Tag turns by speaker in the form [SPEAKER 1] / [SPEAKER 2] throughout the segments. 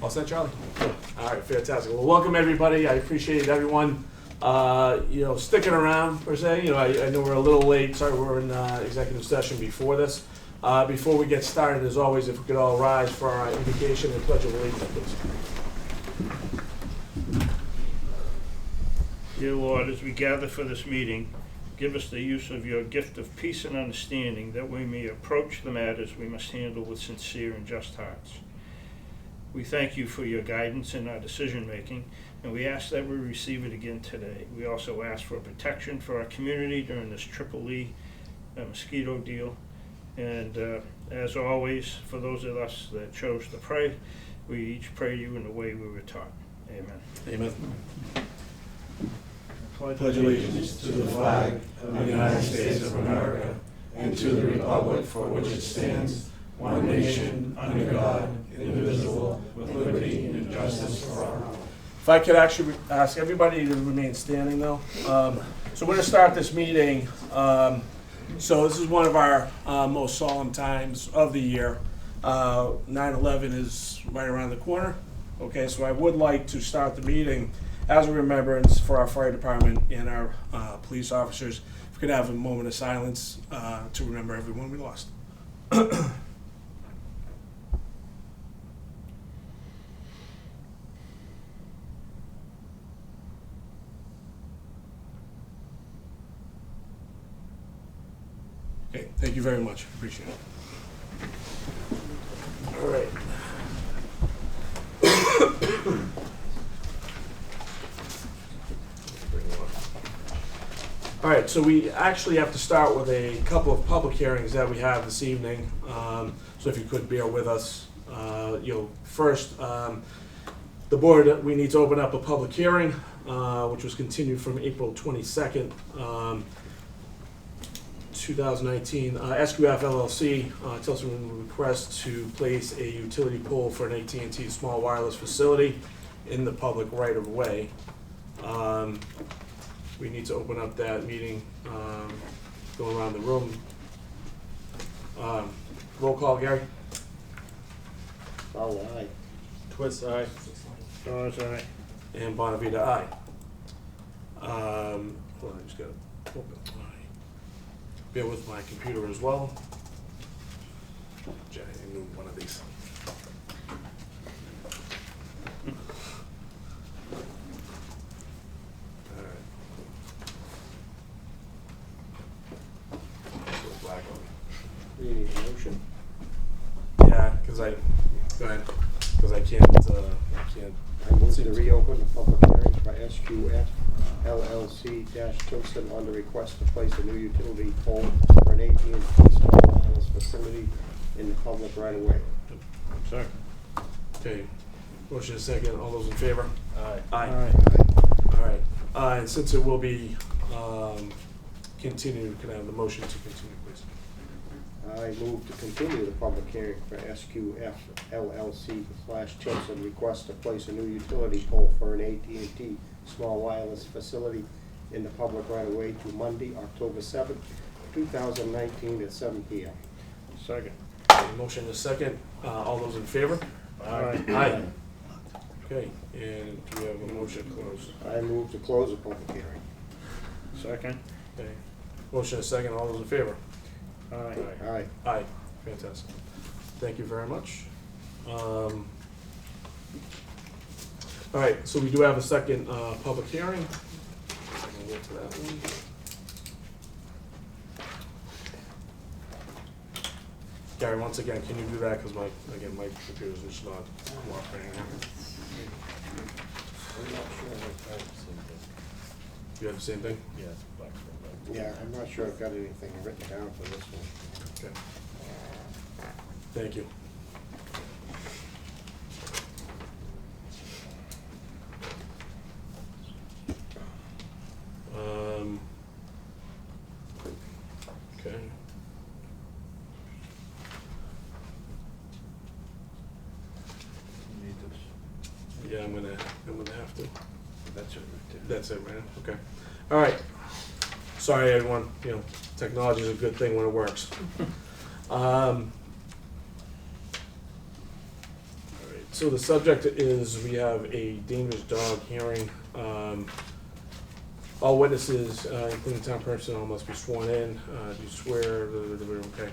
[SPEAKER 1] All set, Charlie? All right, fantastic. Well, welcome everybody. I appreciate everyone, sticking around per se. I know we're a little late. Sorry, we're in executive session before this. Before we get started, as always, if we could all rise for our invocation and pledge of allegiance, please.
[SPEAKER 2] Dear Lord, as we gather for this meeting, give us the use of your gift of peace and understanding, that we may approach the matters we must handle with sincere and just hearts. We thank you for your guidance in our decision-making, and we ask that we receive it again today. We also ask for protection for our community during this Triple E mosquito deal. And as always, for those of us that chose to pray, we each pray to you in the way we were taught. Amen.
[SPEAKER 1] Amen.
[SPEAKER 3] Pledge allegiance to the flag of the United States of America and to the republic for which it stands, one nation, under God, indivisible, with liberty and justice for all.
[SPEAKER 1] If I could actually ask everybody to remain standing though. So we're going to start this meeting. So this is one of our most solemn times of the year. 9/11 is right around the corner. Okay, so I would like to start the meeting as a remembrance for our fire department and our police officers. If we could have a moment of silence to remember everyone we lost. Okay, thank you very much. Appreciate it. All right. All right, so we actually have to start with a couple of public hearings that we have this evening. So if you could bear with us, first, the board, we need to open up a public hearing, which was continued from April 22nd, 2019. SQF LLC, Tilson request to place a utility pole for an AT&T small wireless facility in the public right of way. We need to open up that meeting, go around the room. Roll call, Gary.
[SPEAKER 4] Fowler, aye.
[SPEAKER 3] Twist, aye.
[SPEAKER 2] Dawes, aye.
[SPEAKER 1] And Bonavita, aye. Hold on, I just gotta open my, bear with my computer as well. Jenny, I knew one of these. All right. Go black on me.
[SPEAKER 4] We need a motion.
[SPEAKER 1] Yeah, because I can't,
[SPEAKER 4] I move to reopen the public hearing for SQF LLC-Tilson on the request to place a new utility pole for an AT&T small wireless facility in the public right of way.
[SPEAKER 2] Sorry.
[SPEAKER 1] Okay, motion is second, all those in favor?
[SPEAKER 3] Aye.
[SPEAKER 1] Aye. All right, and since it will be continued, can I have the motion to continue, please?
[SPEAKER 4] I move to continue the public hearing for SQF LLC/Tilson request to place a new utility pole for an AT&T small wireless facility in the public right of way to Monday, October 7th, 2019 at 7 p.m.
[SPEAKER 2] Second.
[SPEAKER 1] Okay, motion is second, all those in favor?
[SPEAKER 2] Aye.
[SPEAKER 1] Aye. Okay, and do we have a motion to close?
[SPEAKER 4] I move to close the public hearing.
[SPEAKER 2] Second.
[SPEAKER 1] Okay, motion is second, all those in favor?
[SPEAKER 2] Aye.
[SPEAKER 4] Aye.
[SPEAKER 1] Aye, fantastic. Thank you very much. All right, so we do have a second public hearing. I can go to that one. Gary, once again, can you do that? Because my computer's just not cooperating.
[SPEAKER 3] I'm not sure if I've seen this.
[SPEAKER 1] You have the same thing?
[SPEAKER 3] Yeah, it's black.
[SPEAKER 4] Yeah, I'm not sure I've got anything written down for this one.
[SPEAKER 1] Okay. Thank you. Okay.
[SPEAKER 3] You need this.
[SPEAKER 1] Yeah, I'm gonna have to.
[SPEAKER 3] That's it right there.
[SPEAKER 1] That's it, man. Okay. All right. Sorry, everyone. Technology is a good thing when it works. So the subject is, we have a dangerous dog hearing. All witnesses, including town personnel, must be sworn in. Do you swear? Okay.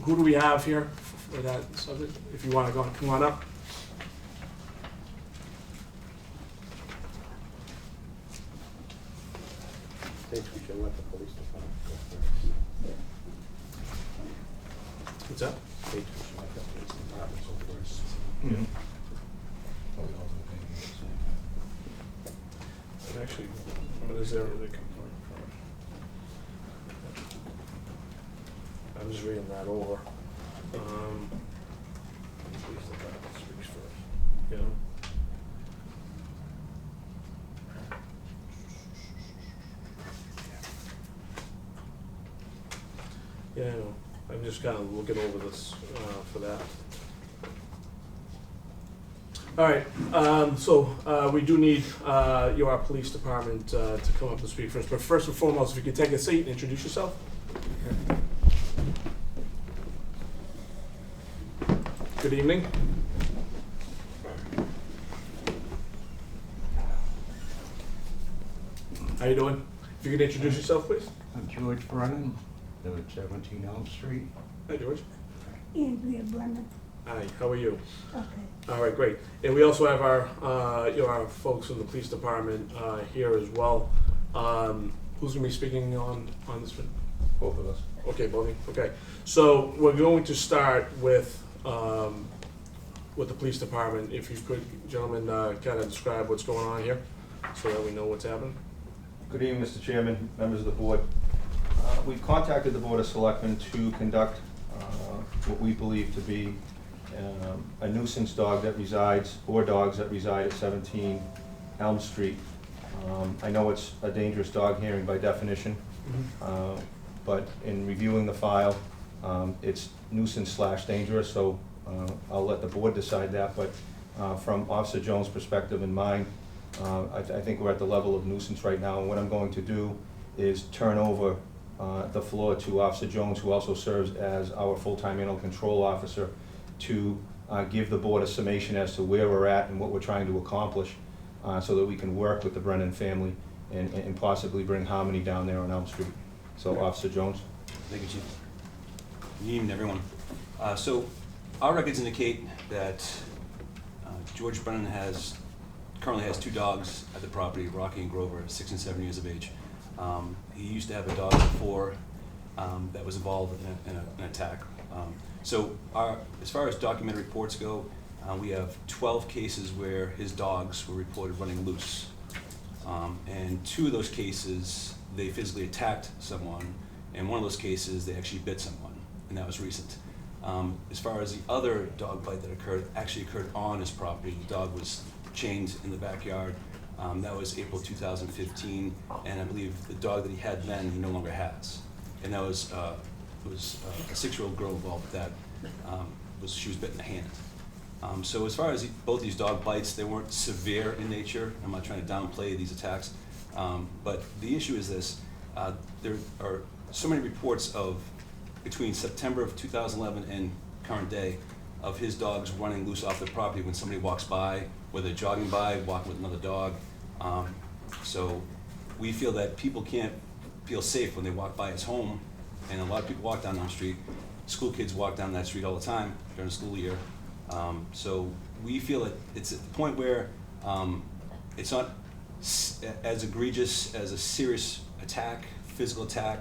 [SPEAKER 1] Who do we have here for that subject? If you want to go, come on up.
[SPEAKER 4] I think we should let the police department go first.
[SPEAKER 1] What's that?
[SPEAKER 4] I think we should let the police department go first.
[SPEAKER 1] Actually, what is there? I'm just reading that over. Yeah. Yeah, I know. I'm just kind of looking over this for that. All right, so we do need your police department to come up and speak first. But first and foremost, if you could take a seat and introduce yourself. Good evening. How you doing? If you could introduce yourself, please.
[SPEAKER 5] I'm George Brennan, live at 17 Elm Street.
[SPEAKER 1] Hi, George.
[SPEAKER 6] Andrea Brennan.
[SPEAKER 1] Hi, how are you?
[SPEAKER 6] Okay.
[SPEAKER 1] All right, great. And we also have our folks from the police department here as well. Who's going to be speaking on this one?
[SPEAKER 3] Both of us.
[SPEAKER 1] Okay, both of you. Okay. So we're going to start with the police department. If you could, gentlemen, kind of describe what's going on here so that we know what's happening.
[SPEAKER 7] Good evening, Mr. Chairman, members of the board. We've contacted the Board of Selectmen to conduct what we believe to be a nuisance dog that resides, or dogs that reside at 17 Elm Street. I know it's a dangerous dog hearing by definition, but in reviewing the file, it's nuisance/dangerous, so I'll let the board decide that, but from Officer Jones' perspective and mine, I think we're at the level of nuisance right now, and what I'm going to do is turn over the floor to Officer Jones, who also serves as our full-time animal control officer, to give the board a summation as to where we're at and what we're trying to accomplish, so that we can work with the Brennan family and possibly bring harmony down there on Elm Street. So, Officer Jones.
[SPEAKER 8] Thank you, Chief. Good evening, everyone. So our records indicate that George Brennan currently has two dogs at the property, Rocky and Grover, 6 and 7 years of age. He used to have a dog before that was involved in an attack. So as far as documented reports go, we have 12 cases where his dogs were reported running loose. And 2 of those cases, they physically attacked someone, and 1 of those cases, they actually bit someone, and that was recent. As far as the other dog bite that actually occurred on his property. The dog was chained in the backyard. That was April 2015, and I believe the dog that he had then, he no longer has. And that was, it was a 6-year-old girl involved with that. She was bit in the hand. So as far as both these dog bites, they weren't severe in nature. I'm not trying to downplay these attacks. But the issue is this, there are so many reports of between September of 2011 and current day of his dogs running loose off the property when somebody walks by, whether they're jogging by, walking with another dog. So we feel that people can't feel safe when they walk by his home, and a lot of people walk down Elm Street. School kids walk down that street all the time during the school year. So we feel that it's at the point where it's not as egregious as a serious attack, physical attack,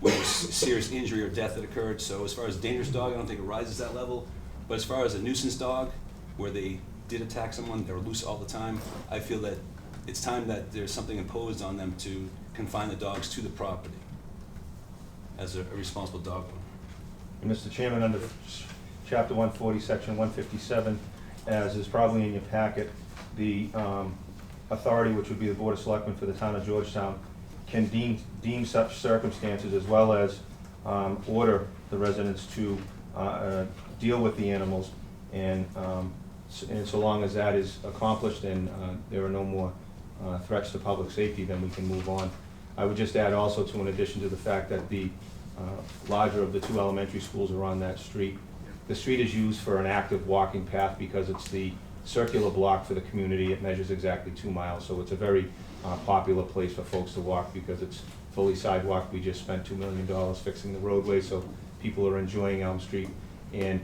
[SPEAKER 8] with serious injury or death that occurred. So as far as dangerous dog, I don't think it rises that level. But as far as a nuisance dog, where they did attack someone, they were loose all the time, I feel that it's time that there's something imposed on them to confine the dogs to the property as a responsible dog owner.
[SPEAKER 7] And Mr. Chairman, under Chapter 140, Section 157, as is probably in your packet, the authority, which would be the Board of Selectmen for the town of Georgetown, can deem such circumstances, as well as order the residents to deal with the animals, and so long as that is accomplished and there are no more threats to public safety, then we can move on. I would just add also to, in addition to the fact that the larger of the 2 elementary schools are on that street, The street is used for an active walking path because it's the circular block for the community. It measures exactly 2 miles, so it's a very popular place for folks to walk because it's fully sidewalked. We just spent $2 million fixing the roadway, so people are enjoying Elm Street. And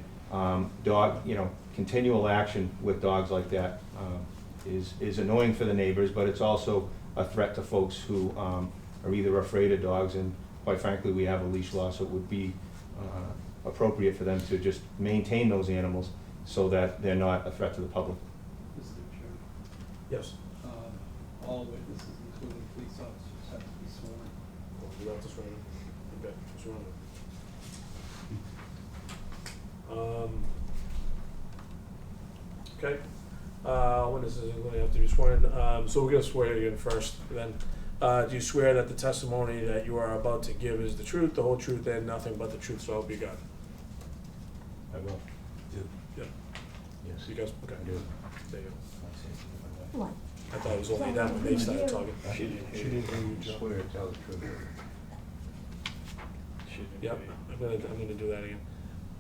[SPEAKER 7] continual action with dogs like that is annoying for the neighbors, but it's also a threat to folks who are either afraid of dogs, and quite frankly, we have a leash law, so it would be appropriate for them to just maintain those animals so that they're not a threat to the public.
[SPEAKER 9] Mr. Chairman,
[SPEAKER 1] Yes.
[SPEAKER 9] all witnesses, including police officers, have to be sworn.
[SPEAKER 1] You have to swear in. Okay, swear in. Okay, witnesses are going to have to be sworn in. So we're going to swear you in first, then. Do you swear that the testimony that you are about to give is the truth, the whole truth, and nothing but the truth, so help you God?
[SPEAKER 5] I will.
[SPEAKER 1] Yeah.
[SPEAKER 5] Yes.
[SPEAKER 1] You guys, okay.
[SPEAKER 5] I do.
[SPEAKER 1] There you go.
[SPEAKER 6] What?
[SPEAKER 1] I thought it was only them when they started talking.
[SPEAKER 2] She didn't hear
[SPEAKER 5] She
[SPEAKER 2] you.
[SPEAKER 5] didn't hear you, Joe. Swear to tell the truth.
[SPEAKER 2] She didn't
[SPEAKER 1] Yep,
[SPEAKER 2] hear you.
[SPEAKER 1] I'm gonna do that again.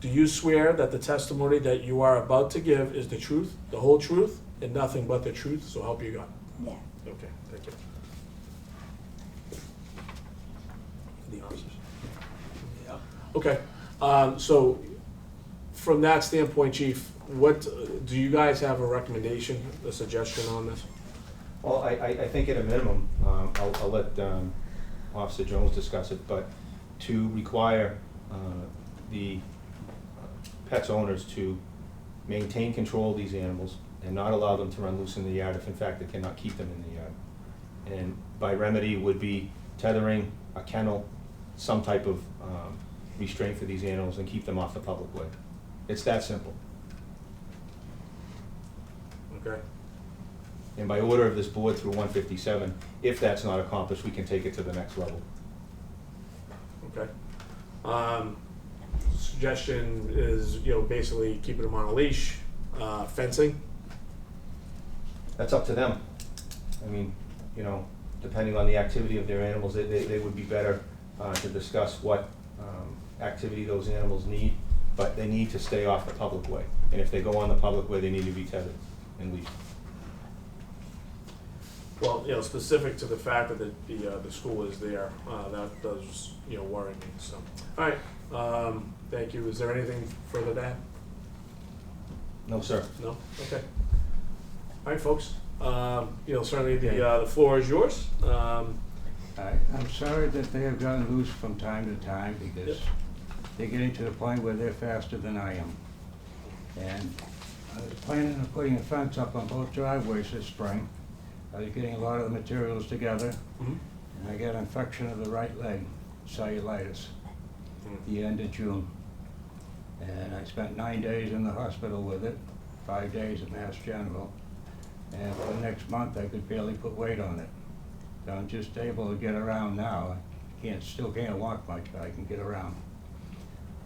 [SPEAKER 1] Do you swear that the testimony that you are about to give is the truth, the whole truth, and nothing but the truth, so help you God?
[SPEAKER 6] Yeah.
[SPEAKER 1] Okay, thank you. The officers. Yeah. Okay, so from that standpoint, Chief, what, do you guys have a recommendation, a suggestion on this?
[SPEAKER 7] Well, I think at a minimum, I'll let Officer Jones discuss it, but to require the pet's owners to maintain control of these animals and not allow them to run loose in the yard if in fact they cannot keep them in the yard. And by remedy would be tethering, a kennel, some type of restraint for these animals and keep them off the public way. It's that simple.
[SPEAKER 1] Okay,
[SPEAKER 7] And by order of this board through 157, if that's not accomplished, we can take it to the next level.
[SPEAKER 1] okay. Suggestion is, basically keeping them on a leash, fencing.
[SPEAKER 7] That's up to them. I mean, depending on the activity of their animals, they would be better to discuss what activity those animals need, but they need to stay off the public way. And if they go on the public way, they need to be tethered and leashed.
[SPEAKER 1] Well, specific to the fact that the school is there, that does, worry me, so. All right, thank you. Is there anything further to add?
[SPEAKER 7] No, sir.
[SPEAKER 1] No? Okay. All right, folks, certainly the floor is yours.
[SPEAKER 5] I'm sorry that they have gotten loose from time to time because
[SPEAKER 1] Yep.
[SPEAKER 5] they're getting to the point where they're faster than I am. And I was planning on putting a fence up on both driveways this spring. I was getting a lot of the materials together,
[SPEAKER 1] Mhm.
[SPEAKER 5] and I got an infection of the right leg, cellulitis, the end of June. And I spent 9 days in the hospital with it, 5 days at Mass General. And for the next month, I could barely put weight on it. So I'm just able to get around now. I still can't walk much, but I can get around.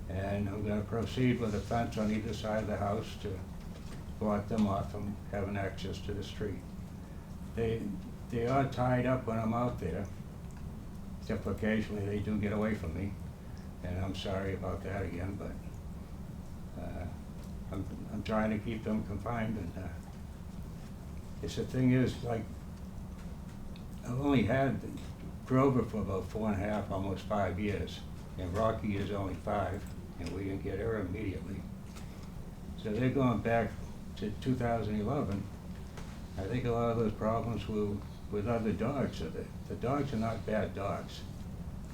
[SPEAKER 5] And I'm gonna proceed with a fence on either side of the house to block them off from having access to the street. They are tied up when I'm out there, except for occasionally they do get away from me. And I'm sorry about that again, but I'm trying to keep them confined, and the thing is, like, I've only had Grover for about 4.5, almost 5 years, and Rocky is only 5, and we didn't get her immediately. So they're going back to 2011. I think a lot of those problems were with other dogs. So the dogs are not bad dogs.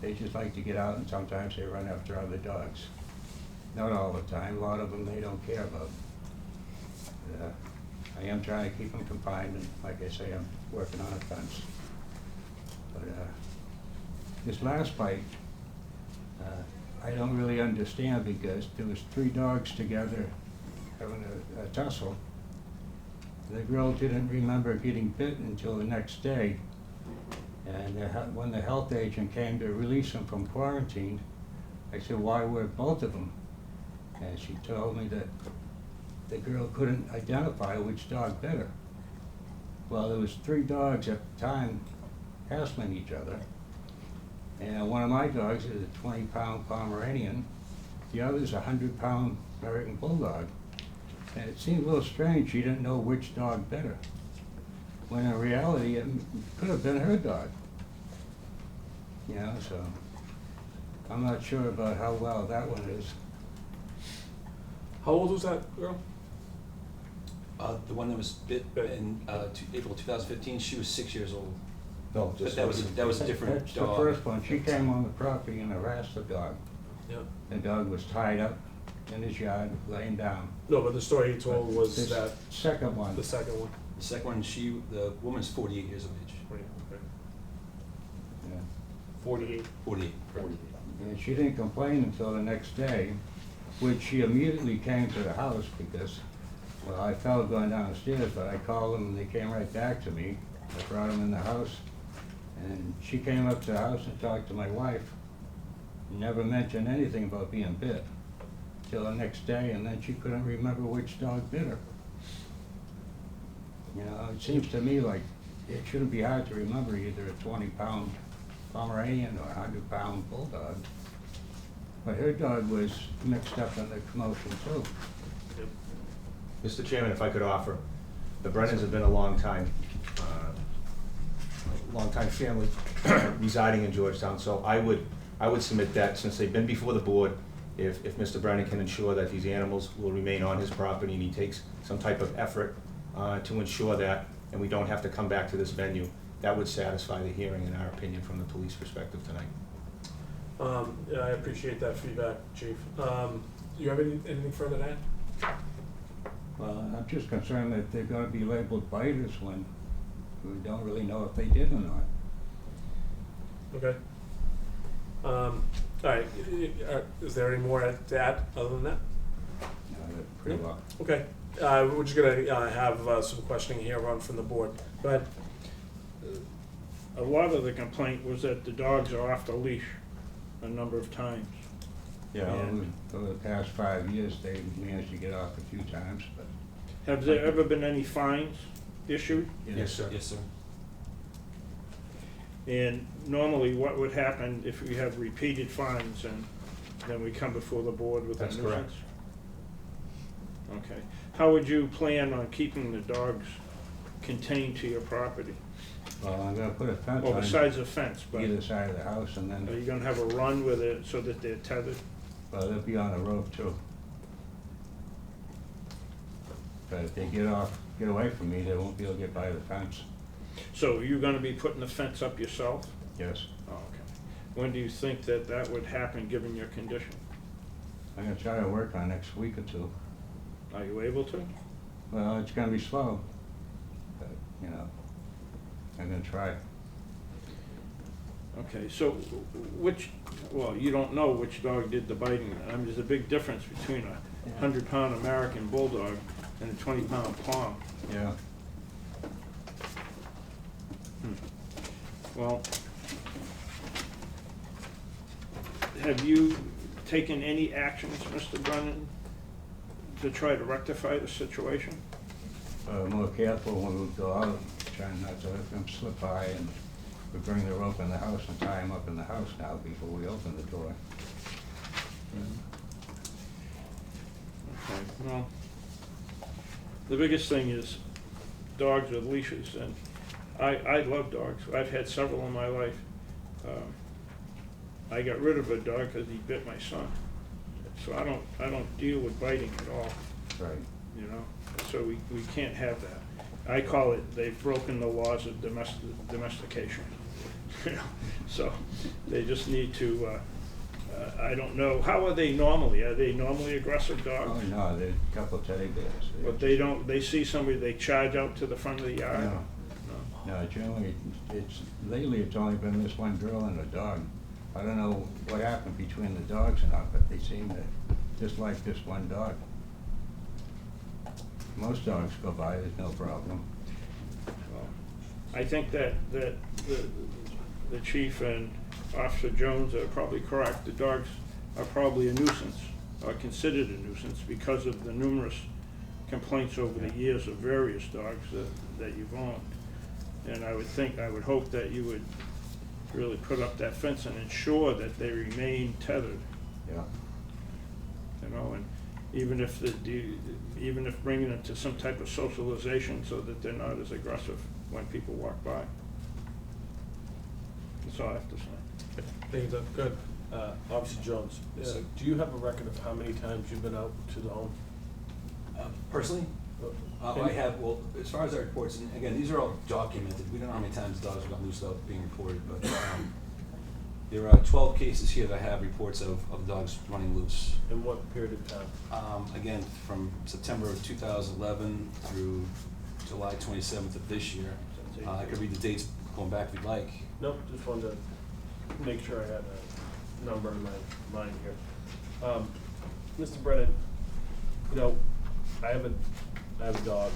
[SPEAKER 5] They just like to get out, and sometimes they run after other dogs. Not all the time. A lot of them they don't care about. I am trying to keep them confined, and like I say, I'm working on a fence. But this last fight, I don't really understand because there was 3 dogs together having a tussle. The girl didn't remember getting bit until the next day. And when the health agent came to release them from quarantine, I said, why were both of them? And she told me that the girl couldn't identify which dog bit her. Well, there was 3 dogs at the time hassling each other. And one of my dogs is a 20-pound Pomeranian. The other's a 100-pound American Bulldog. And it seemed a little strange she didn't know which dog bit her, when in reality it could have been her dog. You know, so I'm not sure about how well that one is.
[SPEAKER 1] How old was that girl?
[SPEAKER 8] The one that was bit in April 2015, she was 6 years old.
[SPEAKER 7] No,
[SPEAKER 8] But
[SPEAKER 7] just.
[SPEAKER 8] that was a different
[SPEAKER 5] That's
[SPEAKER 8] dog.
[SPEAKER 5] the first one. She came on the property and harassed the dog.
[SPEAKER 1] Yeah.
[SPEAKER 5] The dog was tied up in his yard, laying down.
[SPEAKER 1] No, but the story he told was
[SPEAKER 5] This
[SPEAKER 1] that
[SPEAKER 5] second one,
[SPEAKER 1] the second one.
[SPEAKER 8] The second one, the woman's 48 years of age.
[SPEAKER 5] yeah.
[SPEAKER 1] 48.
[SPEAKER 8] 48.
[SPEAKER 5] And she didn't complain until the next day, which she immediately came to the house because, well, I felt going down the stairs, but I called them and they came right back to me. I brought them in the house, and she came up to the house and talked to my wife. Never mentioned anything about being bit till the next day, and then she couldn't remember which dog bit her. You know, it seems to me like it shouldn't be hard to remember either a 20-pound Pomeranian or a 100-pound Bulldog. But her dog was mixed up in the commotion too.
[SPEAKER 7] Mr. Chairman, if I could offer, the Brennans have been a long time family residing in Georgetown, so I would submit that since they've been before the board, if Mr. Brennan can ensure that these animals will remain on his property and he takes some type of effort to ensure that, and we don't have to come back to this venue, that would satisfy the hearing, in our opinion, from the police perspective tonight.
[SPEAKER 1] Yeah, I appreciate that feedback, Chief. You have anything further to add?
[SPEAKER 5] Well, I'm just concerned that they're gonna be labeled biters when we don't really know if they did or not.
[SPEAKER 1] Okay. All right, is there any more to add other than that?
[SPEAKER 5] Pretty well.
[SPEAKER 1] Okay, we're just gonna have some questioning here on from the board. Go ahead.
[SPEAKER 2] A lot of the complaint was that the dogs are off the leash a number of times.
[SPEAKER 5] Yeah,
[SPEAKER 2] And-
[SPEAKER 5] over the past 5 years, they managed to get off a few times, but
[SPEAKER 2] Have there ever been any fines issued?
[SPEAKER 7] Yes, sir.
[SPEAKER 8] Yes, sir.
[SPEAKER 2] And normally, what would happen if we have repeated fines and then we come before the board with a
[SPEAKER 7] That's
[SPEAKER 2] nuisance?
[SPEAKER 7] correct.
[SPEAKER 2] Okay. How would you plan on keeping the dogs contained to your property?
[SPEAKER 5] well, I'm gonna put a fence
[SPEAKER 2] Well,
[SPEAKER 5] on
[SPEAKER 2] besides the fence, but
[SPEAKER 5] either side of the house, and
[SPEAKER 2] are
[SPEAKER 5] then,
[SPEAKER 2] you gonna have a run with it so that they're tethered?
[SPEAKER 5] well, they'll be on a rope too. But if they get away from me, they won't be able to get by the fence.
[SPEAKER 2] So you're gonna be putting the fence up yourself?
[SPEAKER 5] Yes,
[SPEAKER 2] Oh, okay. When do you think that that would happen, given your condition?
[SPEAKER 5] I'm gonna try to work on next week or two.
[SPEAKER 2] Are you able to?
[SPEAKER 5] Well, it's gonna be slow, but, you know, I'm gonna try.
[SPEAKER 2] Okay, so well, you don't know which dog did the biting. I mean, there's a big difference between a 100-pound American Bulldog and a 20-pound Pom.
[SPEAKER 5] Yeah.
[SPEAKER 2] Well, have you taken any actions, Mr. Brennan, to try to rectify the situation?
[SPEAKER 5] More careful when we go out, trying not to let them slip by, and we bring the rope in the house and tie them up in the house now before we open the door.
[SPEAKER 2] Okay, well, the biggest thing is dogs with leashes, and I love dogs. I've had several in my life. I got rid of a dog because he bit my son. So I don't deal with biting at all,
[SPEAKER 5] Right.
[SPEAKER 2] you know? So we can't have that. I call it, they've broken the laws of domestication. You know, so they just need to, I don't know, how are they normally? Are they normally aggressive
[SPEAKER 5] Oh,
[SPEAKER 2] dogs?
[SPEAKER 5] no, there's a couple of teddy bears.
[SPEAKER 2] But they see somebody, they charge out to the front of the yard?
[SPEAKER 5] No. No, generally, lately it's only been this one girl and a dog. I don't know what happened between the dogs or not, but they seem to just like this one dog. Most dogs go by, there's no problem.
[SPEAKER 2] Well, I think that the chief and Officer Jones are probably correct. The dogs are probably a nuisance, or considered a nuisance, because of the numerous complaints over the years of various dogs that you've owned. And I would hope that you would really put up that fence and ensure that they remain tethered.
[SPEAKER 5] Yeah.
[SPEAKER 2] even if even if bringing it to some type of socialization so that they're not as aggressive when people walk by. That's all I have to say.
[SPEAKER 10] Thank you, good. Officer Jones,
[SPEAKER 8] Yes, sir.
[SPEAKER 10] do you have a record of how many times you've been out to the home?
[SPEAKER 8] Personally, I have, well, as far as our reports, and again, these are all documented. We don't know how many times dogs have gotten loose without being reported, but there are 12 cases here that I have reports of dogs running loose.
[SPEAKER 10] In what period of time?
[SPEAKER 8] Again, from September of 2011 through July 27th of this year. I could read the dates going back if you'd like.
[SPEAKER 10] Nope, just wanted to make sure I had a number in my mind here. Mr. Brennan, you know, I have a dog.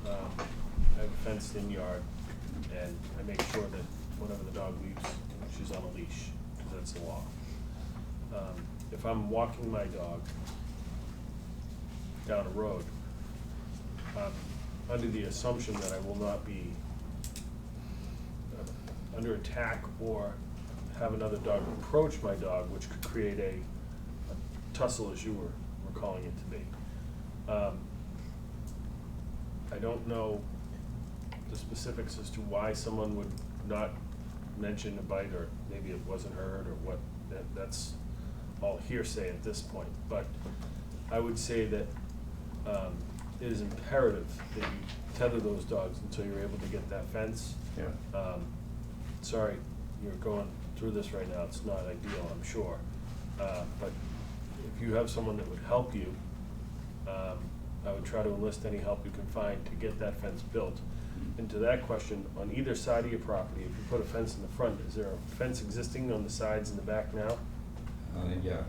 [SPEAKER 10] I have a fenced-in yard, and I make sure that whenever the dog leaves, she's on a leash, because that's the law. If I'm walking my dog down a road, under the assumption that I will not be under attack or have another dog approach my dog, which could create a tussle, as you were calling it to be. I don't know the specifics as to why someone would not mention a bite, or maybe it wasn't heard, or what. That's all hearsay at this point. But I would say that it is imperative that you tether those dogs until you're able to get that fence.
[SPEAKER 5] Yeah.
[SPEAKER 10] Sorry, you're going through this right now. It's not ideal, I'm sure. But if you have someone that would help you, I would try to enlist any help you can find to get that fence built. And to that question, on either side of your property, if you put a fence in the front, is there a fence existing on the sides and the back now?
[SPEAKER 5] Yeah,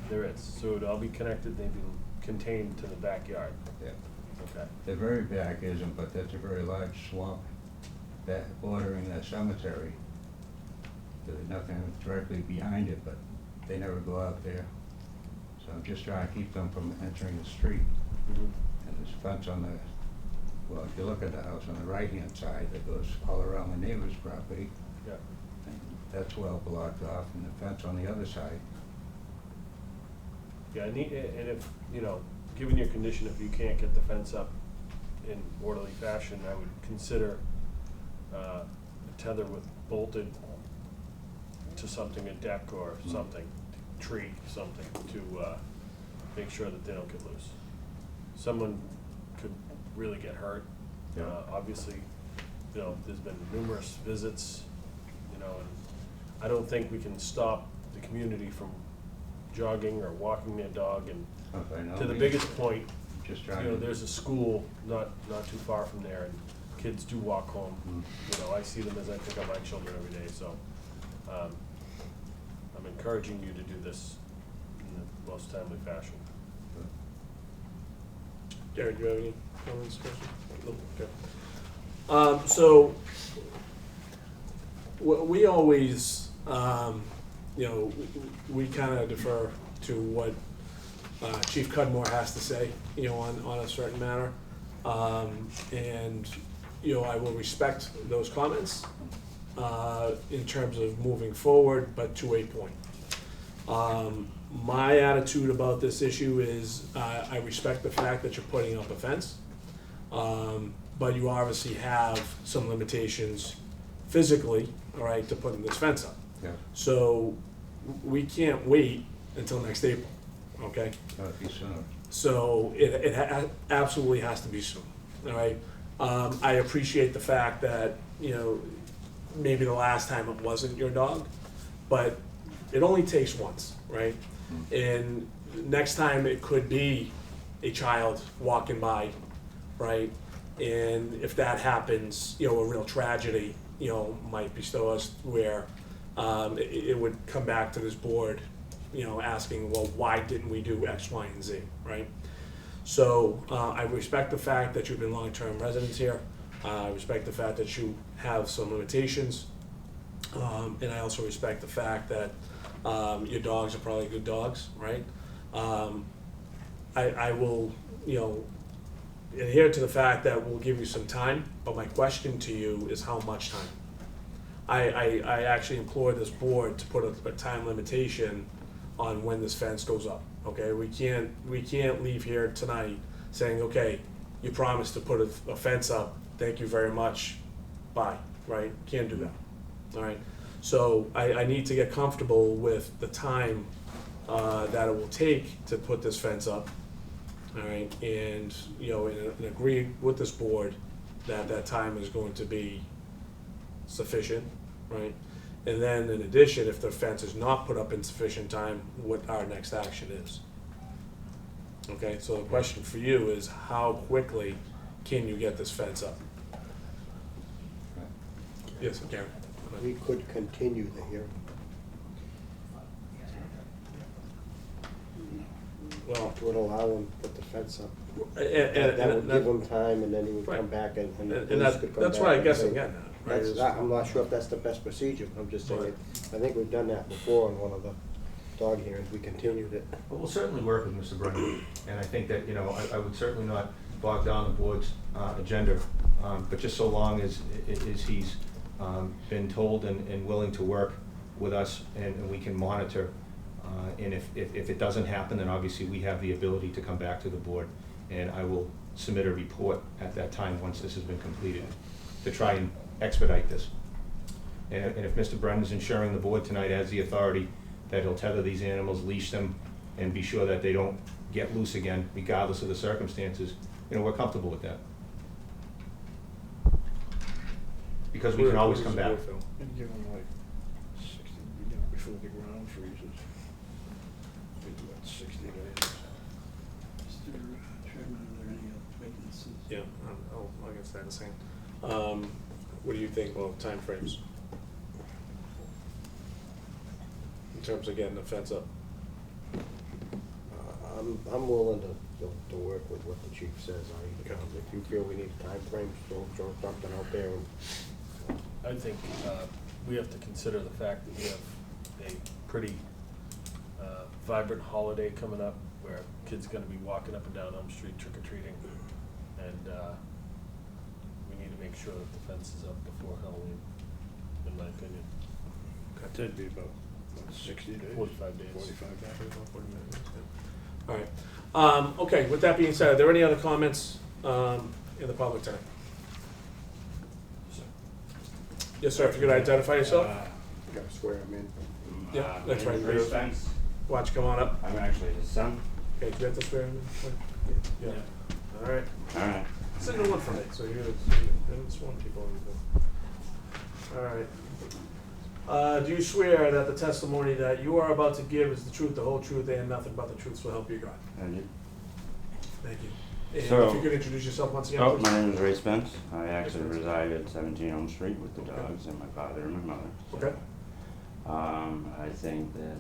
[SPEAKER 10] There is. So it'll all be connected, they'd be contained to the backyard.
[SPEAKER 5] yeah.
[SPEAKER 10] Okay.
[SPEAKER 5] The very back isn't, but that's a very large swamp that bordering the cemetery. There's nothing directly behind it, but they never go out there. So I'm just trying to keep them from entering the street.
[SPEAKER 10] Mhm.
[SPEAKER 5] And there's a fence on the, well, if you look at the house on the right-hand side that goes all around the neighbor's property,
[SPEAKER 10] Yeah.
[SPEAKER 5] and that's well blocked off, and the fence on the other side.
[SPEAKER 10] Yeah, and if, you know, given your condition, if you can't get the fence up in orderly fashion, I would consider a tether with bolted to something, a deck or something, tree, something, to make sure that they don't get loose. Someone could really get hurt.
[SPEAKER 5] Yeah.
[SPEAKER 10] Obviously, you know, there's been numerous visits, you know, and I don't think we can stop the community from jogging or walking their dog. And
[SPEAKER 5] If I know
[SPEAKER 10] to the
[SPEAKER 5] me,
[SPEAKER 10] biggest point,
[SPEAKER 5] just
[SPEAKER 10] you
[SPEAKER 5] trying
[SPEAKER 10] know,
[SPEAKER 5] to.
[SPEAKER 10] there's a school not too far from there, and kids do walk home. You know, I see them as I pick up my children every day, so I'm encouraging you to do this in the most timely fashion. Jared, do you have any comments, questions? No? Okay. So we always, you know, we kind of defer to what Chief Cudmore has to say, you know, on a certain matter. And, you know, I will respect those comments in terms of moving forward, but to a point. My attitude about this issue is I respect the fact that you're putting up a fence, but you obviously have some limitations physically, all right, to putting this fence up.
[SPEAKER 5] Yeah,
[SPEAKER 10] So we can't wait until next April, okay?
[SPEAKER 5] that'd be sooner.
[SPEAKER 10] So it absolutely has to be soon, all right? I appreciate the fact that, you know, maybe the last time it wasn't your dog, but it only takes once, right? And next time it could be a child walking by, right? And if that happens, you know, a real tragedy, you know, might bestow us where it would come back to this board, you know, asking, well, why didn't we do X, Y, and Z, right? So I respect the fact that you've been long-term residents here. I respect the fact that you have some limitations. And I also respect the fact that your dogs are probably good dogs, right? I will, you know, adhere to the fact that we'll give you some time, but my question to you is how much time? I actually implore this board to put a time limitation on when this fence goes up, okay? We can't leave here tonight saying, okay, you promised to put a fence up, thank you very much, bye, right? Can't do that, all right? So I need to get comfortable with the time that it will take to put this fence up, all right? And, you know, and agree with this board that that time is going to be sufficient, right? And then in addition, if the fence is not put up in sufficient time, what our next action is. Okay, so the question for you is how quickly can you get this fence up? Yes, Karen.
[SPEAKER 4] We could continue the hearing.
[SPEAKER 10] Well,
[SPEAKER 4] It would allow him to put the fence up.
[SPEAKER 10] and
[SPEAKER 4] That would give him time, and then he would
[SPEAKER 10] Right.
[SPEAKER 4] come back and the
[SPEAKER 10] and
[SPEAKER 4] police could come back.
[SPEAKER 10] that's what I
[SPEAKER 4] and
[SPEAKER 10] guess
[SPEAKER 4] say-
[SPEAKER 10] I'm getting at, right? is-
[SPEAKER 4] I'm not sure if that's the best procedure, I'm just saying,
[SPEAKER 10] Right.
[SPEAKER 4] I think we've done that before in one of the dog hearings, we continued it.
[SPEAKER 7] But we'll certainly work with Mr. Brennan, and I think that, you know, I would certainly not bog down the board's agenda, but just so long as he's been told and willing to work with us, and we can monitor, and if it doesn't happen, then obviously we have the ability to come back to the board, and I will submit a report at that time, once this has been completed, to try and expedite this. And if Mr. Brennan's ensuring the board tonight has the authority that he'll tether these animals, leash them, and be sure that they don't get loose again, regardless of the circumstances, you know, we're comfortable with that. Because we can always come back.
[SPEAKER 2] And give them like 60, you know, before the ground freezes. We do about 60 days.
[SPEAKER 9] Mr. Chairman, are there any other vacancies?
[SPEAKER 10] Yeah, I guess that's the same. What do you think of timeframes? In terms of getting the fence up?
[SPEAKER 4] I'm willing to work with what the chief says.
[SPEAKER 10] Okay.
[SPEAKER 4] If you feel we need a time frame, throw something out there.
[SPEAKER 11] I think we have to consider the fact that we have a pretty vibrant holiday coming up where kids are gonna be walking up and down Elm Street trick-or-treating. And we need to make sure that the fence is up before Halloween, in my opinion.
[SPEAKER 2] That'd be about 60 days.
[SPEAKER 11] 45 days.
[SPEAKER 2] 45 days.
[SPEAKER 10] All right. Okay, with that being said, are there any other comments in the public tonight? Yes, sir, if you could identify yourself?
[SPEAKER 4] You gotta swear him in.
[SPEAKER 10] Yeah, that's right.
[SPEAKER 3] Ray Spence.
[SPEAKER 10] Why don't you come on up?
[SPEAKER 3] I'm actually his son.
[SPEAKER 10] Okay, do you have to swear in? Yeah. All right.
[SPEAKER 3] All right.
[SPEAKER 10] Signal one for me, so you're gonna, and sworn people. All right. Do you swear that the testimony that you are about to give is the truth, the whole truth, and nothing but the truth, so help you God?
[SPEAKER 3] And you?
[SPEAKER 10] Thank you. And
[SPEAKER 3] So-
[SPEAKER 10] if you could introduce yourself once again,
[SPEAKER 3] Oh,
[SPEAKER 10] please.
[SPEAKER 3] my name is Ray Spence. I actually
[SPEAKER 10] Spence.
[SPEAKER 3] reside at 17 Elm Street with the
[SPEAKER 10] Okay.
[SPEAKER 3] dogs and my father and my mother. So,
[SPEAKER 10] Okay.
[SPEAKER 3] I think that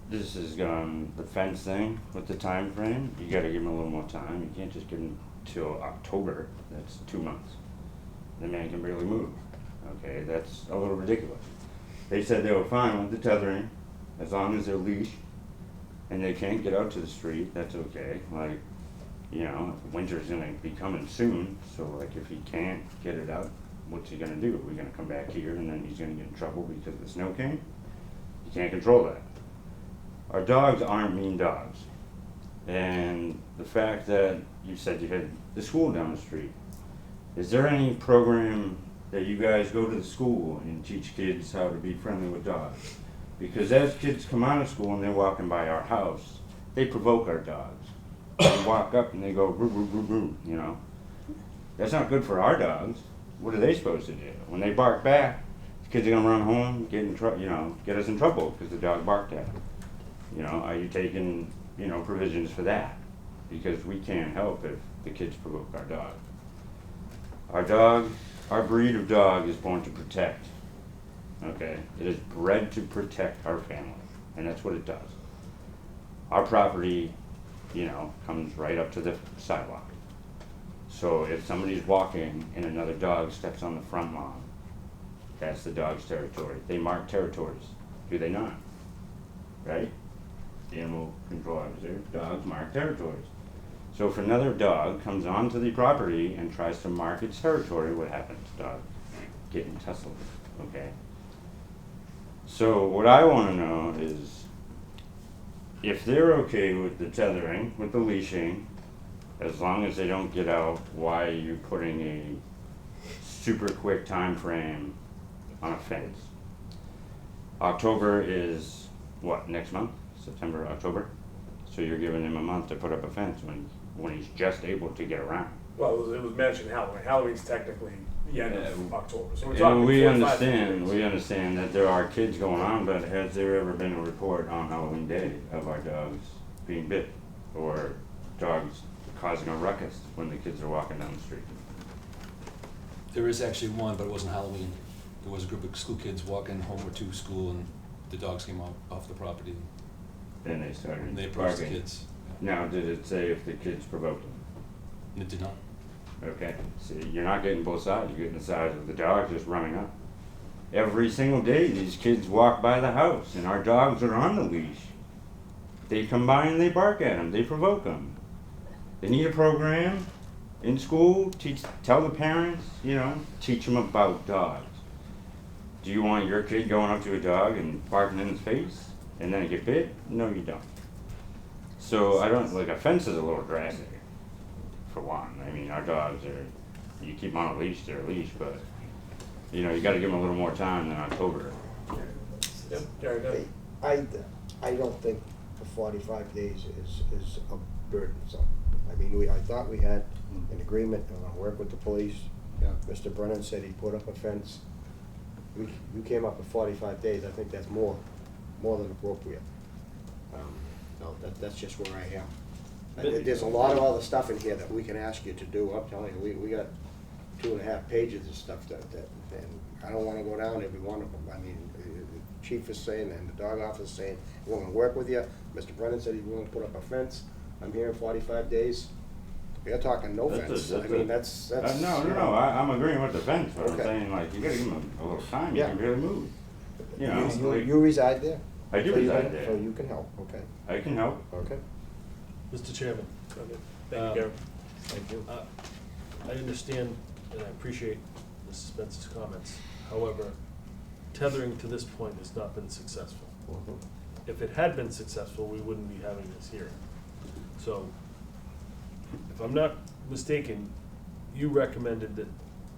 [SPEAKER 3] this is the fence thing with the time frame, you gotta give him a little more time. You can't just give him till October, that's 2 months. The man can barely move, okay, that's a little ridiculous. They said they were fine with the tethering, as long as they're leashed, and they can't get out to the street, that's okay. Like, you know, winter's gonna be coming soon, so like if he can't get it out, what's he gonna do? We're gonna come back here and then he's gonna get in trouble because the snow came? You can't control that. Our dogs aren't mean dogs. And the fact that you said you had the school down the street, is there any program that you guys go to the school and teach kids how to be friendly with dogs? Because as kids come out of school and they're walking by our house, they provoke our dogs. They walk up and they go boo boo boo boo, you know. That's not good for our dogs. What are they supposed to do? When they bark back, the kids are gonna run home, get in trouble, you know, get us in trouble because the dog barked at them. You know, are you taking, you know, provisions for that? Because we can't help if the kids provoke our dog. Our dog, our breed of dog is born to protect. Okay, it is bred to protect our family, and that's what it does. Our property, you know, comes right up to the sidewalk. So if somebody's walking and another dog steps on the front lawn, that's the dog's territory. They mark territories, do they not? Right? The animal control officer, dogs mark territories. So if another dog comes onto the property and tries to mark its territory, what happens? Dog getting tussled, okay? So what I want to know is, if they're okay with the tethering, with the leashing, as long as they don't get out, why are you putting a super quick time frame on a fence? October is what, next month? September, October? So you're giving him a month to put up a fence when he's just able to get around.
[SPEAKER 10] Well, it was mentioned Halloween. Halloween's technically the end of October, so we're
[SPEAKER 3] And
[SPEAKER 10] talking
[SPEAKER 3] we
[SPEAKER 10] 45
[SPEAKER 3] understand,
[SPEAKER 10] days.
[SPEAKER 3] we understand that there are kids going on, but has there ever been a report on Halloween Day of our dogs being bit? Or dogs causing a ruckus when the kids are walking down the street?
[SPEAKER 8] There is actually one, but it wasn't Halloween. There was a group of school kids walking home or to school, and the dogs came off the property,
[SPEAKER 3] Then they started
[SPEAKER 8] and they approached the
[SPEAKER 3] barking.
[SPEAKER 8] kids.
[SPEAKER 3] Now, did it say if the kids provoked them?
[SPEAKER 8] And it did not.
[SPEAKER 3] Okay, see, you're not getting both sides, you're getting the side of the dog just running up. Every single day, these kids walk by the house, and our dogs are on the leash. They come by and they bark at them, they provoke them. They need a program in school, tell the parents, teach them about dogs. Do you want your kid going up to a dog and barking in its face, and then get bit? No, you don't. So I don't, like, a fence is a little drastic, for one. I mean, our dogs are, you keep them on a leash, they're a leash, but, you gotta give them a little more time than October.
[SPEAKER 10] Yep, Gary, go ahead.
[SPEAKER 4] I don't think the 45 days is a burdensome. I mean, I thought we had an agreement, and I'll work with the police. Mr. Brennan said he put up a fence. You came up with 45 days, I think that's more than appropriate. No, that's just where I am. There's a lot of other stuff in here that we can ask you to do. I'm telling you, we got 2.5 pages of stuff and I don't wanna go down every one of them. I mean, the chief is saying, and the dog officer is saying, we're gonna work with you. Mr. Brennan said he's willing to put up a fence. I'm here in 45 days. We're talking no fence. I mean, that's.
[SPEAKER 3] No, I'm agreeing with the fence, but I'm
[SPEAKER 4] Okay.
[SPEAKER 3] saying, like, you gotta give them a little time, you
[SPEAKER 4] Yeah.
[SPEAKER 3] can barely move. Like,
[SPEAKER 4] You reside there?
[SPEAKER 3] I do
[SPEAKER 4] So you
[SPEAKER 3] reside
[SPEAKER 4] can-
[SPEAKER 3] there.
[SPEAKER 4] So you can help, okay,
[SPEAKER 3] I can help.
[SPEAKER 4] okay.
[SPEAKER 11] Mr. Chairman,
[SPEAKER 10] Go ahead. Thank you, Gary.
[SPEAKER 4] Thank you.
[SPEAKER 11] I understand and I appreciate Mrs. Spence's comments. However, tethering to this point has not been successful. If it had been successful, we wouldn't be having this hearing. So, if I'm not mistaken, you recommended that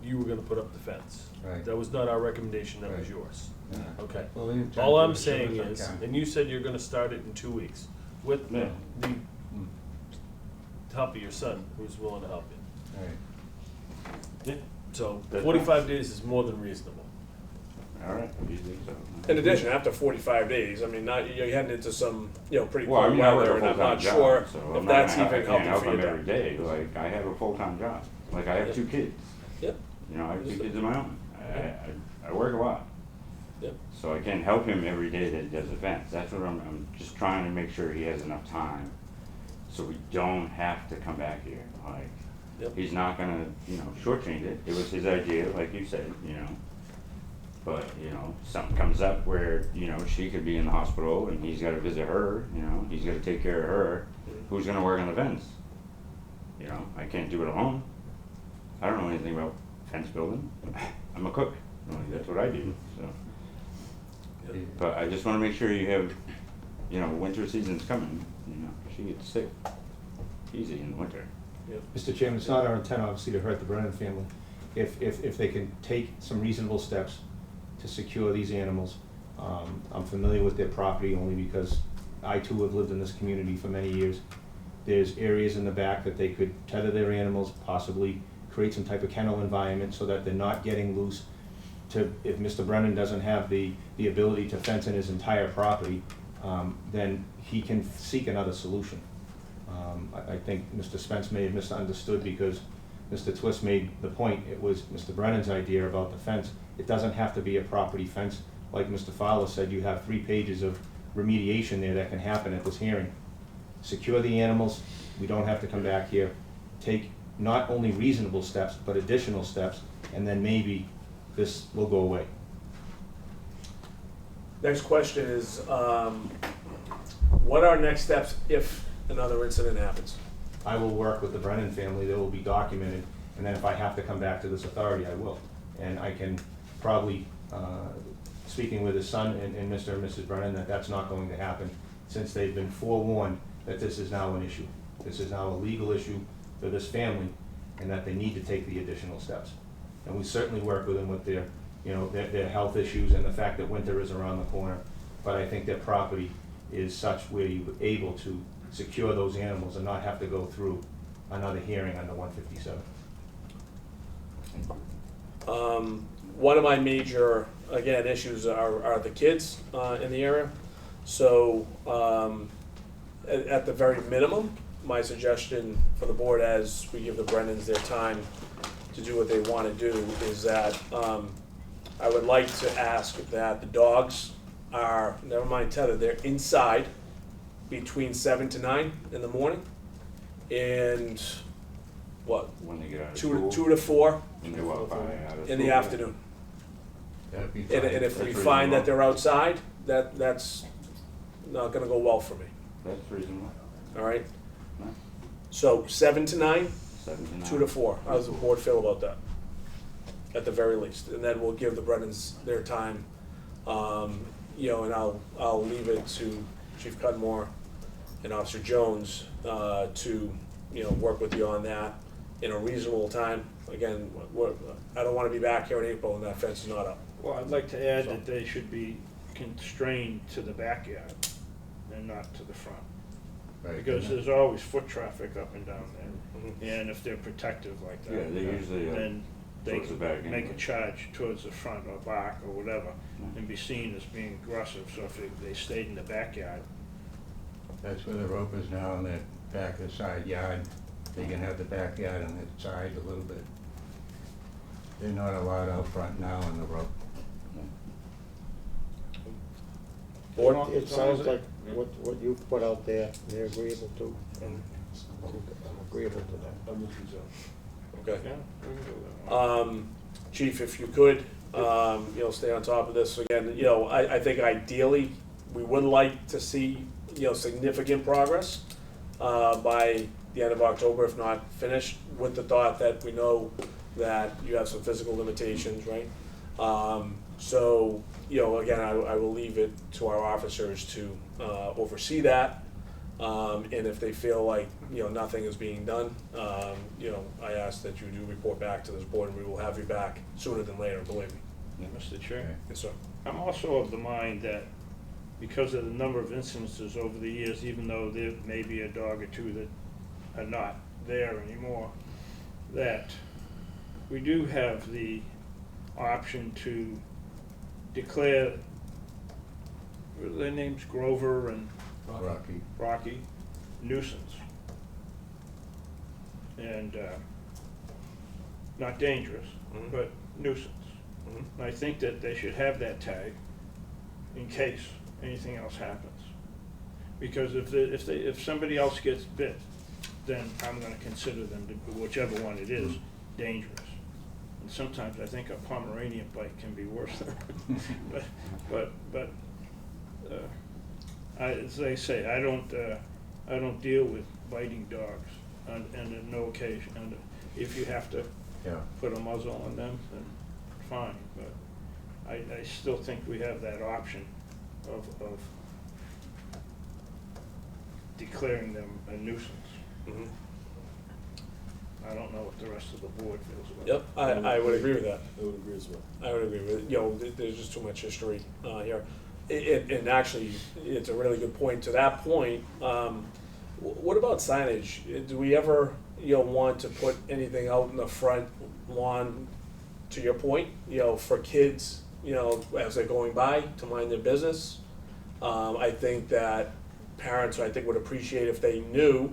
[SPEAKER 11] you were gonna put up the fence.
[SPEAKER 5] Right.
[SPEAKER 11] That was not our recommendation, that was
[SPEAKER 5] Right.
[SPEAKER 11] yours.
[SPEAKER 5] Yeah.
[SPEAKER 11] Okay.
[SPEAKER 5] Well, we intend
[SPEAKER 11] All
[SPEAKER 5] to
[SPEAKER 11] I'm
[SPEAKER 5] as soon
[SPEAKER 11] saying
[SPEAKER 5] as I
[SPEAKER 11] is,
[SPEAKER 5] can.
[SPEAKER 11] and you said you're gonna start it in 2 weeks, with
[SPEAKER 3] Yeah.
[SPEAKER 11] the
[SPEAKER 5] Mm.
[SPEAKER 11] help of your son, who's willing to help you.
[SPEAKER 5] Right.
[SPEAKER 3] Yeah.
[SPEAKER 11] So
[SPEAKER 3] That's
[SPEAKER 11] 45 days is more than reasonable.
[SPEAKER 3] All right, you think so?
[SPEAKER 10] In addition, after 45 days, I mean, you're heading into some, pretty
[SPEAKER 3] Well, I
[SPEAKER 10] cold
[SPEAKER 3] mean, I work
[SPEAKER 10] weather,
[SPEAKER 3] a
[SPEAKER 10] and I'm
[SPEAKER 3] full-time
[SPEAKER 10] not
[SPEAKER 3] job,
[SPEAKER 10] sure
[SPEAKER 3] so
[SPEAKER 10] if
[SPEAKER 3] I'm
[SPEAKER 10] that's
[SPEAKER 3] not,
[SPEAKER 10] even
[SPEAKER 3] I can't
[SPEAKER 10] helping
[SPEAKER 3] help
[SPEAKER 10] for
[SPEAKER 3] them
[SPEAKER 10] you.
[SPEAKER 3] every day, like, I have a full-time job, like, I have 2 kids.
[SPEAKER 10] Yep,
[SPEAKER 3] I have 2 kids of my own, I work a lot.
[SPEAKER 10] yep.
[SPEAKER 3] So I can't help him every day that he does events, that's what I'm just trying to make sure he has enough time, so we don't have to come back here, like,
[SPEAKER 10] Yep.
[SPEAKER 3] he's not gonna, shortchange it, it was his idea, like you said, but, something comes up where, she could be in the hospital and he's gotta visit her, he's gotta take care of her, who's gonna work on the fence? I can't do it alone, I don't know anything about fence building, I'm a cook, that's what I do, so. But I just wanna make sure you have, winter season's coming, she gets sick easy in the winter.
[SPEAKER 7] Mr. Chairman, it's not our intent, obviously, to hurt the Brennan family. If they can take some reasonable steps to secure these animals, I'm familiar with their property only because I too have lived in this community for many years. There's areas in the back that they could tether their animals, possibly create some type of kennel environment so that they're not getting loose. If Mr. Brennan doesn't have the ability to fence in his entire property, then he can seek another solution. I think Mr. Spence may have misunderstood because Mr. Twist made the point, it was Mr. Brennan's idea about the fence. It doesn't have to be a property fence. Like Mr. Fowler said, you have 3 pages of remediation there that can happen at this hearing. Secure the animals, we don't have to come back here. Take not only reasonable steps, but additional steps, and then maybe this will go away.
[SPEAKER 10] Next question is, what are next steps if another incident happens?
[SPEAKER 7] I will work with the Brennan family, they will be documented, and then if I have to come back to this authority, I will. And I can probably, speaking with his son and Mr. and Mrs. Brennan, that's not going to happen. since they've been forewarned that this is now an issue. This is now a legal issue for this family, and that they need to take the additional steps. And we certainly work with them with their, their health issues and the fact that winter is around the corner. But I think their property is such where you're able to secure those animals and not have to go through another hearing under 157.
[SPEAKER 10] One of my major, again, issues are the kids in the area. So at the very minimum, my suggestion for the board, as we give the Brennans their time to do what they want to do, is that I would like to ask that the dogs are, never mind tethered, they're inside between 7 to 9 in the morning, and what,
[SPEAKER 3] When they get out of
[SPEAKER 10] 2
[SPEAKER 3] school.
[SPEAKER 10] to 4
[SPEAKER 3] When they walk by out of
[SPEAKER 10] in the
[SPEAKER 3] school.
[SPEAKER 10] afternoon.
[SPEAKER 5] That'd be
[SPEAKER 10] And
[SPEAKER 5] fine.
[SPEAKER 10] if we
[SPEAKER 3] That's
[SPEAKER 10] find that
[SPEAKER 3] reasonable.
[SPEAKER 10] they're outside, that's not gonna go well for me,
[SPEAKER 3] That's reasonable.
[SPEAKER 10] all right?
[SPEAKER 3] No.
[SPEAKER 10] So 7 to 9,
[SPEAKER 3] 7 to 9.
[SPEAKER 10] 2 to 4, how does the board feel about that? At the very least, and then we'll give the Brennans their time, and I'll leave it to Chief Cudmore and Officer Jones, to, work with you on that in a reasonable time. Again, I don't wanna be back here in April and that fence is not up.
[SPEAKER 2] Well, I'd like to add that they should be constrained to the backyard and not to the front.
[SPEAKER 5] Right.
[SPEAKER 2] Because there's always foot traffic up and down there. And if they're protective like that.
[SPEAKER 3] Yeah, they usually,
[SPEAKER 2] then they
[SPEAKER 3] towards the back
[SPEAKER 2] make
[SPEAKER 3] anyway.
[SPEAKER 2] a charge towards the front or back or whatever,
[SPEAKER 3] Mm.
[SPEAKER 2] and be seen as being aggressive. So if they stayed in the backyard,
[SPEAKER 5] That's where the rope is now, on that back of the side yard. They can have the backyard on the side a little bit. They're not allowed out front now on the rope.
[SPEAKER 10] Board?
[SPEAKER 4] It sounds like what you put out there, they're agreeable to, and I'm agreeable to that.
[SPEAKER 11] I'm with you, Joe.
[SPEAKER 10] Okay.
[SPEAKER 2] yeah, we can do that.
[SPEAKER 10] Chief, if you could, stay on top of this. Again, I think ideally, we would like to see, significant progress by the end of October, if not finished, with the thought that we know that you have some physical limitations, right? So, again, I will leave it to our officers to oversee that. And if they feel like, nothing is being done, I ask that you do report back to this board, and we will have you back sooner than later, believe me.
[SPEAKER 2] Mr. Chair,
[SPEAKER 10] Yes, sir.
[SPEAKER 2] I'm also of the mind that because of the number of incidences over the years, even though there may be a dog or two that are not there anymore, that we do have the option to declare, what are their names, Grover and
[SPEAKER 5] Rocky.
[SPEAKER 2] Rocky, nuisance. And not dangerous,
[SPEAKER 10] Mhm.
[SPEAKER 2] but nuisance.
[SPEAKER 10] Mhm.
[SPEAKER 2] And I think that they should have that tag in case anything else happens. Because if somebody else gets bit, then I'm gonna consider them, whichever one it is, dangerous. And sometimes I think a Pomeranian bite can be worse than, but, as they say, I don't deal with biting dogs and at no occasion. And if you have to
[SPEAKER 5] Yeah.
[SPEAKER 2] put a muzzle on them, then fine, but I still think we have that option of declaring them a nuisance.
[SPEAKER 10] Mhm.
[SPEAKER 2] I don't know what the rest of the board feels about
[SPEAKER 10] Yep,
[SPEAKER 2] it.
[SPEAKER 10] I would agree with that.
[SPEAKER 11] I would agree as well.
[SPEAKER 10] I would agree with, there's just too much history here. And actually, it's a really good point. To that point, what about signage? Do we ever, want to put anything out in the front lawn, to your point, for kids, as they're going by to mind their business? I think that parents, would appreciate if they knew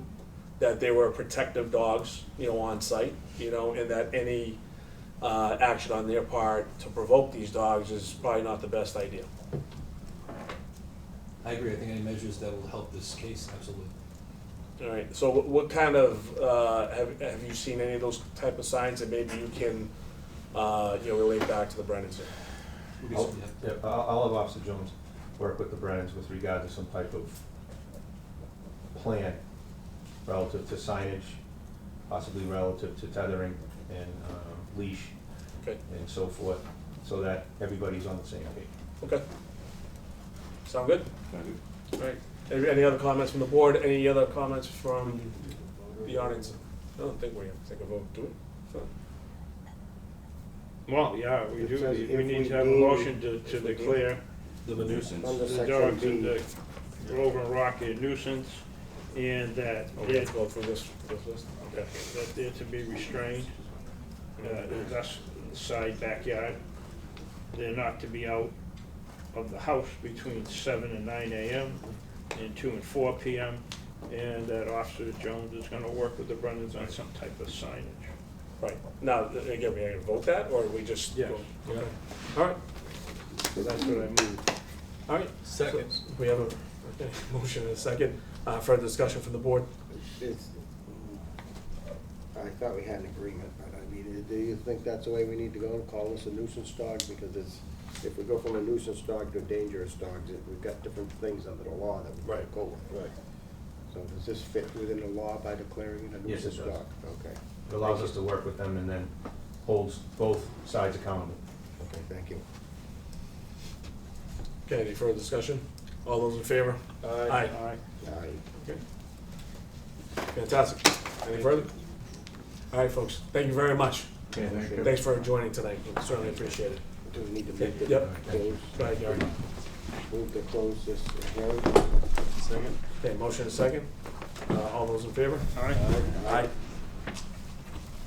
[SPEAKER 10] that they were protective dogs, on site, and that any action on their part to provoke these dogs is probably not the best idea.
[SPEAKER 8] I agree, I think any measures that will help this case, absolutely.
[SPEAKER 10] All right, so what kind of, have you seen any of those type of signs that maybe you can, relate back to the Brennans?
[SPEAKER 7] I'll have Officer Jones work with the Brennans with regard to some type of plan relative to signage, possibly relative to tethering and leash
[SPEAKER 10] Okay,
[SPEAKER 7] and so forth, so that everybody's on the same page.
[SPEAKER 10] okay. Sound good?
[SPEAKER 3] Sound good.
[SPEAKER 10] All right, Any other comments from the board? Any other comments from the audience? I don't think we have to take a vote, do we? So,
[SPEAKER 2] Well, yeah, we
[SPEAKER 4] It
[SPEAKER 2] do,
[SPEAKER 4] says
[SPEAKER 2] we
[SPEAKER 4] if
[SPEAKER 2] need
[SPEAKER 4] we
[SPEAKER 2] to have a
[SPEAKER 4] deem-
[SPEAKER 2] motion to
[SPEAKER 4] if we deem-
[SPEAKER 2] declare
[SPEAKER 8] The nuisance.
[SPEAKER 4] Under
[SPEAKER 2] the
[SPEAKER 4] section
[SPEAKER 2] dogs in
[SPEAKER 4] B,
[SPEAKER 2] the Grover and Rocky a nuisance, and that
[SPEAKER 10] oh, we
[SPEAKER 2] they're,
[SPEAKER 10] have to go through this list? Okay.
[SPEAKER 2] that they're to be restrained, that's the side backyard. They're not to be out of the house between 7 and 9 a.m. and 2 and 4 p.m. And that Officer Jones is gonna work with the Brennans on some type of signage.
[SPEAKER 10] Right. Now, again, we are gonna vote that, or we just?
[SPEAKER 2] Yes.
[SPEAKER 10] Okay. All right,
[SPEAKER 2] So that's what I moved.
[SPEAKER 10] all right.
[SPEAKER 11] Second.
[SPEAKER 10] So we have a, okay, motion and a second. Further discussion from the board?
[SPEAKER 4] it's, I thought we had an agreement, but I mean, do you think that's the way we need to go, call this a nuisance dog? Because it's, if we go from a nuisance dog to a dangerous dog, we've got different things under the law that we
[SPEAKER 10] Right.
[SPEAKER 4] go with.
[SPEAKER 10] Right.
[SPEAKER 4] So does this fit within the law by declaring it a
[SPEAKER 7] Yes, it
[SPEAKER 4] nuisance
[SPEAKER 7] does.
[SPEAKER 4] dog? Okay,
[SPEAKER 7] It allows us to work with them and then holds both sides accountable.
[SPEAKER 4] okay, thank you.
[SPEAKER 10] Okay, any further discussion? All those in favor? Aye.
[SPEAKER 4] Aye.
[SPEAKER 10] Fantastic. Any further? All right, folks, thank you very much.
[SPEAKER 7] Okay, thank you.
[SPEAKER 10] Thanks for joining tonight, we certainly appreciate it.
[SPEAKER 4] Do we need to make the
[SPEAKER 10] Yep.
[SPEAKER 4] close,
[SPEAKER 10] Go ahead, Gary.
[SPEAKER 4] move to close this hearing?
[SPEAKER 11] Second?
[SPEAKER 10] Okay, motion and second. All those in favor?
[SPEAKER 2] Aye.
[SPEAKER 10] Aye.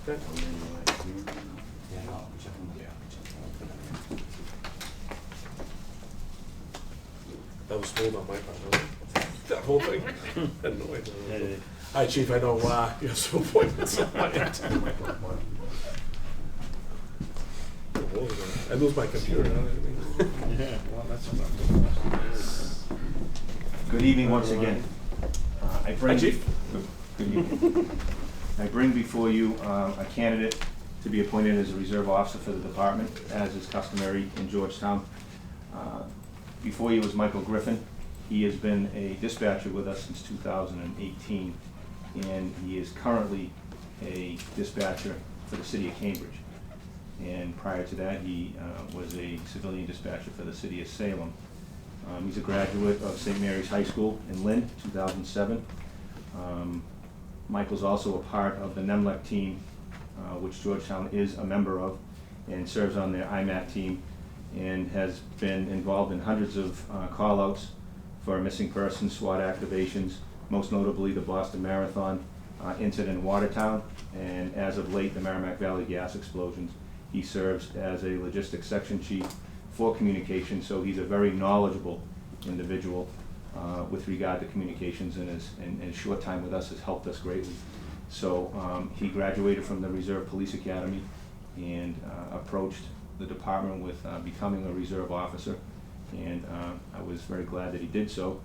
[SPEAKER 10] Okay.
[SPEAKER 8] Yeah, no, we check them, yeah.
[SPEAKER 10] That was smooth on my part, wasn't it? That whole thing. Had no idea.
[SPEAKER 2] Yeah.
[SPEAKER 10] Hi, Chief, I know, you have some appointments on my end. I lose my computer,
[SPEAKER 2] Yeah, well, that's enough.
[SPEAKER 7] Good evening once again. I bring.
[SPEAKER 10] Hi, Chief.
[SPEAKER 7] Good evening. I bring before you a candidate to be appointed as a reserve officer for the department, as is customary in Georgetown. Before you is Michael Griffin. He has been a dispatcher with us since 2018, and he is currently a dispatcher for the city of Cambridge. And prior to that, he was a civilian dispatcher for the city of Salem. He's a graduate of St. Mary's High School in Lynn, 2007. Michael's also a part of the NEMLEC team, which Georgetown is a member of, and serves on their IMAT team, and has been involved in hundreds of call-outs for missing persons, SWAT activations, most notably the Boston Marathon incident in Watertown, and as of late, the Merrimack Valley gas explosions. He serves as a logistics section chief for communications, so he's a very knowledgeable individual with regard to communications, and his short time with us has helped us greatly. So he graduated from the Reserve Police Academy and approached the department with becoming a reserve officer, and I was very glad that he did so.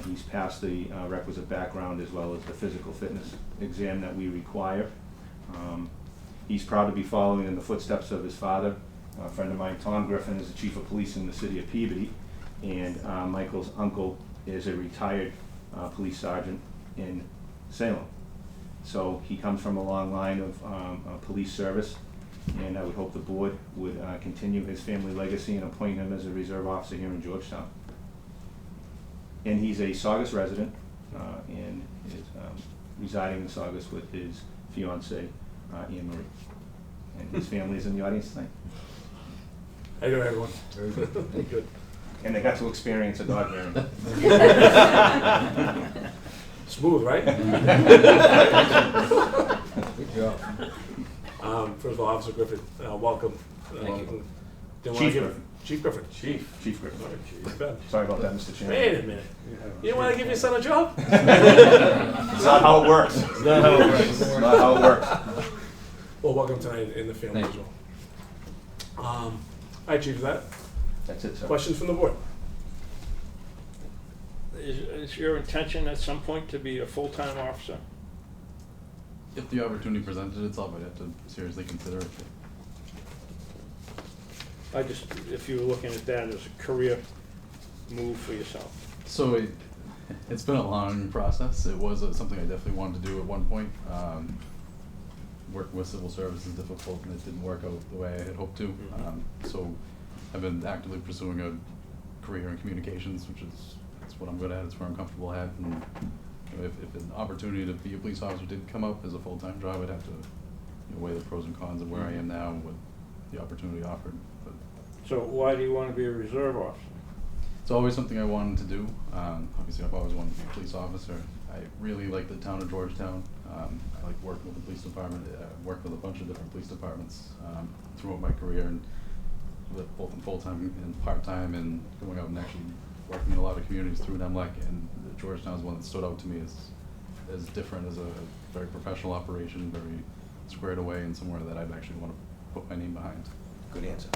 [SPEAKER 7] He's passed the requisite background as well as the physical fitness exam that we require. He's proud to be following in the footsteps of his father. A friend of mine, Tom Griffin, is the chief of police in the city of Peabody, and Michael's uncle is a retired police sergeant in Salem. So he comes from a long line of police service, and I would hope the board would continue his family legacy and appoint him as a reserve officer here in Georgetown. And he's a Saugus resident, and is residing in Saugus with his fiancee, Anne Marie. And his family is in the audience tonight.
[SPEAKER 10] How you doing, everyone?
[SPEAKER 5] Very good.
[SPEAKER 10] Good.
[SPEAKER 7] And they got to experience a dog hearing.
[SPEAKER 10] Smooth, right?
[SPEAKER 5] Good job.
[SPEAKER 10] First of all, Officer Griffin, welcome.
[SPEAKER 7] Thank you.
[SPEAKER 10] Didn't wanna
[SPEAKER 7] Chief
[SPEAKER 10] give-
[SPEAKER 7] Griffin.
[SPEAKER 10] Chief Griffin.
[SPEAKER 7] Chief Griffin.
[SPEAKER 10] My bad.
[SPEAKER 7] Sorry about that, Mr. Chairman.
[SPEAKER 10] Wait a minute. You didn't want to give your son a job?
[SPEAKER 7] It's not how it works. It's
[SPEAKER 11] Not how it works.
[SPEAKER 7] not how it works.
[SPEAKER 10] Well, welcome tonight in the family as well. All right, Chief, is that
[SPEAKER 7] That's it, sir.
[SPEAKER 10] questions from the board?
[SPEAKER 2] Is your intention at some point to be a full-time officer?
[SPEAKER 12] If the opportunity presented itself, I'd have to seriously consider it.
[SPEAKER 2] If you were looking at that as a career move for yourself.
[SPEAKER 12] So it's been a long process. It was something I definitely wanted to do at one point. Working with civil service is difficult, and it didn't work out the way I had hoped to. So I've been actively pursuing a career in communications, which is it's what I'm good at, it's where I'm comfortable at, and you know, if an opportunity to be a police officer did come up as a full-time job, I'd have to weigh the pros and cons of where I am now and what the opportunity offered. But
[SPEAKER 2] So why do you want to be a reserve officer?
[SPEAKER 12] it's always something I wanted to do. Obviously, I've always wanted to be a police officer. I really like the town of Georgetown. I like working with the police department. I've worked with a bunch of different police departments throughout my career, and both in full-time and part-time, and going out and actually working in a lot of communities through NEMLEC. And Georgetown is one that stood out to me as different, as a very professional operation, very squared away, and somewhere that I'd actually want to put my name behind.
[SPEAKER 8] Good answer.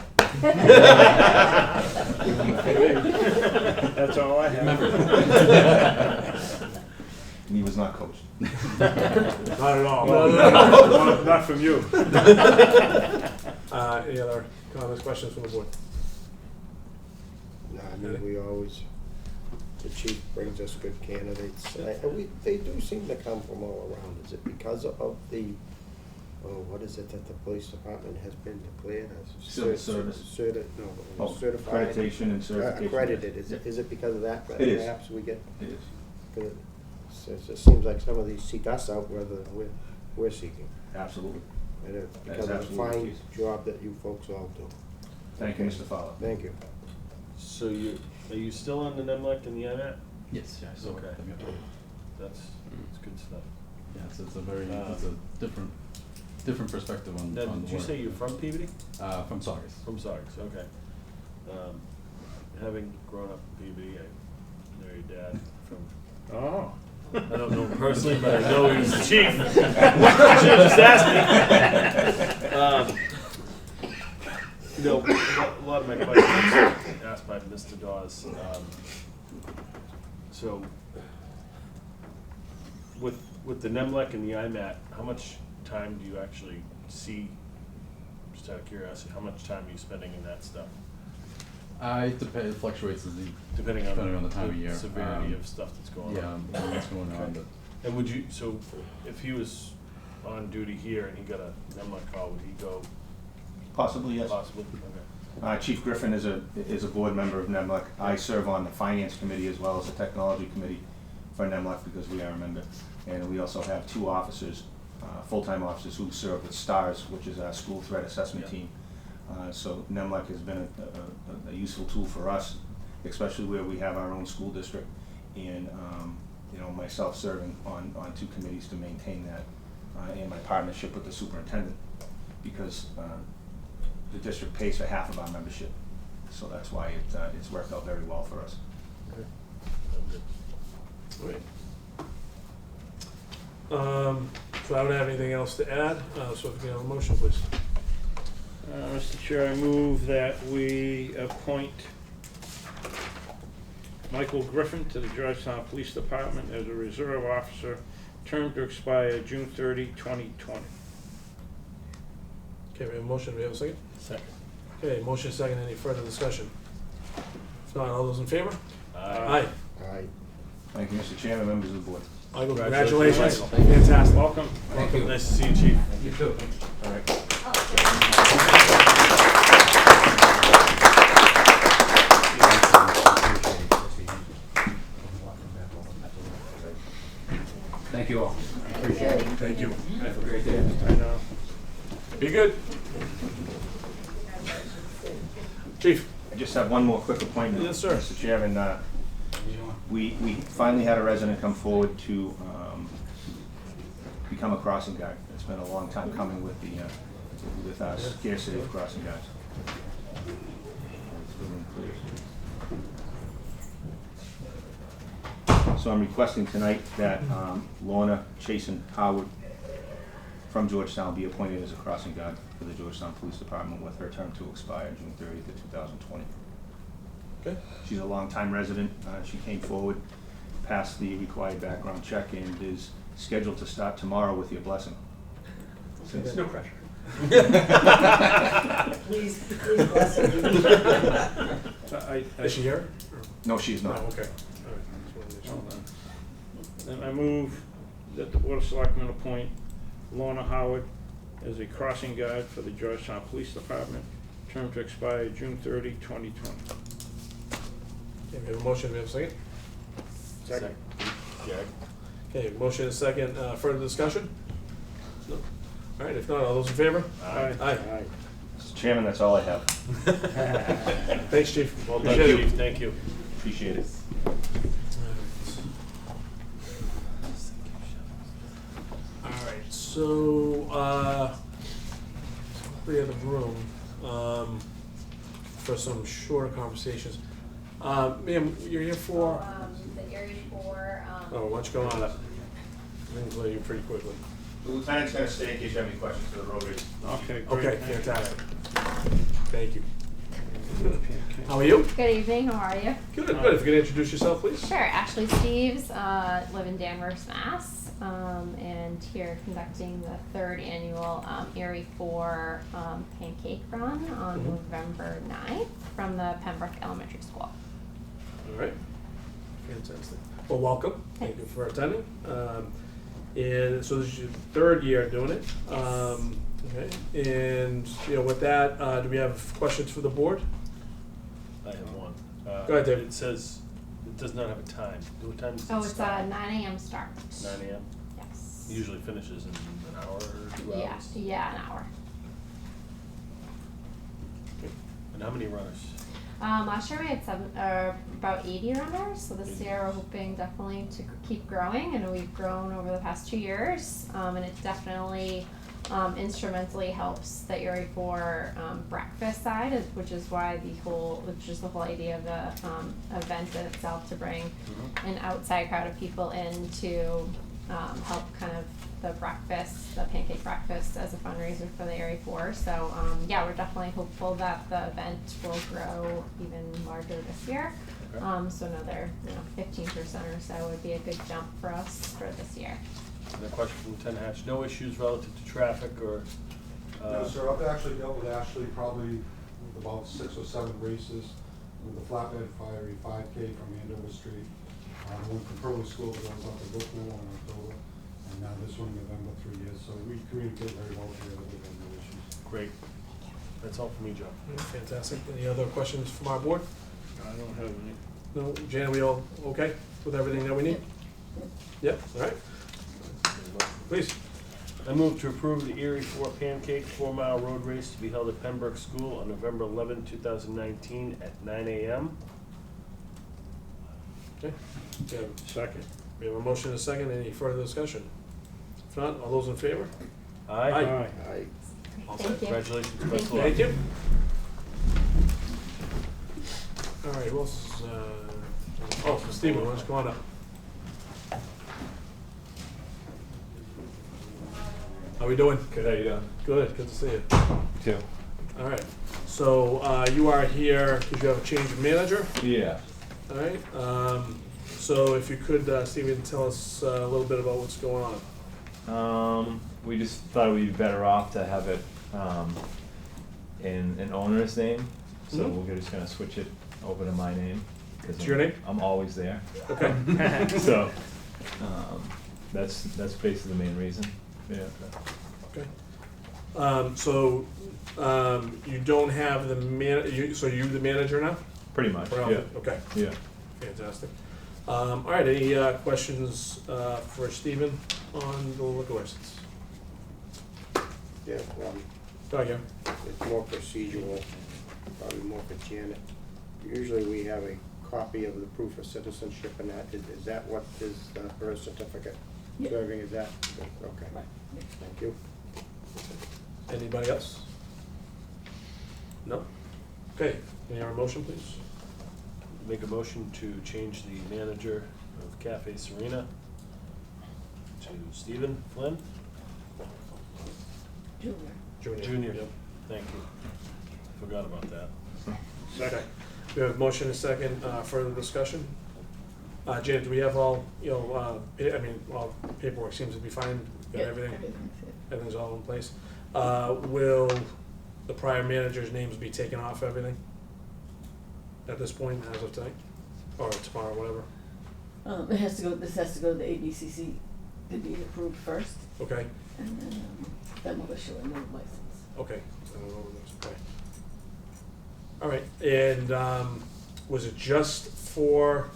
[SPEAKER 2] That's all I have.
[SPEAKER 7] And he was not coached.
[SPEAKER 10] Not at all.
[SPEAKER 2] No, not from you.
[SPEAKER 10] Any other comments, questions from the board?
[SPEAKER 4] No, I mean, we always, the chief brings us good candidates. They do seem to come from all around. Is it because of the, what is it that the police department has been declared as?
[SPEAKER 7] Civil service. Oh,
[SPEAKER 4] Certified.
[SPEAKER 7] accreditation and certification.
[SPEAKER 4] Accredited. Is it because of that?
[SPEAKER 7] It is.
[SPEAKER 4] Perhaps we get,
[SPEAKER 7] It is.
[SPEAKER 4] good. It seems like some of these seek us out rather than we're seeking.
[SPEAKER 7] Absolutely.
[SPEAKER 4] And it's
[SPEAKER 7] That
[SPEAKER 4] because
[SPEAKER 7] is
[SPEAKER 4] of the
[SPEAKER 7] absolutely the
[SPEAKER 4] fine
[SPEAKER 7] case.
[SPEAKER 4] job that you folks all do.
[SPEAKER 7] Thank you, Mr. Fowler.
[SPEAKER 4] Thank you.
[SPEAKER 11] So are you still on the NEMLEC and the IMAT?
[SPEAKER 12] Yes, yeah. So
[SPEAKER 11] Okay. That's good stuff.
[SPEAKER 12] Yeah, it's a very it's a different perspective on
[SPEAKER 11] Now,
[SPEAKER 12] on
[SPEAKER 11] did
[SPEAKER 12] the
[SPEAKER 11] you
[SPEAKER 12] work.
[SPEAKER 11] say you're from Peabody?
[SPEAKER 12] From Saugus.
[SPEAKER 11] From Saugus, okay. Having grown up in Peabody, I know your dad from,
[SPEAKER 2] Oh.
[SPEAKER 11] I don't know him personally, but I know he was the chief. You should have just asked me. You know, a lot of my questions are asked by Mr. Dawes. So, with the NEMLEC and the IMAT, how much time do you actually see, just out of curiosity, how much time are you spending in that stuff?
[SPEAKER 12] It fluctuates
[SPEAKER 11] Depending on
[SPEAKER 12] the time of year.
[SPEAKER 11] severity of stuff that's going
[SPEAKER 12] Yeah,
[SPEAKER 11] on.
[SPEAKER 12] what's going on. But
[SPEAKER 11] And would you, so if he was on duty here and he got a NEMLEC call, would he go
[SPEAKER 7] Possibly, yes.
[SPEAKER 11] possibly? Okay.
[SPEAKER 7] Chief Griffin is a board member of NEMLEC. I serve on the finance committee as well as the technology committee for NEMLEC because we are a member. And we also have two officers, full-time officers who serve with STARS, which is our school threat assessment
[SPEAKER 11] Yeah.
[SPEAKER 7] team. So NEMLEC has been a useful tool for us, especially where we have our own school district. And myself serving on two committees to maintain that, and my partnership with the superintendent, because the district pays for half of our membership. So that's why it's worked out very well for us.
[SPEAKER 11] Okay. I'm good.
[SPEAKER 10] All right. So I don't have anything else to add, so if you can have a motion, please.
[SPEAKER 2] Mr. Chair, I move that we appoint Michael Griffin to the Georgetown Police Department as a reserve officer, term to expire June 30, 2020.
[SPEAKER 10] Okay, we have a motion, we have a second?
[SPEAKER 11] Second.
[SPEAKER 10] Okay, motion second, any further discussion? If not, all those in favor?
[SPEAKER 11] Aye.
[SPEAKER 4] Aye.
[SPEAKER 7] Thank you, Mr. Chairman, members of the board.
[SPEAKER 10] Michael,
[SPEAKER 11] Congratulations.
[SPEAKER 10] congratulations, fantastic.
[SPEAKER 2] Welcome.
[SPEAKER 11] Nice to see you, Chief.
[SPEAKER 12] you too.
[SPEAKER 7] All right.
[SPEAKER 5] Thank you all.
[SPEAKER 10] Thank you.
[SPEAKER 2] Have a great day. I know.
[SPEAKER 10] Be good. Chief?
[SPEAKER 7] I just have one more quick appointment.
[SPEAKER 10] Yes, sir.
[SPEAKER 7] Mr. Chairman, we finally had a resident come forward to become a crossing guard. It's been a long time coming with our scarcity of crossing guards. So I'm requesting tonight that Lorna Chasen Howard from Georgetown be appointed as a crossing guard for the Georgetown Police Department with her term to expire June 30th of 2020.
[SPEAKER 10] Okay.
[SPEAKER 7] She's a longtime resident. She came forward, passed the required background check, and is scheduled to start tomorrow with your blessing.
[SPEAKER 8] No pressure.
[SPEAKER 6] Please bless him.
[SPEAKER 10] Is she here?
[SPEAKER 7] No, she's
[SPEAKER 10] No,
[SPEAKER 7] not.
[SPEAKER 10] okay. All right.
[SPEAKER 2] Then I move that the Board of Selectmen appoint Lorna Howard as a crossing guard for the Georgetown Police Department, term to expire June 30, 2020.
[SPEAKER 10] Okay, we have a motion, we have a second?
[SPEAKER 4] Second.
[SPEAKER 11] Jack?
[SPEAKER 10] Okay, motion and second, further discussion? No? All right, if not, all those in favor?
[SPEAKER 11] Aye.
[SPEAKER 10] Aye.
[SPEAKER 4] Aye.
[SPEAKER 7] Mr. Chairman, that's all I have.
[SPEAKER 10] Thanks, chief.
[SPEAKER 11] Well done,
[SPEAKER 10] Appreciate it.
[SPEAKER 11] chief, thank you.
[SPEAKER 7] Appreciate it.
[SPEAKER 10] All right, so, we have the room, for some shorter conversations. Ma'am, you're here for,
[SPEAKER 6] The area for,
[SPEAKER 10] oh, why don't you go on up? I can play you pretty quickly.
[SPEAKER 7] The lieutenant's gonna stay in case you have any questions for the road race.
[SPEAKER 2] Okay,
[SPEAKER 10] Okay, fantastic. Thank you. How are you?
[SPEAKER 6] Good evening, how are you?
[SPEAKER 10] Good, good. If you could introduce yourself, please.
[SPEAKER 6] Sure, Ashley Steves, live in Danvers, Mass. And here conducting the third annual Erie 4 Pancake Run on November 9th from the Pembroke Elementary School.
[SPEAKER 10] All right. Fantastic. Well, welcome. Thank you for attending. And so this is your third year doing it. Okay. And, you know, with that, do we have questions for the board?
[SPEAKER 11] I have one.
[SPEAKER 10] Go ahead, David.
[SPEAKER 11] It says, it does not have a time. What time does it
[SPEAKER 6] Oh, it's
[SPEAKER 11] start?
[SPEAKER 6] 9 a.m. start.
[SPEAKER 11] 9 a.m.?
[SPEAKER 6] Yes.
[SPEAKER 11] Usually finishes in an hour or 2
[SPEAKER 6] Yeah,
[SPEAKER 11] hours?
[SPEAKER 6] yeah, an hour.
[SPEAKER 11] And how many runners?
[SPEAKER 6] Last year we had about 80 runners, so this year we're hoping definitely to keep growing, and we've grown over the past 2 years, and it definitely instrumentally helps the Erie 4 breakfast side, which is the whole idea of the event in itself, to bring an outside crowd of people in to help kind of the pancake breakfast as a fundraiser for the Erie 4. So yeah, we're definitely hopeful that the event will grow even larger this year.
[SPEAKER 11] Okay.
[SPEAKER 6] So another 15% or so would be a good jump for us for this year.
[SPEAKER 11] And a question from Lieutenant Hatch, no issues relative to traffic or?
[SPEAKER 3] No, sir, I've actually dealt with Ashley probably with about 6 or 7 races with the Flatbed Fiery 5K from Andover Street. Went from Pearly School, but I was up to Brookville in October, and now this one in November, 3 years. So we communicate very well together, we have no issues.
[SPEAKER 11] Great. That's all for me, Joe.
[SPEAKER 10] Fantastic. Any other questions from our board?
[SPEAKER 2] I don't have any.
[SPEAKER 10] No? Jan, are we all okay with everything that we need? Yep, all right. Please.
[SPEAKER 11] I move to approve the Erie 4 Pancake 4-mile road race to be held at Pembroke School on November 11, 2019 at 9 a.m.
[SPEAKER 10] Okay.
[SPEAKER 2] Second.
[SPEAKER 10] We have a motion and a second. Any further discussion? If not, all those in favor?
[SPEAKER 11] Aye.
[SPEAKER 10] Aye.
[SPEAKER 4] Aye.
[SPEAKER 10] All
[SPEAKER 6] Thank
[SPEAKER 10] set.
[SPEAKER 6] you.
[SPEAKER 11] Congratulations.
[SPEAKER 6] Thank
[SPEAKER 11] Best of
[SPEAKER 6] you.
[SPEAKER 11] luck.
[SPEAKER 10] Thank you. All right, well, Stephen, why don't you go on up? How we doing?
[SPEAKER 13] Good, how you doing?
[SPEAKER 10] Good to see you.
[SPEAKER 13] Too.
[SPEAKER 10] All right, so you are here because you have a change of manager,
[SPEAKER 13] Yeah.
[SPEAKER 10] all right? So if you could, Stephen, tell us a little bit about what's going on.
[SPEAKER 13] We just thought we'd be better off to have it in an owner's name, so
[SPEAKER 10] Mhm.
[SPEAKER 13] we're just gonna switch it over to my name. 'Cause
[SPEAKER 10] It's your name?
[SPEAKER 13] I'm always there.
[SPEAKER 10] Okay.
[SPEAKER 13] So, that's basically the main reason. Yeah.
[SPEAKER 10] Okay. So you don't have the so you're the manager now?
[SPEAKER 13] Pretty much,
[SPEAKER 10] Ralph?
[SPEAKER 13] yeah.
[SPEAKER 10] Okay,
[SPEAKER 13] Yeah.
[SPEAKER 10] fantastic. All right, any questions for Stephen on the liquor license?
[SPEAKER 4] Yeah,
[SPEAKER 10] Go ahead,
[SPEAKER 4] it's more procedural, probably more for Janet. Usually we have a copy of the proof of citizenship, and that, is that what is the birth certificate serving, is that? Okay, thank you.
[SPEAKER 10] Anybody else? No? Okay, can I have a motion, please?
[SPEAKER 11] Make a motion to change the manager of Cafe Serena to Stephen Flynn? Junior.
[SPEAKER 10] Yep.
[SPEAKER 11] Thank you. Forgot about that.
[SPEAKER 10] Okay. We have a motion and a second, further discussion? Jan, do we have all, all paperwork seems to be fine, got everything? Everything's all in place. Will the prior manager's names be taken off everything? At this point, as of tonight? Or tomorrow, whatever?
[SPEAKER 14] This has to go to the ABCC to be approved first,
[SPEAKER 10] Okay,
[SPEAKER 14] and then we'll issue a new license.
[SPEAKER 10] okay. Okay. All right, and was it just for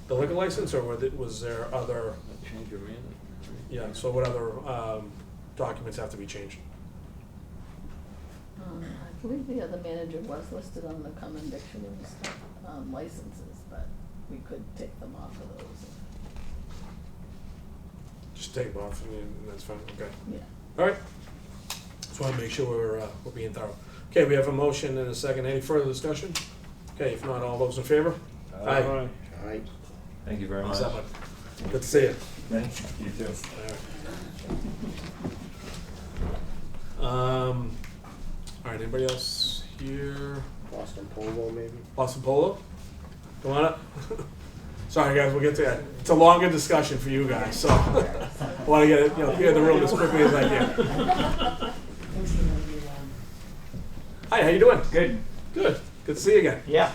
[SPEAKER 10] The liquor license, or was there other,
[SPEAKER 2] Change your manager.
[SPEAKER 10] yeah, so what other, documents have to be changed?
[SPEAKER 14] I believe the other manager was listed on the common victuals, licenses, but we could take them off of those.
[SPEAKER 10] Just take them off, and that's fine, okay.
[SPEAKER 14] Yeah.
[SPEAKER 10] All right. Just want to make sure we're being thorough. Okay, we have a motion and a second. Any further discussion? Okay, if not, all those in favor? Aye.
[SPEAKER 4] All right.
[SPEAKER 13] Thank you very
[SPEAKER 10] All
[SPEAKER 13] much.
[SPEAKER 10] set, bud. Good to see you.
[SPEAKER 13] You too.
[SPEAKER 10] All right, anybody else here?
[SPEAKER 4] Boston Polo, maybe?
[SPEAKER 10] Boston Polo? Come on up. Sorry, guys, we'll get to that. It's a longer discussion for you guys, so I want to get it, clear the room as quickly as I can. Hi, how you doing?
[SPEAKER 15] Good.
[SPEAKER 10] Good. Good to see you again.
[SPEAKER 15] Yeah.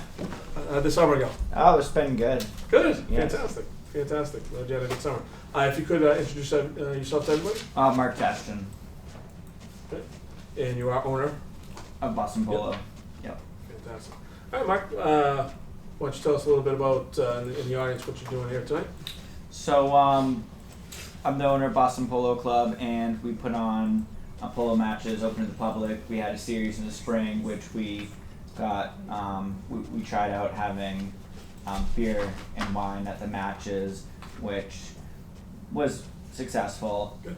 [SPEAKER 10] This summer ago.
[SPEAKER 15] Oh, it's been good.
[SPEAKER 10] Good.
[SPEAKER 15] Yes.
[SPEAKER 10] Fantastic. Fantastic. Glad you had a good summer. If you could introduce yourself to everybody.
[SPEAKER 15] Mark Taston
[SPEAKER 10] Okay. And you are owner.
[SPEAKER 15] of Boston Polo. Yep.
[SPEAKER 10] Fantastic. All right, Mark. Why don't you tell us a little bit about, in the audience, what you're doing here tonight?
[SPEAKER 15] So, I'm the owner of Boston Polo Club, and we put on polo matches open to the public. We had a series in the spring, which we got. We tried out having beer and wine at the matches, which was successful.
[SPEAKER 10] Good.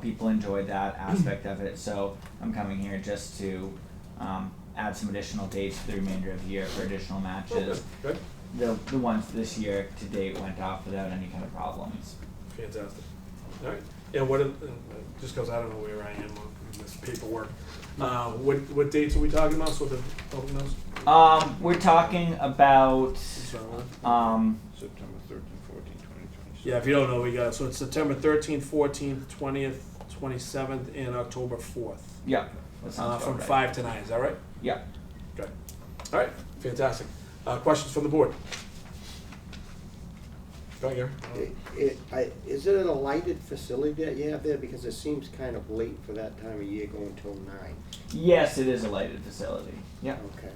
[SPEAKER 15] People enjoyed that aspect of it. So I'm coming here just to add some additional dates for the remainder of the year for additional matches.
[SPEAKER 10] Good.
[SPEAKER 15] The ones this year to date went off without any kind of problems.
[SPEAKER 10] Fantastic. All right. And just because I don't know where I am on this paperwork, what dates are we talking about? So the public knows.
[SPEAKER 15] We're talking about
[SPEAKER 10] Sorry, what?
[SPEAKER 2] September 13th, 14th, 2026.
[SPEAKER 10] Yeah, if you don't know, we got so it's September 13th, 14th, 20th, 27th, and October 4th.
[SPEAKER 15] yeah. That sounds
[SPEAKER 10] From
[SPEAKER 15] about right.
[SPEAKER 10] 5 to 9. Is that right?
[SPEAKER 15] Yeah.
[SPEAKER 10] Okay. All right. Fantastic. Questions from the board? Go ahead, Gary.
[SPEAKER 4] Is it a lighted facility that you have there? Because it seems kind of late for that time of year going till 9.
[SPEAKER 15] Yes, it is a lighted facility. Yeah.
[SPEAKER 4] Okay.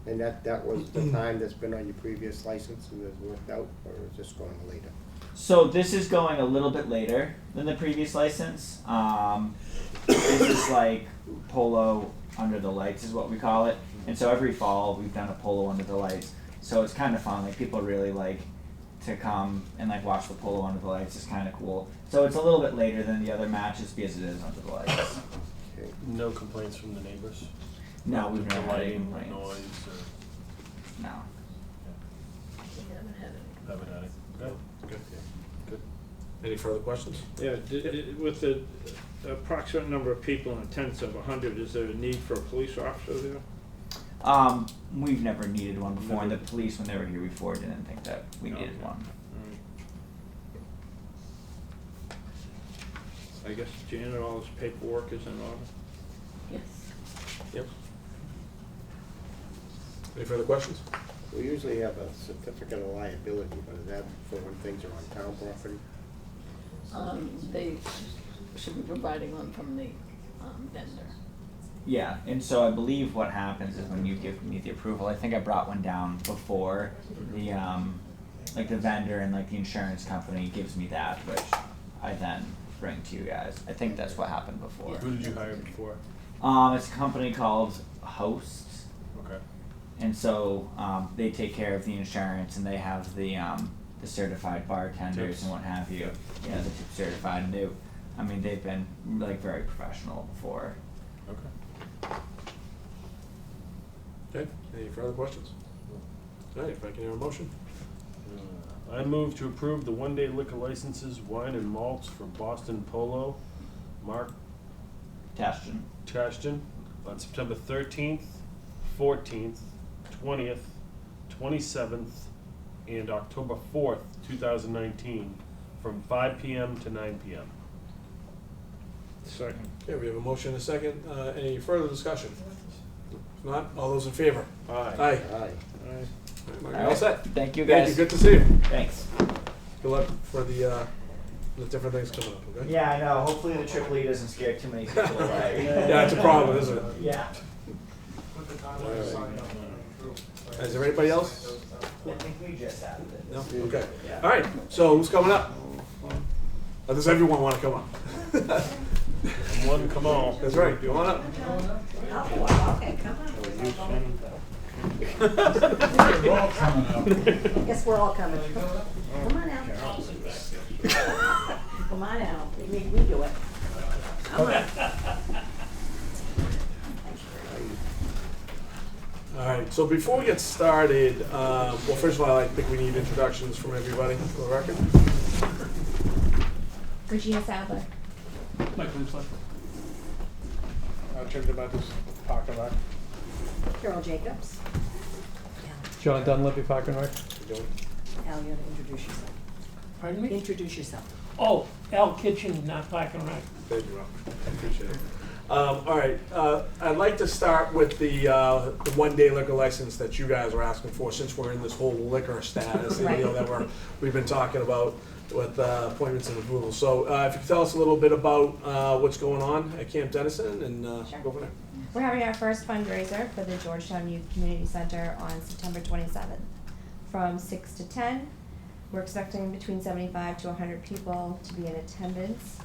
[SPEAKER 4] And that was the time that's been on your previous license and has worked out, or is this going later?
[SPEAKER 15] So this is going a little bit later than the previous license. This is like polo under the lights is what we call it. And so every fall we've done a polo under the lights. So it's kind of fun. Like people really like to come and like watch the polo under the lights. It's kind of cool. So it's a little bit later than the other matches because it is under the lights.
[SPEAKER 4] Okay.
[SPEAKER 11] No complaints from the neighbors?
[SPEAKER 15] No, we've
[SPEAKER 11] The
[SPEAKER 15] never had any
[SPEAKER 11] lighting,
[SPEAKER 15] complaints.
[SPEAKER 11] noise,
[SPEAKER 15] No.
[SPEAKER 14] We haven't had any.
[SPEAKER 11] haven't had it? Okay.
[SPEAKER 10] Good.
[SPEAKER 11] Good.
[SPEAKER 10] Any further questions?
[SPEAKER 2] Yeah, with the approximate number of people in attendance of 100, is there a need for a police officer there?
[SPEAKER 15] We've never needed one before, and the police, when they were here before, didn't think that we
[SPEAKER 2] No.
[SPEAKER 15] needed one.
[SPEAKER 2] I guess Janet, all this paperwork is in order?
[SPEAKER 14] Yes.
[SPEAKER 10] Yep. Any further questions?
[SPEAKER 4] We usually have a certificate of liability, but is that for when things are on town property?
[SPEAKER 14] They should be providing one from the vendor.
[SPEAKER 15] Yeah, and so I believe what happens is when you give me the approval, I think I brought one down before, the like the vendor and like the insurance company gives me that, which I then bring to you guys. I think that's what happened before.
[SPEAKER 11] Who did you hire before?
[SPEAKER 15] It's a company called Host,
[SPEAKER 11] Okay.
[SPEAKER 15] and so they take care of the insurance and they have the certified bartenders
[SPEAKER 10] Tips.
[SPEAKER 15] and what have you. Yeah, the tip certified, and they've been like very professional before.
[SPEAKER 11] Okay.
[SPEAKER 10] Okay. Any further questions? All right. If I can hear a motion.
[SPEAKER 11] I move to approve the one-day liquor licenses, wine and malts for Boston Polo, Mark Tashton, on September 13th, 14th, 20th, 27th, and October 4th, 2019, from 5 p.m. to 9 p.m.
[SPEAKER 2] Second.
[SPEAKER 10] Okay, we have a motion and a second. Any further discussion? If not, all those in favor?
[SPEAKER 2] Aye.
[SPEAKER 10] Aye.
[SPEAKER 4] Aye.
[SPEAKER 2] Aye.
[SPEAKER 10] All right,
[SPEAKER 15] All
[SPEAKER 10] all
[SPEAKER 15] right.
[SPEAKER 10] set.
[SPEAKER 15] Thank you,
[SPEAKER 10] Thank
[SPEAKER 15] guys.
[SPEAKER 10] you. Good to see you.
[SPEAKER 15] Thanks.
[SPEAKER 10] Good luck for the different things coming up. Okay.
[SPEAKER 15] Yeah, I know. Hopefully the Triple E doesn't scare too many people away.
[SPEAKER 10] Yeah, it's a problem, isn't it?
[SPEAKER 15] Yeah.
[SPEAKER 10] All Is there anybody else?
[SPEAKER 15] I think we just have it.
[SPEAKER 10] No? Okay. All right, so who's coming up? Does everyone want to come up?
[SPEAKER 2] One, come on.
[SPEAKER 10] That's right, come on up.
[SPEAKER 16] Okay, come on.
[SPEAKER 3] We're all coming up.
[SPEAKER 16] Yes, we're all coming. Come on out. Come on out. We do it. Come on.
[SPEAKER 10] All right, so before we get started, well, first of all, I think we need introductions from everybody for the record.
[SPEAKER 6] Regina Sadler.
[SPEAKER 9] Mike Winslow.
[SPEAKER 3] Jim DeMatteis, Park and Rec.
[SPEAKER 16] Carol Jacobs.
[SPEAKER 9] John Dunleavy, Park and Rec.
[SPEAKER 16] Al, you gotta introduce yourself.
[SPEAKER 9] Pardon me?
[SPEAKER 16] Introduce yourself.
[SPEAKER 9] Oh, Al Kitchen, not Park and Rec.
[SPEAKER 10] Thank you, Rob. I appreciate it. All right, I'd like to start with the one-day liquor license that you guys are asking for, since we're in this whole liquor status, you know, that we've been talking about with appointments and approval. So if you could tell us a little bit about what's going on at Camp Dennison, and
[SPEAKER 6] Sure.
[SPEAKER 10] go from there.
[SPEAKER 6] We're having our first fundraiser for the Georgetown Youth Community Center on September 27th from 6 to 10. We're expecting between 75 to 100 people to be in attendance,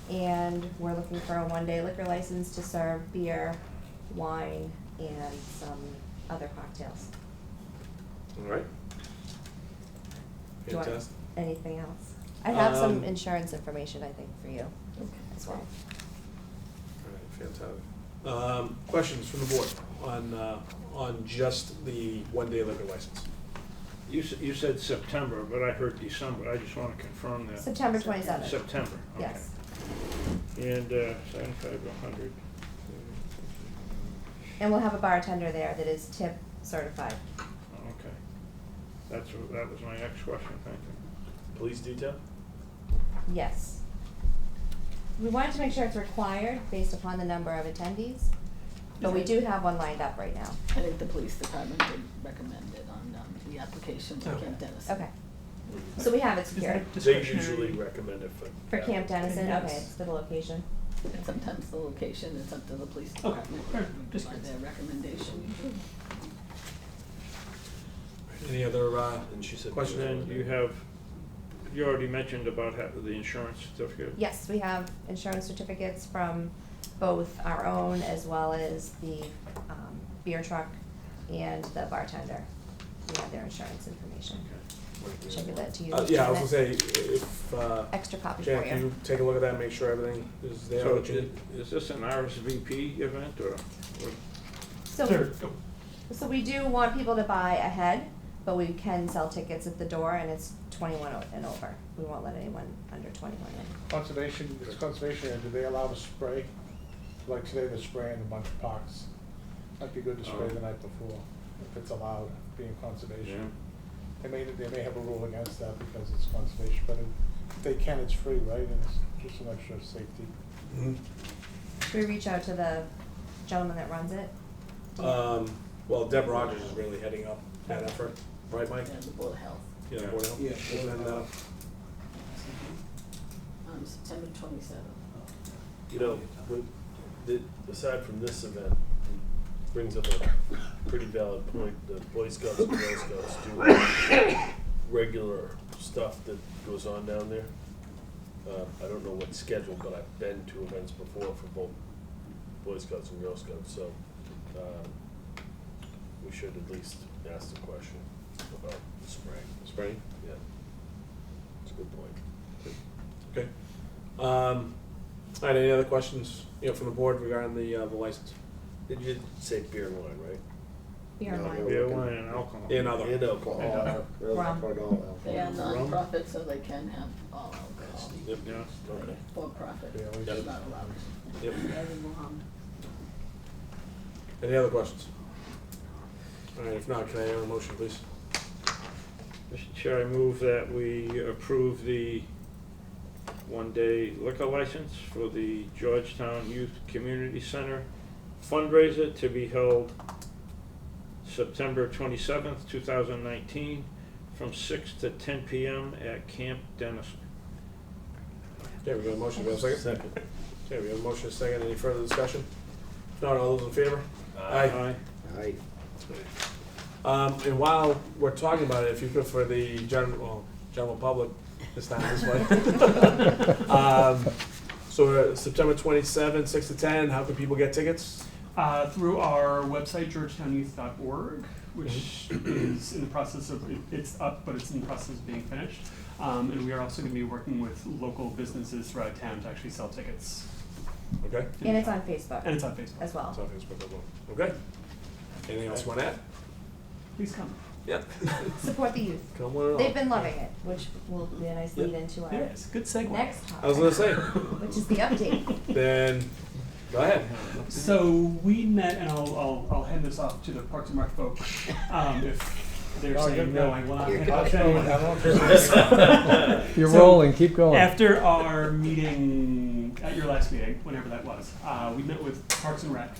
[SPEAKER 6] and we're looking for a one-day liquor license to serve beer, wine, and some other cocktails.
[SPEAKER 10] All right.
[SPEAKER 6] Do you want
[SPEAKER 10] Fantastic.
[SPEAKER 6] anything else? I have some
[SPEAKER 10] Um,
[SPEAKER 6] insurance information, I think, for you as well.
[SPEAKER 10] All right, fantastic. Questions from the board on just the one-day liquor license?
[SPEAKER 2] You said September, but I heard December. I just want to confirm that.
[SPEAKER 6] September 27th.
[SPEAKER 2] September, okay.
[SPEAKER 6] Yes.
[SPEAKER 2] And 75 to 100.
[SPEAKER 6] And we'll have a bartender there that is tip certified.
[SPEAKER 2] Okay. That was my next question, thank you.
[SPEAKER 11] Police detail?
[SPEAKER 6] Yes. We wanted to make sure it's required based upon the number of attendees, but we do have one lined up right now.
[SPEAKER 14] I think the police department did recommend it on the application for Camp Dennison.
[SPEAKER 6] Okay. So we have it secured.
[SPEAKER 11] They usually recommend it for.
[SPEAKER 6] For Camp Dennison,
[SPEAKER 14] Yes.
[SPEAKER 6] okay, it's the location.
[SPEAKER 14] And sometimes the location, it's up to the police
[SPEAKER 9] Okay,
[SPEAKER 14] department,
[SPEAKER 9] just
[SPEAKER 14] by
[SPEAKER 9] curious.
[SPEAKER 14] their recommendation.
[SPEAKER 10] Any other
[SPEAKER 11] And she said.
[SPEAKER 10] Question.
[SPEAKER 2] And then you already mentioned about the insurance certificate?
[SPEAKER 6] Yes, we have insurance certificates from both our own as well as the beer truck and the bartender. We have their insurance information. Should I give that to you?
[SPEAKER 10] yeah, I was gonna
[SPEAKER 6] Janet?
[SPEAKER 10] say, if,
[SPEAKER 6] Extra copy
[SPEAKER 10] Jan,
[SPEAKER 6] for
[SPEAKER 10] can
[SPEAKER 6] you.
[SPEAKER 10] you take a look at that, make sure everything is there?
[SPEAKER 2] So
[SPEAKER 10] that you need?
[SPEAKER 2] is this an RSVP event or?
[SPEAKER 6] So we do want people to buy ahead, but we can sell tickets at the door, and it's 21 and over. We won't let anyone under 21 in.
[SPEAKER 3] Conservation, it's conservation, and do they allow to spray? Like today, they're spraying a bunch of parks. Might be good to spray the night before, if it's allowed, being conservation. They may have a rule against that because it's conservation, but if they can, it's free, right? And it's just an extra safety.
[SPEAKER 6] Should we reach out to the gentleman that runs it?
[SPEAKER 10] Well, Deb Rogers is really heading up that effort, right, Mike?
[SPEAKER 14] And the Board of Health,
[SPEAKER 10] Yeah, Board of Health?
[SPEAKER 3] Yeah.
[SPEAKER 10] And then,
[SPEAKER 14] September 27th.
[SPEAKER 11] You know, aside from this event, it brings up a pretty valid point. The Boy Scouts and Girl Scouts do regular stuff that goes on down there. I don't know what's scheduled, but I've been to events before for both Boy Scouts and Girl Scouts, so we should at least ask the question about the spraying.
[SPEAKER 10] Spraying?
[SPEAKER 11] Yeah. It's a good point.
[SPEAKER 10] Okay. All right, any other questions, from the board regarding the license?
[SPEAKER 11] Did you say beer and wine, right?
[SPEAKER 6] Beer and wine.
[SPEAKER 2] Beer, wine, and alcohol.
[SPEAKER 10] And other.
[SPEAKER 11] And alcohol.
[SPEAKER 6] Rum.
[SPEAKER 14] They are non-profit, so they can have all alcohol.
[SPEAKER 11] Yep.
[SPEAKER 2] Yeah.
[SPEAKER 11] Okay.
[SPEAKER 14] For profit,
[SPEAKER 3] Yeah, we
[SPEAKER 14] it's
[SPEAKER 11] should-
[SPEAKER 14] not allowed.
[SPEAKER 10] Yep.
[SPEAKER 14] Rum.
[SPEAKER 10] Any other questions? All right, if not, can I have a motion, please?
[SPEAKER 2] Mr. Chair, I move that we approve the one-day liquor license for the Georgetown Youth Community Center fundraiser to be held September 27th, 2019, from 6 to 10 p.m. at Camp Dennison.
[SPEAKER 10] Okay, we got a motion, we have a second?
[SPEAKER 11] Second.
[SPEAKER 10] Okay, we have a motion, a second, any further discussion? If not, all those in favor?
[SPEAKER 2] Aye.
[SPEAKER 4] Aye.
[SPEAKER 10] And while we're talking about it, if you could, for the general public, this time this way. So September 27th, 6 to 10, how can people get tickets?
[SPEAKER 17] Through our website, georgetownyouth.org, which is in the process of, it's up, but it's in the process of being finished. And we are also going to be working with local businesses throughout town to actually sell tickets.
[SPEAKER 10] Okay.
[SPEAKER 6] And it's on Facebook.
[SPEAKER 17] And it's on Facebook.
[SPEAKER 6] As well.
[SPEAKER 10] It's on Facebook as well. Okay. Anything else you want to add?
[SPEAKER 17] Please come.
[SPEAKER 10] Yeah.
[SPEAKER 6] Support the youth.
[SPEAKER 10] Come on along.
[SPEAKER 6] They've been loving it, which will be a nice lead into our
[SPEAKER 17] Yes, good segue.
[SPEAKER 6] next topic.
[SPEAKER 10] I was going to say.
[SPEAKER 6] Which is the update.
[SPEAKER 10] Then, go ahead.
[SPEAKER 17] So we met, and I'll hand this off to the Parks and Rec folks. If they're saying no, I will not hand it off to anyone.
[SPEAKER 18] You're
[SPEAKER 17] So,
[SPEAKER 18] rolling, keep going.
[SPEAKER 17] After our meeting, at your last meeting, whenever that was, we met with Parks and Rec.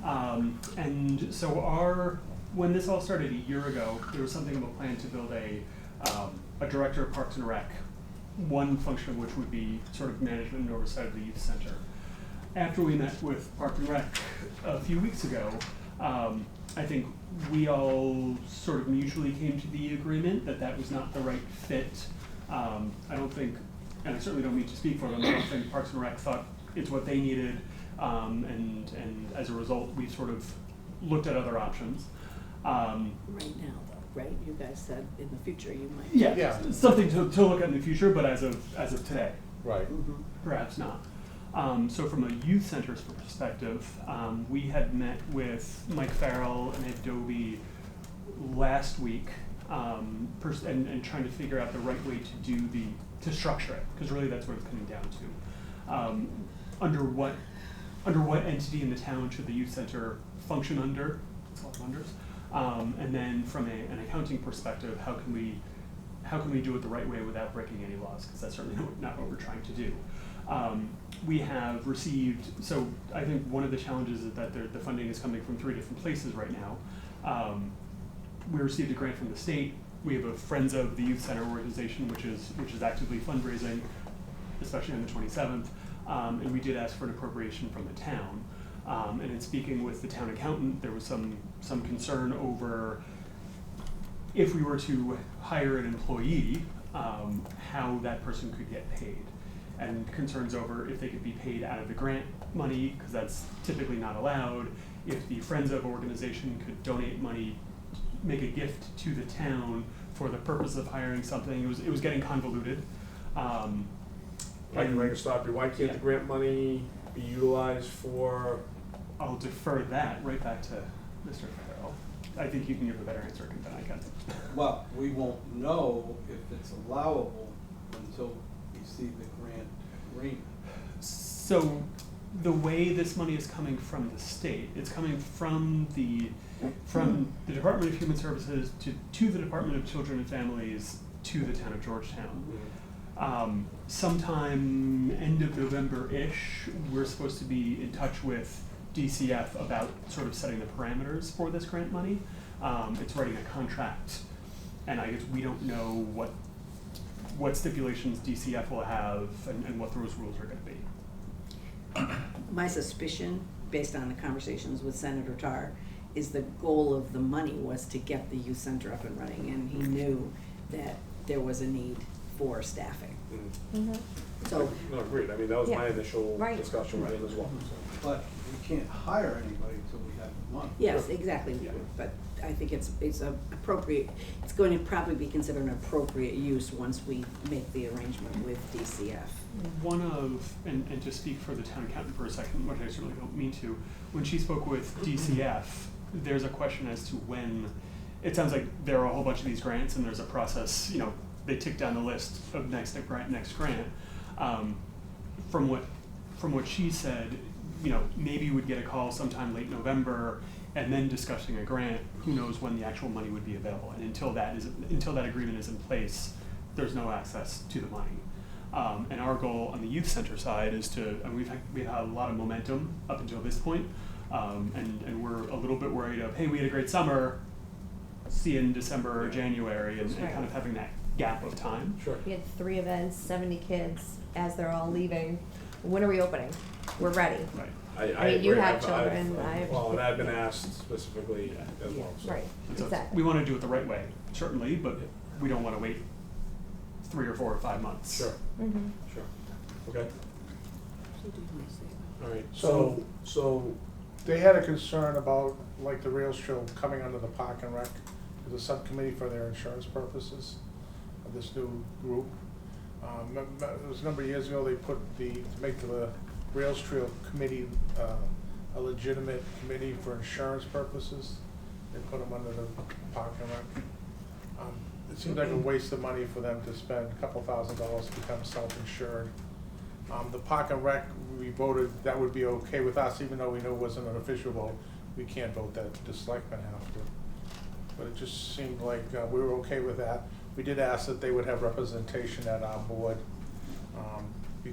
[SPEAKER 17] And so when this all started a year ago, there was something of a plan to build a director of Parks and Rec, one function of which would be sort of management and oversight of the youth center. After we met with Parks and Rec a few weeks ago, I think we all sort of mutually came to the agreement that that was not the right fit. I don't think, and I certainly don't mean to speak for them, I don't think Parks and Rec thought it's what they needed, and as a result, we sort of looked at other options.
[SPEAKER 16] Right now, though, right? You guys said in the future you might.
[SPEAKER 17] Yeah, something to look at in the future, but as of today,
[SPEAKER 10] Right.
[SPEAKER 17] perhaps not. So from a youth center's perspective, we had met with Mike Farrell and Ed Dobie last week, and trying to figure out the right way to structure it, because really that's what it's coming down to. Under what entity in the town should the youth center function under? It's a lot of unders. And then from an accounting perspective, how can we do it the right way without breaking any laws? Because that's certainly not what we're trying to do. We have received, so I think one of the challenges is that the funding is coming from 3 different places right now. We received a grant from the state. We have a Friends of the Youth Center organization, which is actively fundraising, especially on the 27th. And we did ask for an appropriation from the town. And in speaking with the town accountant, there was some concern over if we were to hire an employee, how that person could get paid. And concerns over if they could be paid out of the grant money, because that's typically not allowed. If the Friends of organization could donate money, make a gift to the town for the purpose of hiring something, it was getting convoluted.
[SPEAKER 10] I can stop you. Why can't the grant money be utilized for?
[SPEAKER 17] I'll defer that right back to Mr. Farrell. I think you can give a better answer than I can.
[SPEAKER 9] Well, we won't know if it's allowable until we see the grant agreement.
[SPEAKER 17] So the way this money is coming from the state, it's coming from the Department of Human Services to the Department of Children and Families to the town of Georgetown. Sometime end of November-ish, we're supposed to be in touch with DCF about sort of setting the parameters for this grant money. It's writing a contract, and I guess we don't know what stipulations DCF will have and what those rules are going to be.
[SPEAKER 16] My suspicion, based on the conversations with Senator Tarr, is the goal of the money was to get the youth center up and running, and he knew that there was a need for staffing.
[SPEAKER 6] Mm-hmm.
[SPEAKER 16] So,
[SPEAKER 10] No, agreed. I mean, that was my initial
[SPEAKER 6] Right.
[SPEAKER 10] discussion with him as well. So.
[SPEAKER 9] But we can't hire anybody until we have the money.
[SPEAKER 16] yes, exactly,
[SPEAKER 10] Yeah.
[SPEAKER 16] but I think it's a appropriate, it's going to probably be considered an appropriate use once we make the arrangement with DCF.
[SPEAKER 17] One of, and to speak for the town accountant for a second, which I certainly don't mean to, when she spoke with DCF, there's a question as to when, it sounds like there are a whole bunch of these grants and there's a process, they tick down the list of next grant. From what she said, maybe we'd get a call sometime late November and then discussing a grant, who knows when the actual money would be available. And until that agreement is in place, there's no access to the money. And our goal on the youth center side is and we've had a lot of momentum up until this point, and we're a little bit worried of, hey, we had a great summer, see you in December or January, and kind of having that gap of time.
[SPEAKER 10] Sure.
[SPEAKER 6] We had 3 events, 70 kids, as they're all leaving. When are we opening?
[SPEAKER 18] we're ready.
[SPEAKER 10] Right.
[SPEAKER 18] I mean, you
[SPEAKER 10] agree.
[SPEAKER 18] have children,
[SPEAKER 10] Well, and I've been asked specifically as well. So.
[SPEAKER 18] Right,
[SPEAKER 17] So
[SPEAKER 18] exactly.
[SPEAKER 17] we wanna do it the right way, certainly, but we don't wanna wait 3 or 4 or 5 months.
[SPEAKER 10] Sure,
[SPEAKER 18] Mm-hmm.
[SPEAKER 10] sure. Okay. All right.
[SPEAKER 3] So-
[SPEAKER 10] So
[SPEAKER 3] They had a concern about, like, the Rails Trail coming under the Park and Rec, as a subcommittee for their insurance purposes of this new group. It was a number of years ago, they put to make the Rails Trail Committee a legitimate committee for insurance purposes. They put them under the Park and Rec. It seems like a waste of money for them to spend a couple $1,000s to become self-insured. The Park and Rec, we voted that would be okay with us, even though we knew it wasn't an official vote. We can't vote that, the selectmen have to. But it just seemed like we were okay with that. We did ask that they would have representation at our board,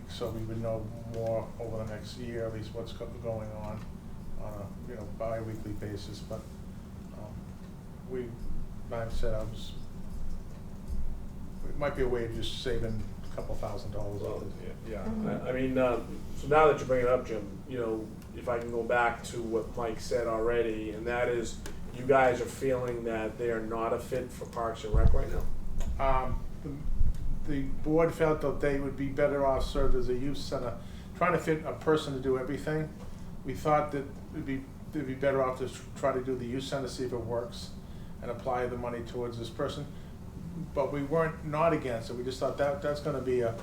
[SPEAKER 3] so we would know more over the next year, at least what's going on a, bi-weekly basis. But like I said, it might be a way of just saving a couple $1,000 off it.
[SPEAKER 10] yeah, I mean, so now that you bring it up, Jim, if I can go back to what Mike said already, and that is, you guys are feeling that they are not a fit for Parks and Rec right now.
[SPEAKER 3] The board felt that they would be better off served as a youth center, trying to fit a person to do everything. We thought that they'd be better off to try to do the youth center, see if it works, and apply the money towards this person. But we weren't not against it. We just thought that's going to be a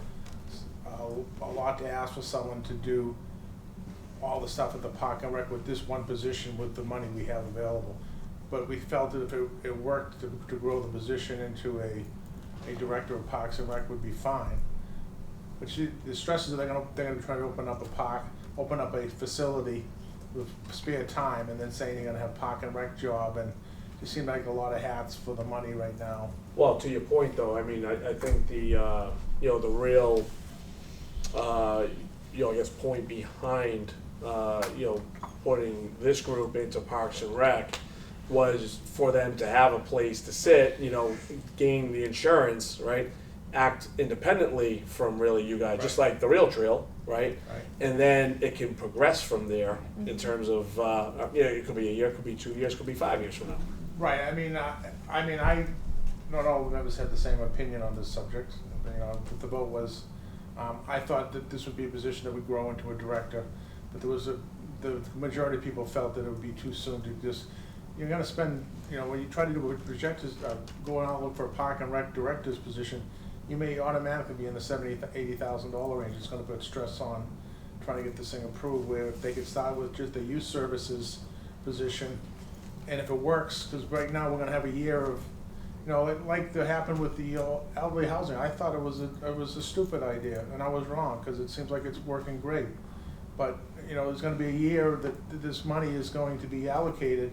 [SPEAKER 3] lot to ask for someone to do all the stuff at the Park and Rec with this one position with the money we have available. But we felt that if it worked to grow the position into a director of Parks and Rec would be fine. But the stress is that they're going to try to open up a facility with spare time, and then saying you're going to have Park and Rec job, and it seemed like a lot of hats for the money right now.
[SPEAKER 10] Well, to your point though, I mean, I think the real, I guess point behind, putting this group into Parks and Rec was for them to have a place to sit, gain the insurance, right? Act independently from really you guys, just like the Rail Trail, right? And then it can progress from there in terms of, it could be a year, it could be 2 years, it could be 5 years from now.
[SPEAKER 3] Right. I mean, not all the members had the same opinion on this subject. But the vote was, I thought that this would be a position that would grow into a director, but the majority of people felt that it would be too soon to just. You're going to spend, when you try to do projectors, going out and look for a Park and Rec director's position, you may automatically be in the $70,000 to $80,000 range. It's going to put stress on trying to get this thing approved. Where if they could start with just a youth services position. And if it works, because right now we're going to have a year of, like that happened with the elderly housing. I thought it was a stupid idea, and I was wrong, because it seems like it's working great. But there's going to be a year that this money is going to be allocated.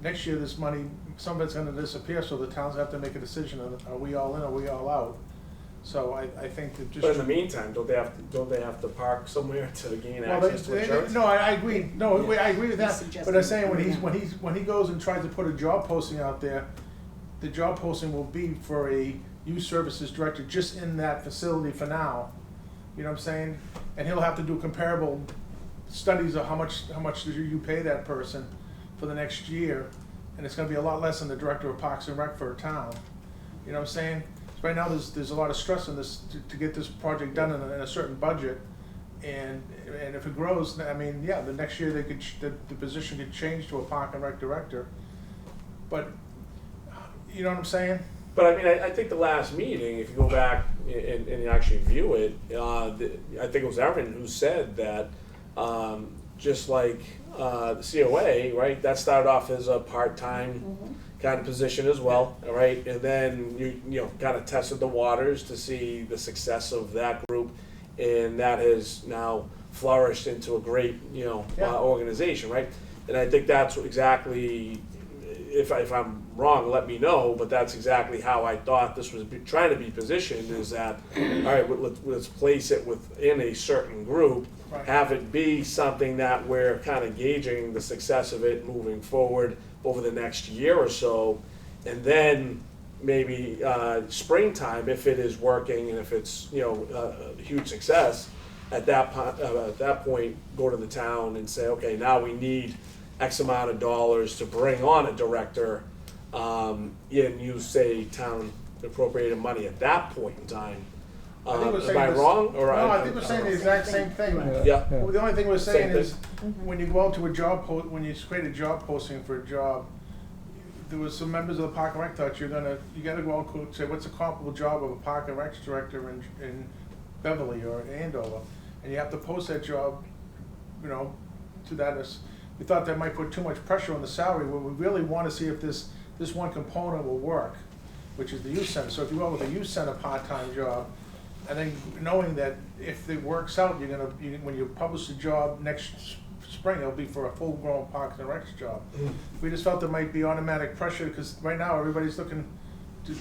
[SPEAKER 3] Next year, this money, some of it's going to disappear, so the towns have to make a decision: are we all in, or are we all out? So I think that just.
[SPEAKER 10] But in the meantime, don't they have to park somewhere to gain access to insurance?
[SPEAKER 3] No, I agree. No, I agree with that.
[SPEAKER 16] He's
[SPEAKER 3] But I'm saying
[SPEAKER 16] suggesting
[SPEAKER 3] when he goes and tries to put a job posting out there, the job posting will be for a youth services director just in that facility for now. You know what I'm saying? And he'll have to do comparable studies of how much do you pay that person for the next year, and it's going to be a lot less than the director of Parks and Rec for a town. You know what I'm saying? Right now, there's a lot of stress in this to get this project done in a certain budget, and if it grows, I mean, yeah, the next year the position could change to a Park and Rec director. But you know what I'm saying?
[SPEAKER 10] But I mean, I think the last meeting, if you go back and you actually view it, I think it was Evan who said that just like the COA, right? That started off as a part-time kind of position as well, right? And then you kind of tested the waters to see the success of that group, and that has now flourished into a great organization, right? And I think that's exactly. If I'm wrong, let me know, but that's exactly how I thought this was trying to be positioned, is that, all right, let's place it within a certain group, have it be something that we're kind of gauging the success of it moving forward over the next year or so, and then maybe springtime, if it is working and if it's a huge success, at that point, go to the town and say, okay, now we need X amount of dollars to bring on a director, and you say town appropriated money at that point in time.
[SPEAKER 3] I think we're
[SPEAKER 10] Am
[SPEAKER 3] saying
[SPEAKER 10] I
[SPEAKER 3] this-
[SPEAKER 10] wrong, or
[SPEAKER 3] No, I think we're saying the exact same thing.
[SPEAKER 10] Yeah.
[SPEAKER 3] Well, the only thing we're saying
[SPEAKER 10] Same
[SPEAKER 3] is, when you go out to a job when you create a job posting for a job, there was some members of the Park and Rec thought you gotta go out and say, what's a comparable job of a Park and Rec director in Beverly or Andover? And you have to post that job, to that. We thought that might put too much pressure on the salary, where we really wanna see if this one component will work, which is the youth center. So if you go with a youth center part-time job, and then knowing that if it works out, when you publish the job next spring, it'll be for a full-grown Parks and Rec job. We just felt there might be automatic pressure, because right now, everybody's looking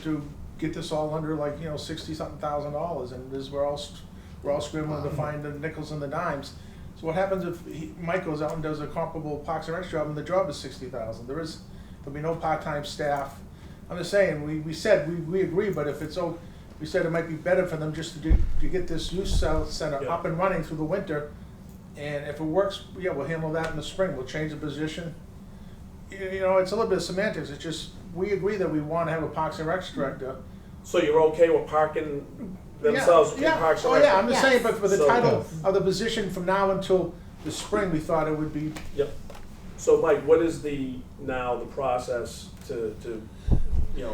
[SPEAKER 3] to get this all under like, $60-something thousand, and we're all scrambling to find the nickels and the dimes. So what happens if Mike goes out and does a comparable Parks and Rec job, and the job is $60,000? There'll be no part-time staff. I'm just saying, we said, we agree, but if it's we said it might be better for them just to get this youth center up and running through the winter, and if it works, we'll handle that in the spring. We'll change the position. It's a little bit of semantics. It's just, we agree that we want to have a Parks and Rec director.
[SPEAKER 10] So you're okay with parking themselves in Parks and Rec?
[SPEAKER 3] I'm just saying, but for the
[SPEAKER 10] So-
[SPEAKER 3] title of the position from now until the spring, we thought it would be.
[SPEAKER 10] Yep. So Mike, what is the process to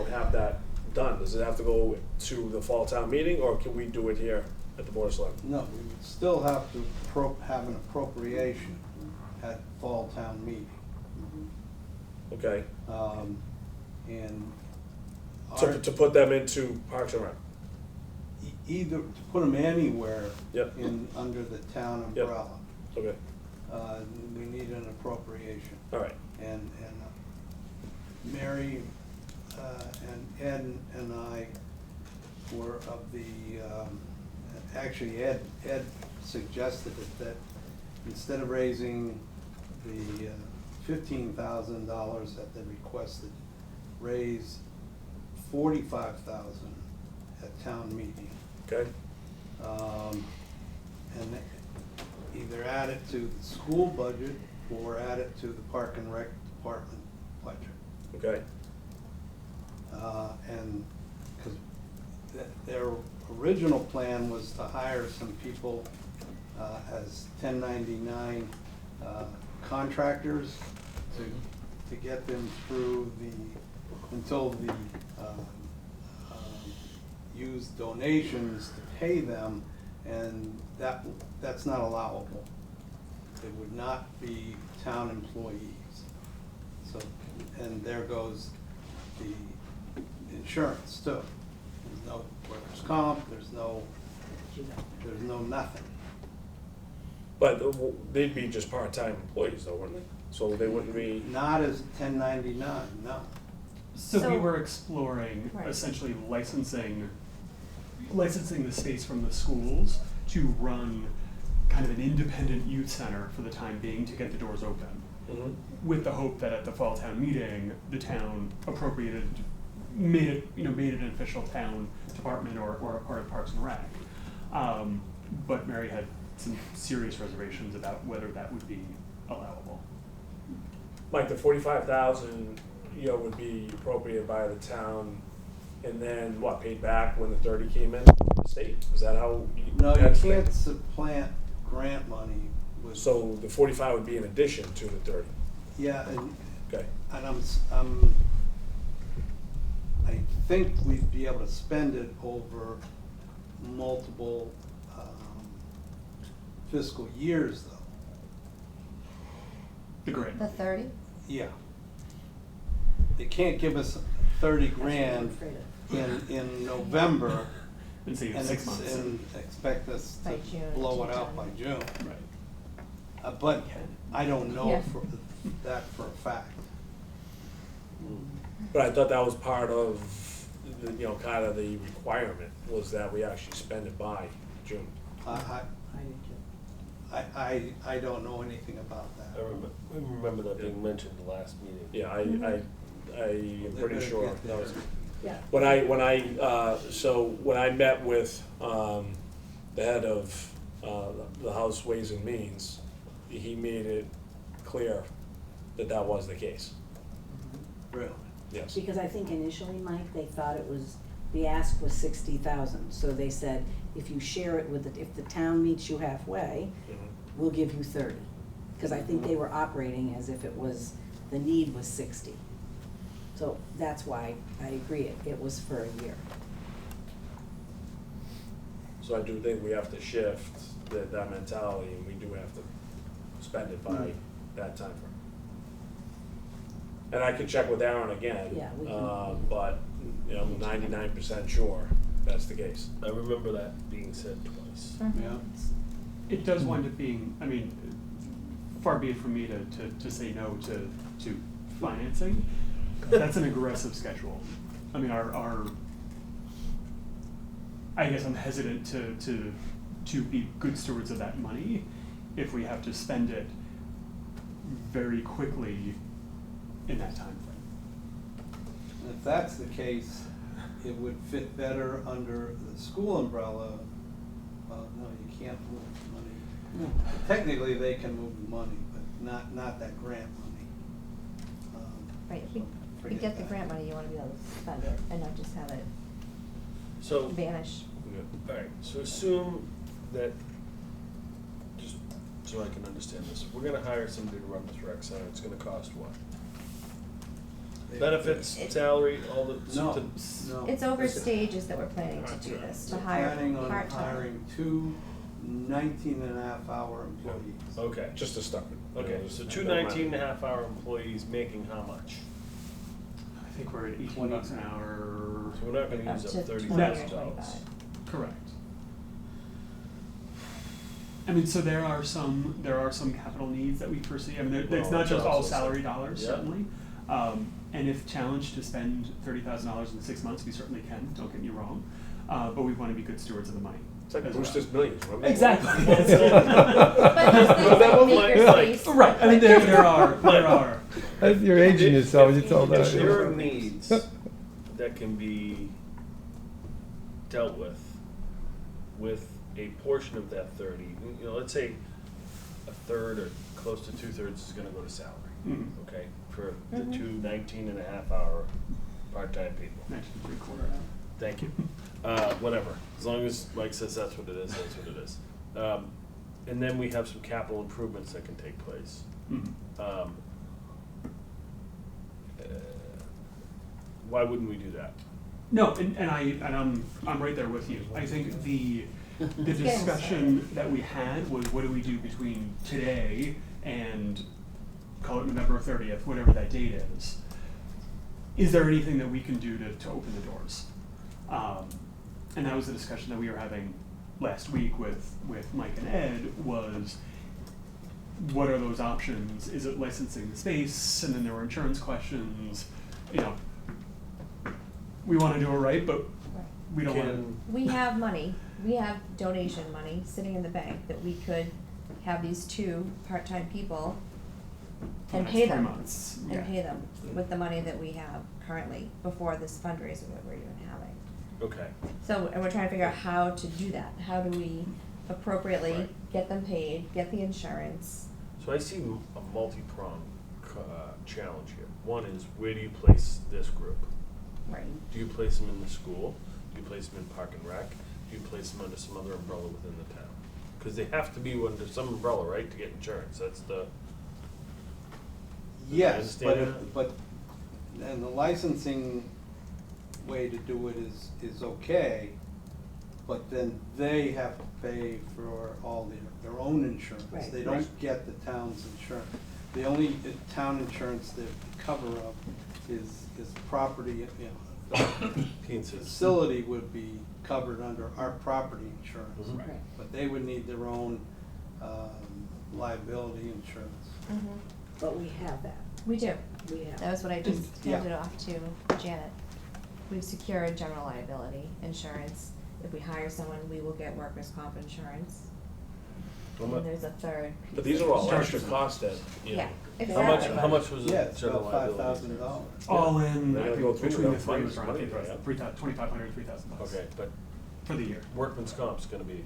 [SPEAKER 10] have that done? Does it have to go to the fall town meeting, or can we do it here at the Board of Selectmen?
[SPEAKER 9] No, we would still have to have an appropriation at fall town meeting.
[SPEAKER 10] Okay.
[SPEAKER 9] And
[SPEAKER 10] To put them into Parks and Rec?
[SPEAKER 9] either to put them anywhere
[SPEAKER 10] Yep.
[SPEAKER 9] under the town
[SPEAKER 10] Yep.
[SPEAKER 9] umbrella.
[SPEAKER 10] Okay,
[SPEAKER 9] We need an appropriation.
[SPEAKER 10] all right.
[SPEAKER 9] And Mary and Ed and I were of the, actually Ed suggested it, that instead of raising the $15,000 that they requested, raise $45,000 at town meeting.
[SPEAKER 10] Okay.
[SPEAKER 9] And either add it to the school budget or add it to the Park and Rec department budget.
[SPEAKER 10] Okay.
[SPEAKER 9] And, because their original plan was to hire some people as 1099 contractors to get them through until the use donations to pay them, and that's not allowable. They would not be town employees. So, and there goes the insurance too. There's no workers' comp, there's no nothing.
[SPEAKER 10] But they'd be just part-time employees though, wouldn't they? So they wouldn't be.
[SPEAKER 9] Not as 1099, no.
[SPEAKER 17] So we were exploring
[SPEAKER 6] Right.
[SPEAKER 17] essentially licensing the space from the schools to run kind of an independent youth center for the time being to get the doors open.
[SPEAKER 10] Mhm.
[SPEAKER 17] With the hope that at the fall town meeting, the town made it an official town department or a part of Parks and Rec. But Mary had some serious reservations about whether that would be allowable.
[SPEAKER 10] Mike, the 45,000, would be appropriated by the town, and then what, paid back when the 30 came in from the state? Is that how?
[SPEAKER 9] No, you
[SPEAKER 10] that's
[SPEAKER 9] can't
[SPEAKER 10] the-
[SPEAKER 9] supplant grant money with.
[SPEAKER 10] So the 45 would be in addition to the 30?
[SPEAKER 9] Yeah, and
[SPEAKER 10] Okay.
[SPEAKER 9] I think we'd be able to spend it over multiple fiscal years, though.
[SPEAKER 17] The grant.
[SPEAKER 6] The 30?
[SPEAKER 9] Yeah. They can't give us 30 grand in November
[SPEAKER 17] And say you have 6 months.
[SPEAKER 9] and expect us
[SPEAKER 6] By
[SPEAKER 9] to
[SPEAKER 6] June,
[SPEAKER 9] blow it
[SPEAKER 6] June.
[SPEAKER 9] out by June.
[SPEAKER 17] Right.
[SPEAKER 9] But I don't know
[SPEAKER 6] Yeah.
[SPEAKER 9] that for a fact.
[SPEAKER 10] But I thought that was part of, kind of the requirement, was that we actually spend it by June.
[SPEAKER 9] I don't know anything about that.
[SPEAKER 11] I remember that being mentioned the last meeting.
[SPEAKER 10] Yeah, I am
[SPEAKER 9] They
[SPEAKER 10] pretty
[SPEAKER 9] better
[SPEAKER 10] sure
[SPEAKER 9] get
[SPEAKER 10] that was.
[SPEAKER 6] Yeah.
[SPEAKER 10] When I met with the head of the House Ways and Means, he made it clear that that was the case.
[SPEAKER 9] Really?
[SPEAKER 10] Yes.
[SPEAKER 16] Because I think initially, Mike, they thought it was, the ask was 60,000, so they said, if you share it with, if the town meets you halfway, we'll give you 30. Because I think they were operating as if it was, the need was 60. So that's why I agree, it was for a year.
[SPEAKER 10] So I do think we have to shift that mentality, and we do have to spend it by that time frame. And I could check with Aaron again.
[SPEAKER 16] Yeah, we can.
[SPEAKER 10] But, you know, I'm 99% sure that's the case.
[SPEAKER 11] I remember that being said twice.
[SPEAKER 9] Yeah.
[SPEAKER 17] It does wind up being, I mean, far be it from me to say no to financing. That's an aggressive schedule. I mean, I guess I'm hesitant to be good stewards of that money if we have to spend it very quickly in that time frame.
[SPEAKER 9] If that's the case, it would fit better under the school umbrella. Well, no, you can't move the money. Technically, they can move the money, but not that grant money.
[SPEAKER 18] Right, if you
[SPEAKER 9] Forget
[SPEAKER 18] get the
[SPEAKER 9] that.
[SPEAKER 18] grant money, you wanna be able to spend it and not just have it
[SPEAKER 11] So,
[SPEAKER 18] vanish.
[SPEAKER 11] alright, so assume that, just so I can understand this, we're gonna hire somebody to run this rec center, it's gonna cost what? Benefits, salary, all the.
[SPEAKER 9] No.
[SPEAKER 18] It's over stages that we're planning to do this, to
[SPEAKER 9] They're
[SPEAKER 18] hire
[SPEAKER 9] planning on
[SPEAKER 18] part-time.
[SPEAKER 9] hiring 2 19-and-a-half-hour employees.
[SPEAKER 11] Okay.
[SPEAKER 10] Just to start.
[SPEAKER 11] Okay, so 2 19-and-a-half-hour employees making how much?
[SPEAKER 17] I think we're at 18 bucks an hour.
[SPEAKER 11] So we're not gonna use
[SPEAKER 18] Up
[SPEAKER 11] up
[SPEAKER 18] to
[SPEAKER 11] $30,000.
[SPEAKER 17] Correct. I mean, so there are some capital needs that we foresee. I mean, it's
[SPEAKER 11] Well,
[SPEAKER 17] not just all
[SPEAKER 11] also-
[SPEAKER 17] salary dollars,
[SPEAKER 11] Yeah.
[SPEAKER 17] certainly. And if challenged to spend $30,000 in 6 months, we certainly can, don't get me wrong. But we want to be good stewards of the money.
[SPEAKER 10] It's like
[SPEAKER 17] as
[SPEAKER 10] Brewster's
[SPEAKER 17] well.
[SPEAKER 10] Millions, remember?
[SPEAKER 17] Exactly.
[SPEAKER 18] But there's things like maker space.
[SPEAKER 17] Right, I mean, there are.
[SPEAKER 13] As you're aging yourself, you told
[SPEAKER 11] If
[SPEAKER 13] us.
[SPEAKER 11] there are needs that can be dealt with a portion of that 30, you know, let's say a third or close to 2/3 is gonna go to salary, okay? For the 2 19-and-a-half-hour part-time people.
[SPEAKER 17] 19¾
[SPEAKER 11] Thank you. Whatever, as long as Mike says that's what it is, that's what it is. And then we have some capital improvements that can take place. Why wouldn't we do that?
[SPEAKER 17] No, and I'm right there with you. I think the discussion that we had was what do we do between today and call it November 30th, whatever that date is. Is there anything that we can do to open the doors? And that was the discussion that we were having last week with Mike and Ed was what are those options? Is it licensing the space? And then there were insurance questions. You know, we want to do it right, but we don't want to.
[SPEAKER 18] We have money, we have donation money sitting in the bank that we could have these 2 part-time people
[SPEAKER 17] For the
[SPEAKER 18] and
[SPEAKER 17] next
[SPEAKER 18] pay
[SPEAKER 17] 3
[SPEAKER 18] them.
[SPEAKER 17] months,
[SPEAKER 18] And
[SPEAKER 17] yeah.
[SPEAKER 18] pay them with the money that we have currently before this fundraiser that we're even having.
[SPEAKER 11] Okay.
[SPEAKER 18] So, and we're trying to figure out how to do that. How do we appropriately
[SPEAKER 11] Right.
[SPEAKER 18] get them paid, get the insurance?
[SPEAKER 11] So I see a multi-pronged challenge here. One is, where do you place this group?
[SPEAKER 18] Right.
[SPEAKER 11] Do you place them in the school? Do you place them in Park and Rec? Do you place them under some other umbrella within the town? Because they have to be under some umbrella, right, to get insurance, that's the.
[SPEAKER 9] Yes, but
[SPEAKER 11] understand that?
[SPEAKER 9] and the licensing way to do it is okay, but then they have to pay for all their own insurance.
[SPEAKER 16] Right.
[SPEAKER 9] They don't get the town's insurance. The only town insurance they cover up is property, you know, the facility would be covered under our property insurance.
[SPEAKER 11] Mhm.
[SPEAKER 16] Right.
[SPEAKER 9] But they would need their own liability insurance.
[SPEAKER 16] But we have that.
[SPEAKER 18] We do.
[SPEAKER 16] We have.
[SPEAKER 18] That was what I just
[SPEAKER 9] Yeah.
[SPEAKER 18] handed off to Janet. We've secured general liability insurance. If we hire someone, we will get workers' comp insurance. And there's a third.
[SPEAKER 10] But
[SPEAKER 18] piece
[SPEAKER 10] these
[SPEAKER 18] of
[SPEAKER 10] are all
[SPEAKER 18] insurance.
[SPEAKER 10] extra costs that, you know.
[SPEAKER 18] Yeah,
[SPEAKER 11] How
[SPEAKER 18] exactly.
[SPEAKER 11] much was
[SPEAKER 9] Yeah,
[SPEAKER 11] the
[SPEAKER 9] it's
[SPEAKER 11] general
[SPEAKER 9] about
[SPEAKER 11] liability?
[SPEAKER 9] $5,000.
[SPEAKER 17] All in,
[SPEAKER 10] They're
[SPEAKER 17] I
[SPEAKER 10] gonna go
[SPEAKER 17] think
[SPEAKER 10] through
[SPEAKER 17] between the
[SPEAKER 10] that
[SPEAKER 17] 3
[SPEAKER 10] money,
[SPEAKER 17] was around
[SPEAKER 10] money,
[SPEAKER 17] 3,500, $3,000
[SPEAKER 11] Okay, but
[SPEAKER 17] for the year.
[SPEAKER 11] workman's comp's gonna be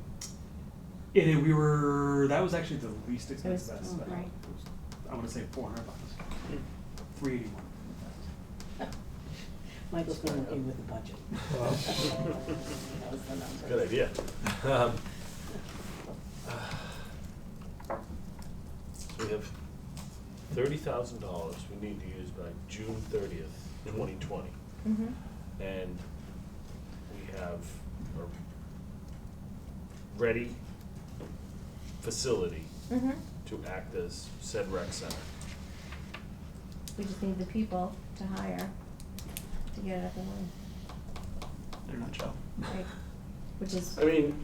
[SPEAKER 17] That was actually the least expensive
[SPEAKER 6] It was-
[SPEAKER 17] estimate.
[SPEAKER 6] right.
[SPEAKER 17] I wanna say $400. 381.
[SPEAKER 16] Michael's been working with the budget. That was the number.
[SPEAKER 11] Good idea. So we have $30,000 we need to use by June 30th, 2020.
[SPEAKER 6] Mm-hmm.
[SPEAKER 11] And we have a ready facility
[SPEAKER 6] Mm-hmm.
[SPEAKER 11] to act as said rec center.
[SPEAKER 6] We just need the people to hire to get it up and running,
[SPEAKER 17] In a nutshell.
[SPEAKER 6] right? Which is,
[SPEAKER 10] I mean,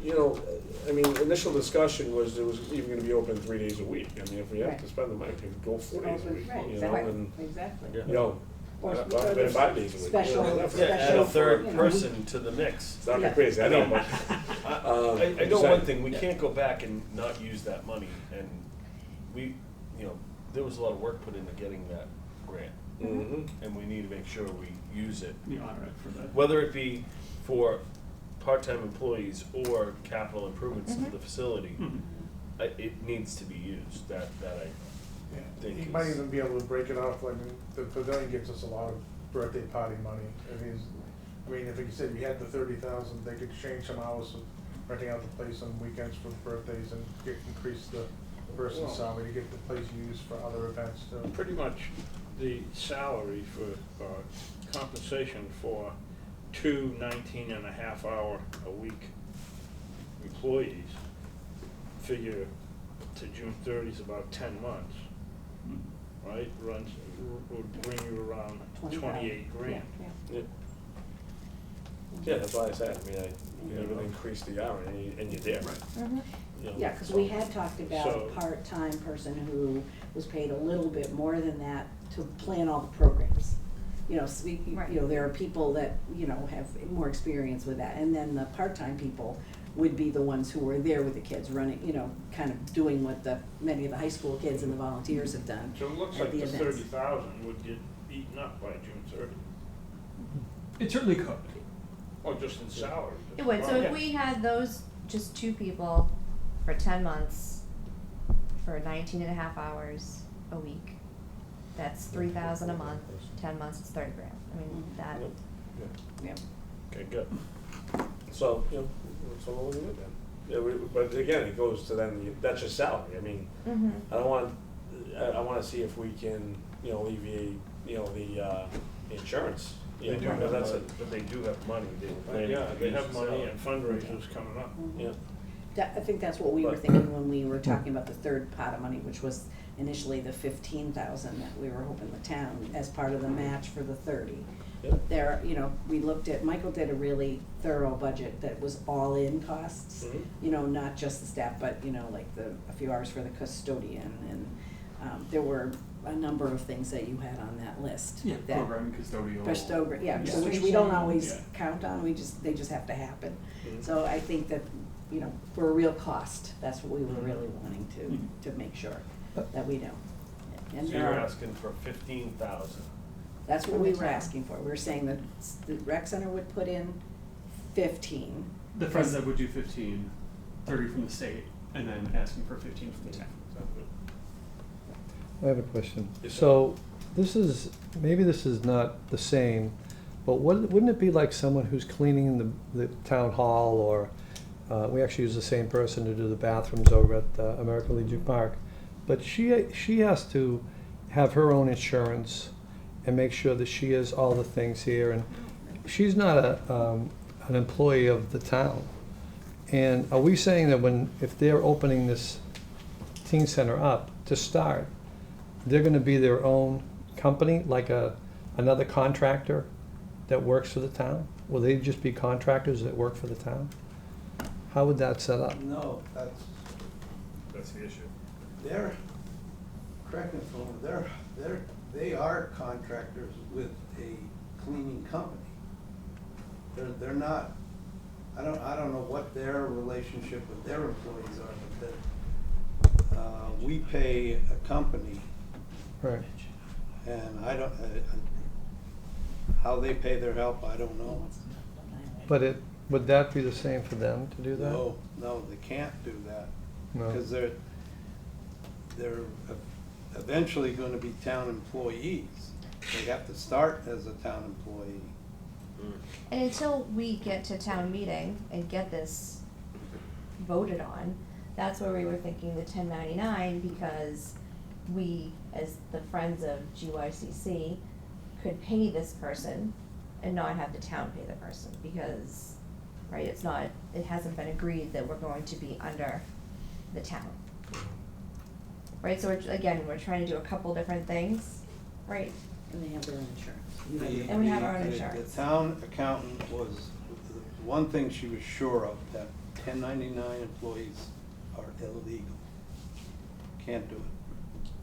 [SPEAKER 10] initial discussion was it was even gonna be open 3 days a week. I mean, if we have
[SPEAKER 16] Right.
[SPEAKER 10] to spend the money, we could go 4 days a week,
[SPEAKER 16] Right,
[SPEAKER 10] you know,
[SPEAKER 16] exactly,
[SPEAKER 10] and,
[SPEAKER 16] exactly.
[SPEAKER 11] Yeah.
[SPEAKER 10] you know,
[SPEAKER 16] Or
[SPEAKER 10] not
[SPEAKER 16] or
[SPEAKER 10] even 5 days a week.
[SPEAKER 16] special-
[SPEAKER 10] you know, whatever.
[SPEAKER 11] Yeah, add
[SPEAKER 16] Special
[SPEAKER 11] a
[SPEAKER 16] for,
[SPEAKER 11] third
[SPEAKER 16] you know,
[SPEAKER 11] person to the mix.
[SPEAKER 10] It's not
[SPEAKER 16] Yeah.
[SPEAKER 10] crazy, I know, but.
[SPEAKER 11] I know
[SPEAKER 10] so-
[SPEAKER 11] one thing, we can't go back and not use that money, and we, there was a lot of work put into getting that grant,
[SPEAKER 10] Mhm.
[SPEAKER 11] and we need to make sure we use it.
[SPEAKER 17] We honor it for that.
[SPEAKER 11] Whether it be for part-time employees or capital improvements to
[SPEAKER 6] Mhm.
[SPEAKER 11] the facility,
[SPEAKER 17] Mhm.
[SPEAKER 11] it needs to be used, that I
[SPEAKER 3] Yeah,
[SPEAKER 11] think
[SPEAKER 3] you might
[SPEAKER 11] is-
[SPEAKER 3] even be able to break it off, like, the pavilion gives us a lot of birthday party money. I mean, if you said you had the 30,000, they could change some hours of renting out the place on weekends for birthdays and increase the person's
[SPEAKER 2] Well-
[SPEAKER 3] salary to get the place used for other events too.
[SPEAKER 2] Pretty much the salary for, compensation for 2 19-and-a-half-hour a week employees, figure to June 30 is about 10 months, right? Would bring you around 28 grand.
[SPEAKER 16] Yeah.
[SPEAKER 10] Yeah, that's why I said, I mean, you even increase the hour and you're there.
[SPEAKER 6] mm-hmm.
[SPEAKER 10] You know,
[SPEAKER 16] Yeah, because
[SPEAKER 10] so-
[SPEAKER 16] we had talked about
[SPEAKER 2] So-
[SPEAKER 16] a part-time person who was paid a little bit more than that to plan all the programs.
[SPEAKER 6] Right.
[SPEAKER 16] There are people that, have more experience with that, and then the part-time people would be the ones who were there with the kids, running, kind of doing what many of the high school kids and the volunteers have done
[SPEAKER 2] So it looks
[SPEAKER 16] at
[SPEAKER 2] like
[SPEAKER 16] the
[SPEAKER 2] the
[SPEAKER 16] events.
[SPEAKER 2] 30,000 would get eaten up by June 30.
[SPEAKER 17] It certainly could.
[SPEAKER 2] Or just in salary.
[SPEAKER 6] It would, so
[SPEAKER 2] Well,
[SPEAKER 6] if we had those, just 2 people for 10 months, for 19.5 hours a week, that's 3,000 a month, 10 months, it's 30 grand. I mean, that,
[SPEAKER 16] Yeah.
[SPEAKER 11] Okay, good.
[SPEAKER 10] So, so we'll do it then. Yeah, but again, it goes to then, that's your salary, I mean,
[SPEAKER 6] mm-hmm.
[SPEAKER 10] I wanna see if we can, alleviate, the insurance.
[SPEAKER 2] They do have
[SPEAKER 10] because that's
[SPEAKER 2] money,
[SPEAKER 10] a-
[SPEAKER 2] but they do have money.
[SPEAKER 11] planning
[SPEAKER 2] Yeah,
[SPEAKER 11] to
[SPEAKER 2] they
[SPEAKER 11] use
[SPEAKER 2] have
[SPEAKER 11] the
[SPEAKER 2] money
[SPEAKER 11] salary.
[SPEAKER 2] and fundraisers coming up.
[SPEAKER 10] Yeah.
[SPEAKER 16] I think that's what we were
[SPEAKER 10] But-
[SPEAKER 16] thinking when we were talking about the third pot of money, which was initially the 15,000 that we were hoping the town, as part of the match for the 30.
[SPEAKER 10] Yep.
[SPEAKER 16] There, Michael did a really thorough budget that was all-in costs,
[SPEAKER 10] Mhm.
[SPEAKER 16] not just the staff, but, like a few hours for the custodian, and there were a number of things that you had on that list.
[SPEAKER 17] Yeah,
[SPEAKER 16] that-
[SPEAKER 17] program, custodial.
[SPEAKER 16] Yeah, so which we don't always count on, they just have to happen.
[SPEAKER 10] Mhm.
[SPEAKER 16] So I think that, for a real cost, that's what we were really wanting
[SPEAKER 17] Mhm.
[SPEAKER 16] to make sure that we know. And
[SPEAKER 11] So
[SPEAKER 16] there
[SPEAKER 11] you're
[SPEAKER 16] are-
[SPEAKER 11] asking for 15,000.
[SPEAKER 16] That's what we were asking for. We were saying that the rec center would put in 15.
[SPEAKER 17] The Friends that would do 15, 30 from the state, and then asking for 15 from the town.
[SPEAKER 19] I have a question.
[SPEAKER 10] Yes, sir.
[SPEAKER 19] So maybe this is not the same, but wouldn't it be like someone who's cleaning the town hall, or we actually use the same person to do the bathrooms over at American Legion Park, but she has to have her own insurance and make sure that she has all the things here, and she's not an employee of the town. And are we saying that if they're opening this teen center up to start, they're gonna be their own company, like another contractor that works for the town? Will they just be contractors that work for the town? How would that set up?
[SPEAKER 9] No,
[SPEAKER 11] That's the issue.
[SPEAKER 9] correct me if I'm wrong, they are contractors with a cleaning company. They're not, I don't know what their relationship with their employees are, but we pay a company,
[SPEAKER 19] Right.
[SPEAKER 9] and I don't, how they pay their help, I don't know.
[SPEAKER 19] But Would that be the same for them to do that?
[SPEAKER 9] No, they can't do that.
[SPEAKER 19] No.
[SPEAKER 9] Because they're eventually gonna be town employees. They have to start as a town employee.
[SPEAKER 18] And until we get to town meeting and get this voted on, that's where we were thinking the 1099, because we, as the Friends of GYCC, could pay this person and not have the town pay the person, because, right, it hasn't been agreed that we're going to be under the town. Right, so we're trying to do a couple different things, right?
[SPEAKER 16] And they have their own insurance.
[SPEAKER 18] And we have our own
[SPEAKER 9] The
[SPEAKER 18] insurance.
[SPEAKER 9] town accountant was, one thing she was sure of, that 1099 employees are illegal. Can't do it.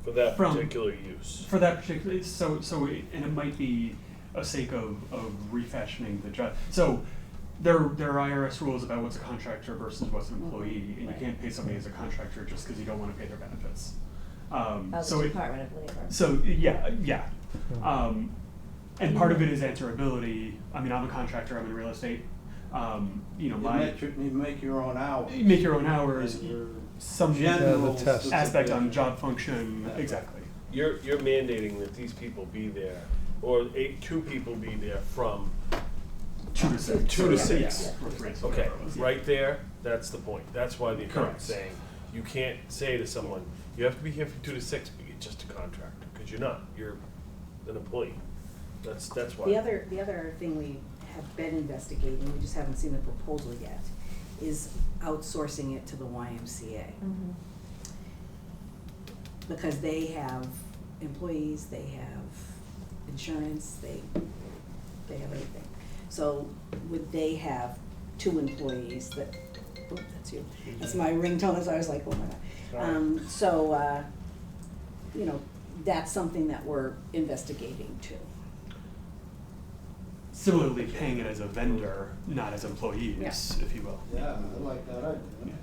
[SPEAKER 11] For that
[SPEAKER 17] From-
[SPEAKER 11] particular use.
[SPEAKER 17] For that particular, and it might be a sake of refashioning the job. So there are IRS rules about what's a contractor versus what's an employee, and you can't pay somebody as a contractor just because you don't want to pay their benefits.
[SPEAKER 18] The Department of Labor.
[SPEAKER 17] So, yeah. And part of it is answerability. I mean, I'm a contractor, I'm in real estate.
[SPEAKER 9] You make your own hours.
[SPEAKER 17] You make your own hours.
[SPEAKER 9] And your
[SPEAKER 17] Some
[SPEAKER 9] general
[SPEAKER 17] aspect on job function, exactly.
[SPEAKER 11] You're mandating that these people be there, or two people be there from
[SPEAKER 17] 2 to 6.
[SPEAKER 11] 2 to
[SPEAKER 17] Yeah,
[SPEAKER 11] 6.
[SPEAKER 17] yeah. Right,
[SPEAKER 11] Okay,
[SPEAKER 17] whatever it was, yeah.
[SPEAKER 11] right there, that's the point. That's why the
[SPEAKER 17] Correct.
[SPEAKER 11] attorney's saying, you can't say to someone, you have to be here from 2 to 6, but you're just a contractor, because you're not, you're an employee. That's why.
[SPEAKER 16] The other thing we have been investigating, we just haven't seen the proposal yet, is outsourcing it to the YMCA.
[SPEAKER 18] Mm-hmm.
[SPEAKER 16] Because they have employees, they have insurance, they have everything. So would they have 2 employees that, oh, that's you, that's my ringtone, as I was like, oh my God. That's something that we're investigating too.
[SPEAKER 17] Similarly, paying it as a vendor, not as employees, if you will.
[SPEAKER 9] Yeah, I like that idea.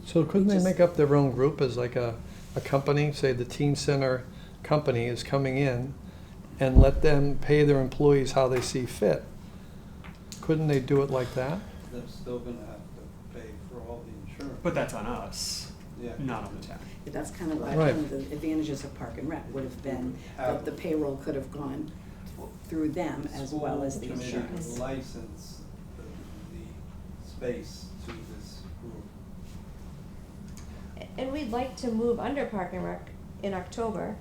[SPEAKER 19] So couldn't they make up their own group as like a company, say the teen center company is coming in, and let them pay their employees how they see fit? Couldn't they do it like that?
[SPEAKER 9] They're still gonna have to pay for all the insurance.
[SPEAKER 17] But that's on us, not on the town.
[SPEAKER 16] But that's kind of like
[SPEAKER 19] Right.
[SPEAKER 16] one of the advantages of Park and Rec would have been that the payroll could have gone through them as well as the
[SPEAKER 9] School committee
[SPEAKER 16] insurance.
[SPEAKER 9] can license the space to this group.
[SPEAKER 18] And we'd like to move under Park and Rec in October,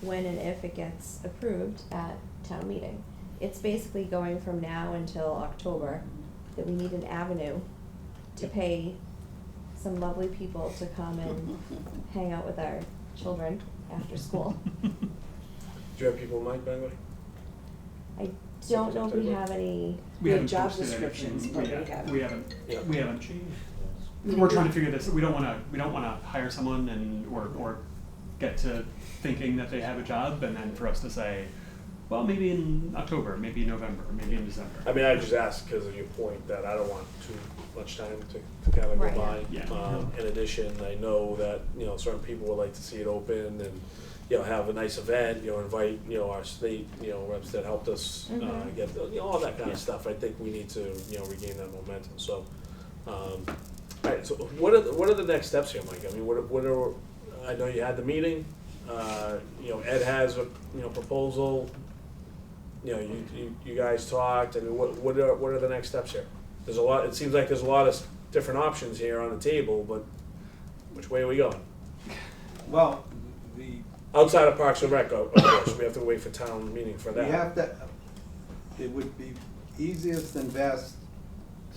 [SPEAKER 18] when and if it gets approved at town meeting. It's basically going from now until October, that we need an avenue to pay some lovely people to come and hang out with our children after school.
[SPEAKER 10] Do you have people in mind, by the way?
[SPEAKER 18] I don't know if we have any.
[SPEAKER 16] We have
[SPEAKER 17] haven't
[SPEAKER 16] job
[SPEAKER 17] posted
[SPEAKER 16] descriptions,
[SPEAKER 17] anything.
[SPEAKER 16] but
[SPEAKER 17] We haven't. We're trying to figure this, we don't wanna hire someone or get to thinking that they have a job, and then for us to say, well, maybe in October, maybe in November, maybe in December.
[SPEAKER 10] I mean, I just asked because of your point that I don't want too much time to kind of go
[SPEAKER 18] Right.
[SPEAKER 10] by.
[SPEAKER 17] Yeah.
[SPEAKER 10] In addition, I know that, certain people would like to see it open and, have a nice event, invite, our state, reps that helped us,
[SPEAKER 18] Mhm.
[SPEAKER 10] get, all that kind of stuff. I think we need to, regain that momentum, so. All right, so what are the next steps here, Mike? I mean, what are, I know you had the meeting, Ed has a, proposal, you guys talked, I mean, what are the next steps here? There's a lot, it seems like there's a lot of different options here on the table, but which way are we going?
[SPEAKER 9] Well,
[SPEAKER 10] Outside of Parks and Rec, of course, we have to wait for town meeting for that.
[SPEAKER 9] we have to, it would be easiest and best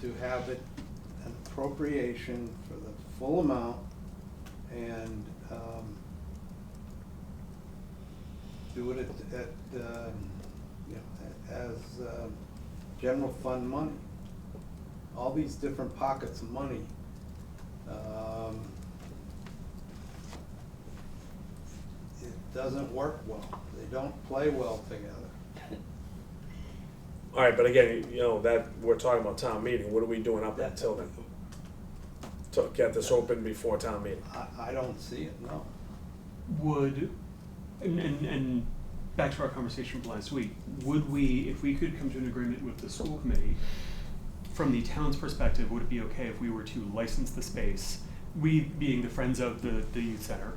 [SPEAKER 9] to have it an appropriation for the full amount and, do it as general fund money. All these different pockets of money. It doesn't work well. They don't play well together.
[SPEAKER 10] All right, but again, that, we're talking about town meeting, what are we doing up until then? To get this open before town meeting?
[SPEAKER 9] I don't see it, no.
[SPEAKER 17] Would, and back to our conversation from last week, would we, if we could come to an agreement with the school committee from the town's perspective, would it be okay if we were to license the space, we being the Friends of the Youth Center,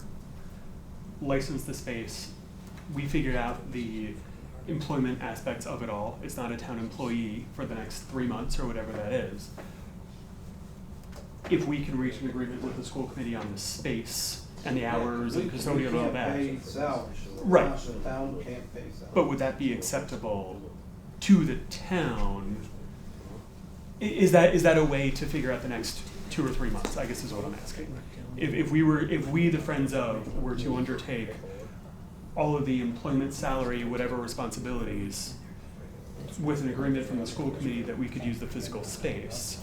[SPEAKER 17] license the space, we figured out the employment aspects of it all, it's not a town employee for the next 3 months or whatever that is. If we can reach an agreement with the school committee on the space and the hours and custodial and all that.
[SPEAKER 9] We can't pay salaries.
[SPEAKER 17] Right.
[SPEAKER 9] The town can't pay salaries.
[SPEAKER 17] But would that be acceptable to the town? Is that a way to figure out the next 2 or 3 months, I guess is what I'm asking. If we, the Friends of, were to undertake all of the employment, salary, whatever responsibilities, with an agreement from the school committee that we could use the physical space,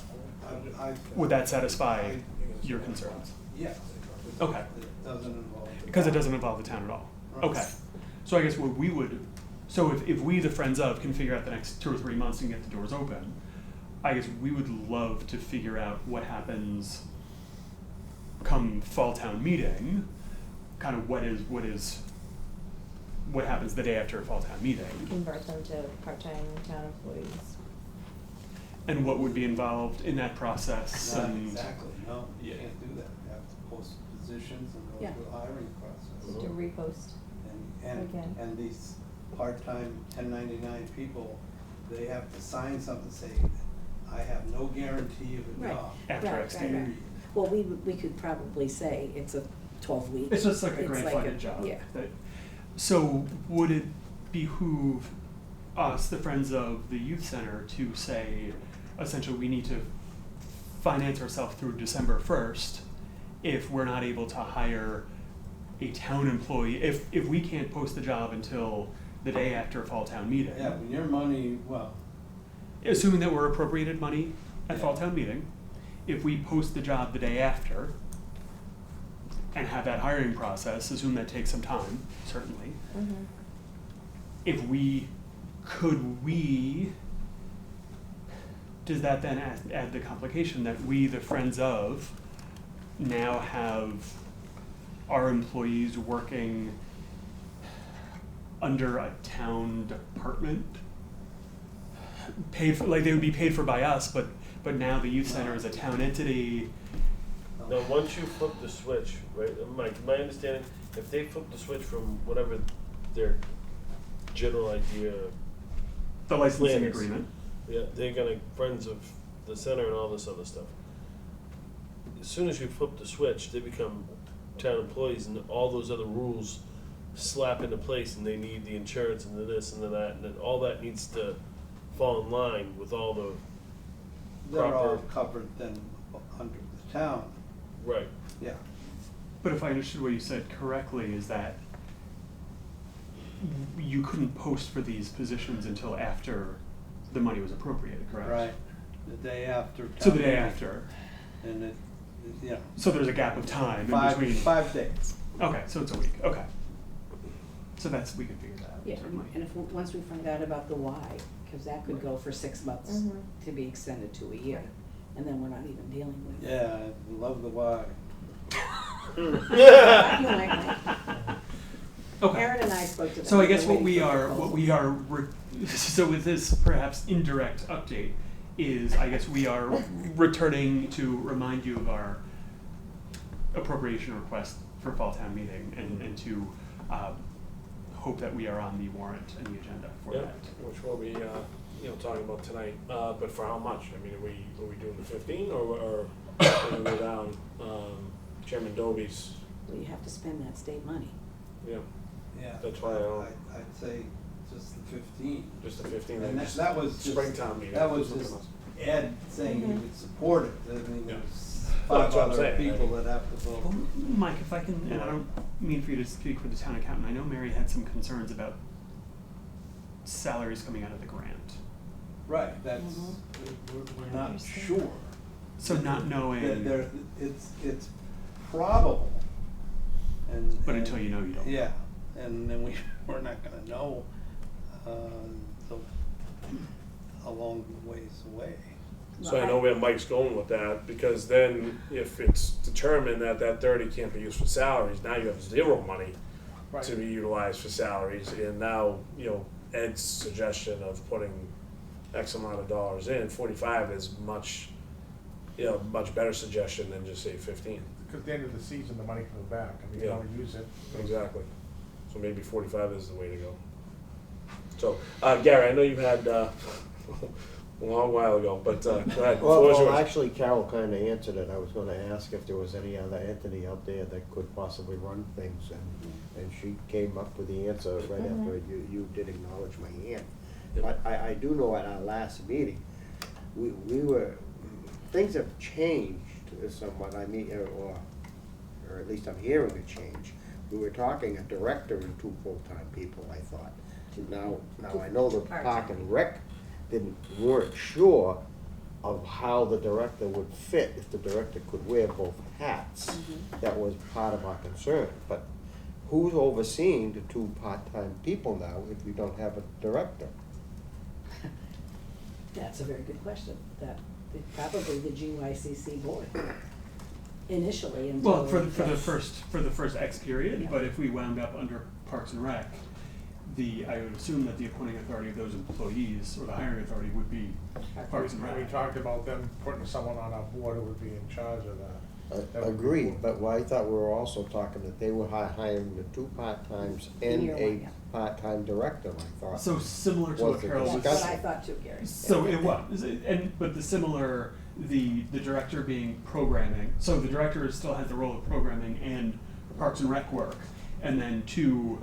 [SPEAKER 17] would that satisfy your concerns?
[SPEAKER 9] Yes.
[SPEAKER 17] Okay.
[SPEAKER 9] It doesn't involve.
[SPEAKER 17] Because it doesn't involve the town at all. Okay. So I guess what we would, so if we, the Friends of, can figure out the next 2 or 3 months and get the doors open, I guess we would love to figure out what happens come fall town meeting, kind of what happens the day after fall town meeting,
[SPEAKER 18] Convert them to part-time town employees.
[SPEAKER 17] and what would be involved in that process.
[SPEAKER 9] Not
[SPEAKER 17] And
[SPEAKER 9] exactly, no, you
[SPEAKER 17] Yeah.
[SPEAKER 9] can't do that. You have to post positions and go
[SPEAKER 16] Yeah.
[SPEAKER 9] through a hiring process.
[SPEAKER 18] To repost.
[SPEAKER 9] And
[SPEAKER 18] Again.
[SPEAKER 9] and these part-time 1099 people, they have to sign something saying, I have no guarantee of a
[SPEAKER 16] Right.
[SPEAKER 9] job.
[SPEAKER 17] After
[SPEAKER 16] Right,
[SPEAKER 17] X
[SPEAKER 16] right,
[SPEAKER 17] period.
[SPEAKER 16] right. Well, we could probably say it's a 12-week.
[SPEAKER 17] It's just like a
[SPEAKER 16] it's
[SPEAKER 17] grant
[SPEAKER 16] like
[SPEAKER 17] funded job.
[SPEAKER 16] Yeah.
[SPEAKER 17] So would it behoove us, the Friends of the Youth Center, to say, essentially, we need to finance ourselves through December 1st if we're not able to hire a town employee, if we can't post the job until the day after fall town meeting?
[SPEAKER 9] Yeah, when your money, well,
[SPEAKER 17] Assuming that we're appropriated money at fall town meeting, if we post the job the day after and have that hiring process, assume that takes some time, certainly.
[SPEAKER 18] Mm-hmm.
[SPEAKER 17] If we, does that then add the complication that we, the Friends of, now have our employees working under a town department? Paid for, like they would be paid for by us, but now the youth center is a town entity.
[SPEAKER 11] Now, once you flip the switch, right, Mike, my understanding, if they flip the switch from whatever their general idea.
[SPEAKER 17] The licensing
[SPEAKER 11] plan is,
[SPEAKER 17] agreement.
[SPEAKER 11] Yeah, they're gonna, Friends of the Center and all this other stuff. As soon as you flip the switch, they become town employees and all those other rules slap into place and they need the insurance and the this and the that, and then all that needs to fall in line with all the
[SPEAKER 9] they're all
[SPEAKER 11] proper.
[SPEAKER 9] covered then under the town,
[SPEAKER 11] Right.
[SPEAKER 9] yeah.
[SPEAKER 17] But if I understood what you said correctly, is that you couldn't post for these positions until after the money was appropriated, correct?
[SPEAKER 9] Right, the day after.
[SPEAKER 17] So the
[SPEAKER 9] town
[SPEAKER 17] day
[SPEAKER 9] meeting.
[SPEAKER 17] after.
[SPEAKER 9] And you know.
[SPEAKER 17] So there's a gap of time in
[SPEAKER 9] Five-
[SPEAKER 17] between.
[SPEAKER 9] 5 days.
[SPEAKER 17] Okay, so it's a week, okay. So we can figure that out,
[SPEAKER 16] Yeah,
[SPEAKER 17] certainly.
[SPEAKER 16] and once we find out about the why, because that could go for 6 months
[SPEAKER 18] Mhm.
[SPEAKER 16] to be extended to a year, and then we're not even dealing with it.
[SPEAKER 9] Yeah, I love the why.
[SPEAKER 17] Okay.
[SPEAKER 16] Aaron and I spoke to them.
[SPEAKER 17] So I guess
[SPEAKER 16] We're
[SPEAKER 17] what
[SPEAKER 16] waiting
[SPEAKER 17] we
[SPEAKER 16] for a
[SPEAKER 17] are,
[SPEAKER 16] proposal.
[SPEAKER 17] so with this perhaps indirect update is, I guess we are returning to remind you of our appropriation request for fall town meeting and to hope that we are on the warrant and the agenda for
[SPEAKER 10] Yeah,
[SPEAKER 17] that.
[SPEAKER 10] which we'll be, talking about tonight, but for how much? I mean, are we doing the 15 or when we go down, Chairman Doby's,
[SPEAKER 16] Well, you have to spend that state money.
[SPEAKER 10] yeah,
[SPEAKER 9] Yeah.
[SPEAKER 10] That's why I don't-
[SPEAKER 9] I'd say just the 15.
[SPEAKER 10] just the 15,
[SPEAKER 9] And
[SPEAKER 10] then
[SPEAKER 9] that,
[SPEAKER 10] just
[SPEAKER 9] that was just.
[SPEAKER 10] Springtown meeting.
[SPEAKER 9] That was
[SPEAKER 10] Look at
[SPEAKER 9] just
[SPEAKER 10] us.
[SPEAKER 9] Ed saying he would support it. I mean,
[SPEAKER 10] Yeah.
[SPEAKER 9] there's
[SPEAKER 10] Well,
[SPEAKER 9] 5
[SPEAKER 10] that's what I'm
[SPEAKER 9] other
[SPEAKER 10] saying.
[SPEAKER 9] people that have to vote.
[SPEAKER 17] Well, Mike, if I can, and I don't mean for you to speak for the town accountant, I know Mary had some concerns about salaries coming out of the grant.
[SPEAKER 9] Right, that's, we're not
[SPEAKER 18] Understand.
[SPEAKER 9] sure.
[SPEAKER 17] So not knowing,
[SPEAKER 9] It's probable, and.
[SPEAKER 17] but
[SPEAKER 9] and-
[SPEAKER 17] until you know, you don't.
[SPEAKER 9] Yeah, and then we're not gonna know, till a long ways away.
[SPEAKER 10] So I know where Mike's going with that, because then if it's determined that that 30 can't be used for salaries, now you have zero money to be utilized for salaries, and now, Ed's suggestion of putting X amount of dollars in, 45 is much, much better suggestion than just say 15.
[SPEAKER 3] Because at the end of the season, the money comes back, I mean, you
[SPEAKER 10] Yeah.
[SPEAKER 3] don't use it.
[SPEAKER 10] Exactly. So maybe 45 is the way to go. So, Gary, I know you had a long while ago, but go ahead.
[SPEAKER 4] Well,
[SPEAKER 10] Floor is
[SPEAKER 4] well,
[SPEAKER 10] yours.
[SPEAKER 4] actually, Carol kind of answered it. I was gonna ask if there was any other entity out there that could possibly run things, and she came up with the answer right after you did acknowledge my hand. But I do know at our last meeting, we were, things have changed somewhat, I mean, or at least I'm hearing a change. We were talking a director and 2 full-time people, I thought. Now I know the Park and Rec weren't sure of how the director would fit, if the director could wear both hats. That was part of our concern, but who's overseeing the 2 part-time people now if we don't have a director?
[SPEAKER 16] That's a very good question. That, probably the GYCC board initially until.
[SPEAKER 17] Well, for the first X period,
[SPEAKER 16] Yeah.
[SPEAKER 17] but if we wound up under Parks and Rec, I would assume that the appointing authority of those employees, or the hiring authority, would be Parks and
[SPEAKER 3] We
[SPEAKER 17] Rec.
[SPEAKER 3] talked about them putting someone on our board who would be in charge of that. That would be
[SPEAKER 4] Agreed,
[SPEAKER 3] cool.
[SPEAKER 4] but I thought we were also talking that they were hiring the 2 part-times and
[SPEAKER 16] Year one,
[SPEAKER 4] a
[SPEAKER 16] yeah.
[SPEAKER 4] part-time director, I thought.
[SPEAKER 17] So similar to what
[SPEAKER 4] Was the
[SPEAKER 17] Carol was.
[SPEAKER 16] That's what I
[SPEAKER 4] discussion.
[SPEAKER 16] thought too, Gary.
[SPEAKER 17] So it was, but the similar, the director being programming, so the director still had the role of programming and Parks and Rec work, and then two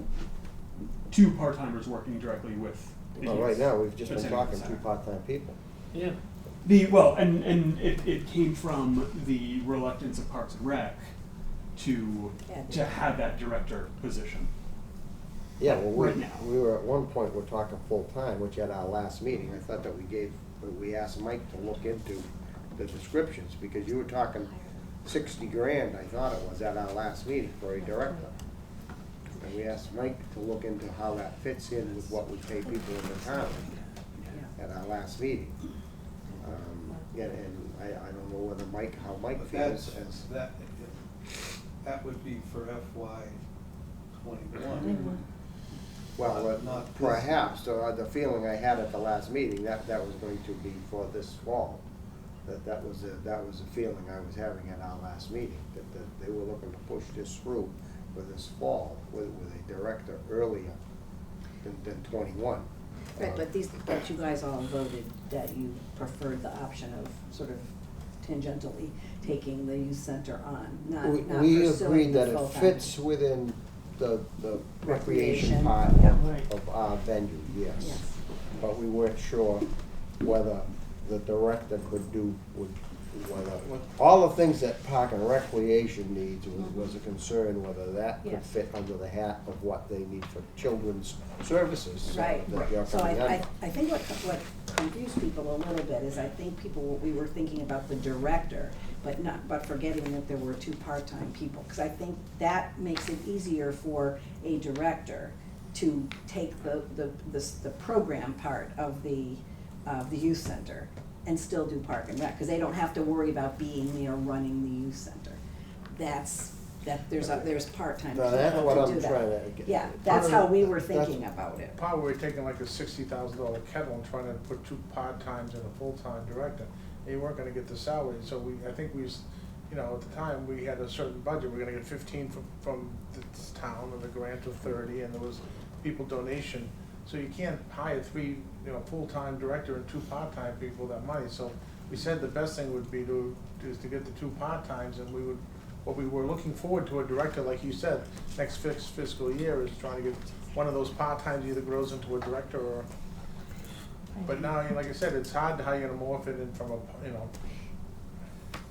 [SPEAKER 17] part-timers working directly with the
[SPEAKER 4] Well,
[SPEAKER 17] youth.
[SPEAKER 4] right now, we've just been
[SPEAKER 17] Attending
[SPEAKER 4] talking
[SPEAKER 17] the
[SPEAKER 4] 2
[SPEAKER 17] center.
[SPEAKER 4] part-time people.
[SPEAKER 10] Yeah.
[SPEAKER 17] And it came from the reluctance of Parks and Rec to have that director position.
[SPEAKER 4] Yeah, well,
[SPEAKER 17] Right now.
[SPEAKER 4] we were, at one point, we're talking full-time, which at our last meeting, I thought that we asked Mike to look into the descriptions, because you were talking 60 grand, I thought it was, at our last meeting for a director. And we asked Mike to look into how that fits in with what we pay people in the town at our last meeting. Yeah, and I don't know whether how Mike
[SPEAKER 9] But
[SPEAKER 4] feels
[SPEAKER 9] that's,
[SPEAKER 4] as.
[SPEAKER 9] that would be for FY 21.
[SPEAKER 4] Well,
[SPEAKER 9] Not this.
[SPEAKER 4] perhaps, the feeling I had at the last meeting, that was going to be for this fall. That was the feeling I was having at our last meeting, that they were looking to push this through for this fall with a director earlier than 21.
[SPEAKER 16] Right, but you guys all voted that you preferred the option of sort of tangentially taking the youth center on, not
[SPEAKER 4] We
[SPEAKER 16] pursuing
[SPEAKER 4] agreed
[SPEAKER 16] the
[SPEAKER 4] that it
[SPEAKER 16] full-time.
[SPEAKER 4] fits within the recreation
[SPEAKER 16] Recreation,
[SPEAKER 4] part
[SPEAKER 16] yeah.
[SPEAKER 4] of our venue, yes.
[SPEAKER 16] Yes.
[SPEAKER 4] But we weren't sure whether the director could do, all the things that Park and Recreation needs was a concern, whether that
[SPEAKER 16] Yeah.
[SPEAKER 4] could fit under the hat of what they need for children's services.
[SPEAKER 16] Right,
[SPEAKER 4] that you're
[SPEAKER 16] so
[SPEAKER 4] coming
[SPEAKER 16] I
[SPEAKER 4] under.
[SPEAKER 16] think what confused people a little bit is I think we were thinking about the director, but forgetting that there were 2 part-time people. Because I think that makes it easier for a director to take the program part of the youth center and still do Park and Rec, because they don't have to worry about being there running the youth center. There's part-time
[SPEAKER 4] No,
[SPEAKER 16] people
[SPEAKER 4] that's what
[SPEAKER 16] to
[SPEAKER 4] I'm
[SPEAKER 16] do that.
[SPEAKER 4] trying to get.
[SPEAKER 16] Yeah, that's how we were
[SPEAKER 4] That's-
[SPEAKER 16] thinking about it.
[SPEAKER 3] Part we were taking like a $60,000 kettle and trying to put 2 part-times and a full-time director. And you weren't gonna get the salary, so I think at the time, we had a certain budget, we were gonna get 15 from this town, and the grant of 30, and there was people donation. So you can't hire 3, full-time director and 2 part-time people that money. So we said the best thing would be is to get the 2 part-times, and what we were looking forward to a director, like you said, next fiscal year is trying to get one of those part-times either grows into a director or, but now, like I said, it's hard how you're gonna morph it in from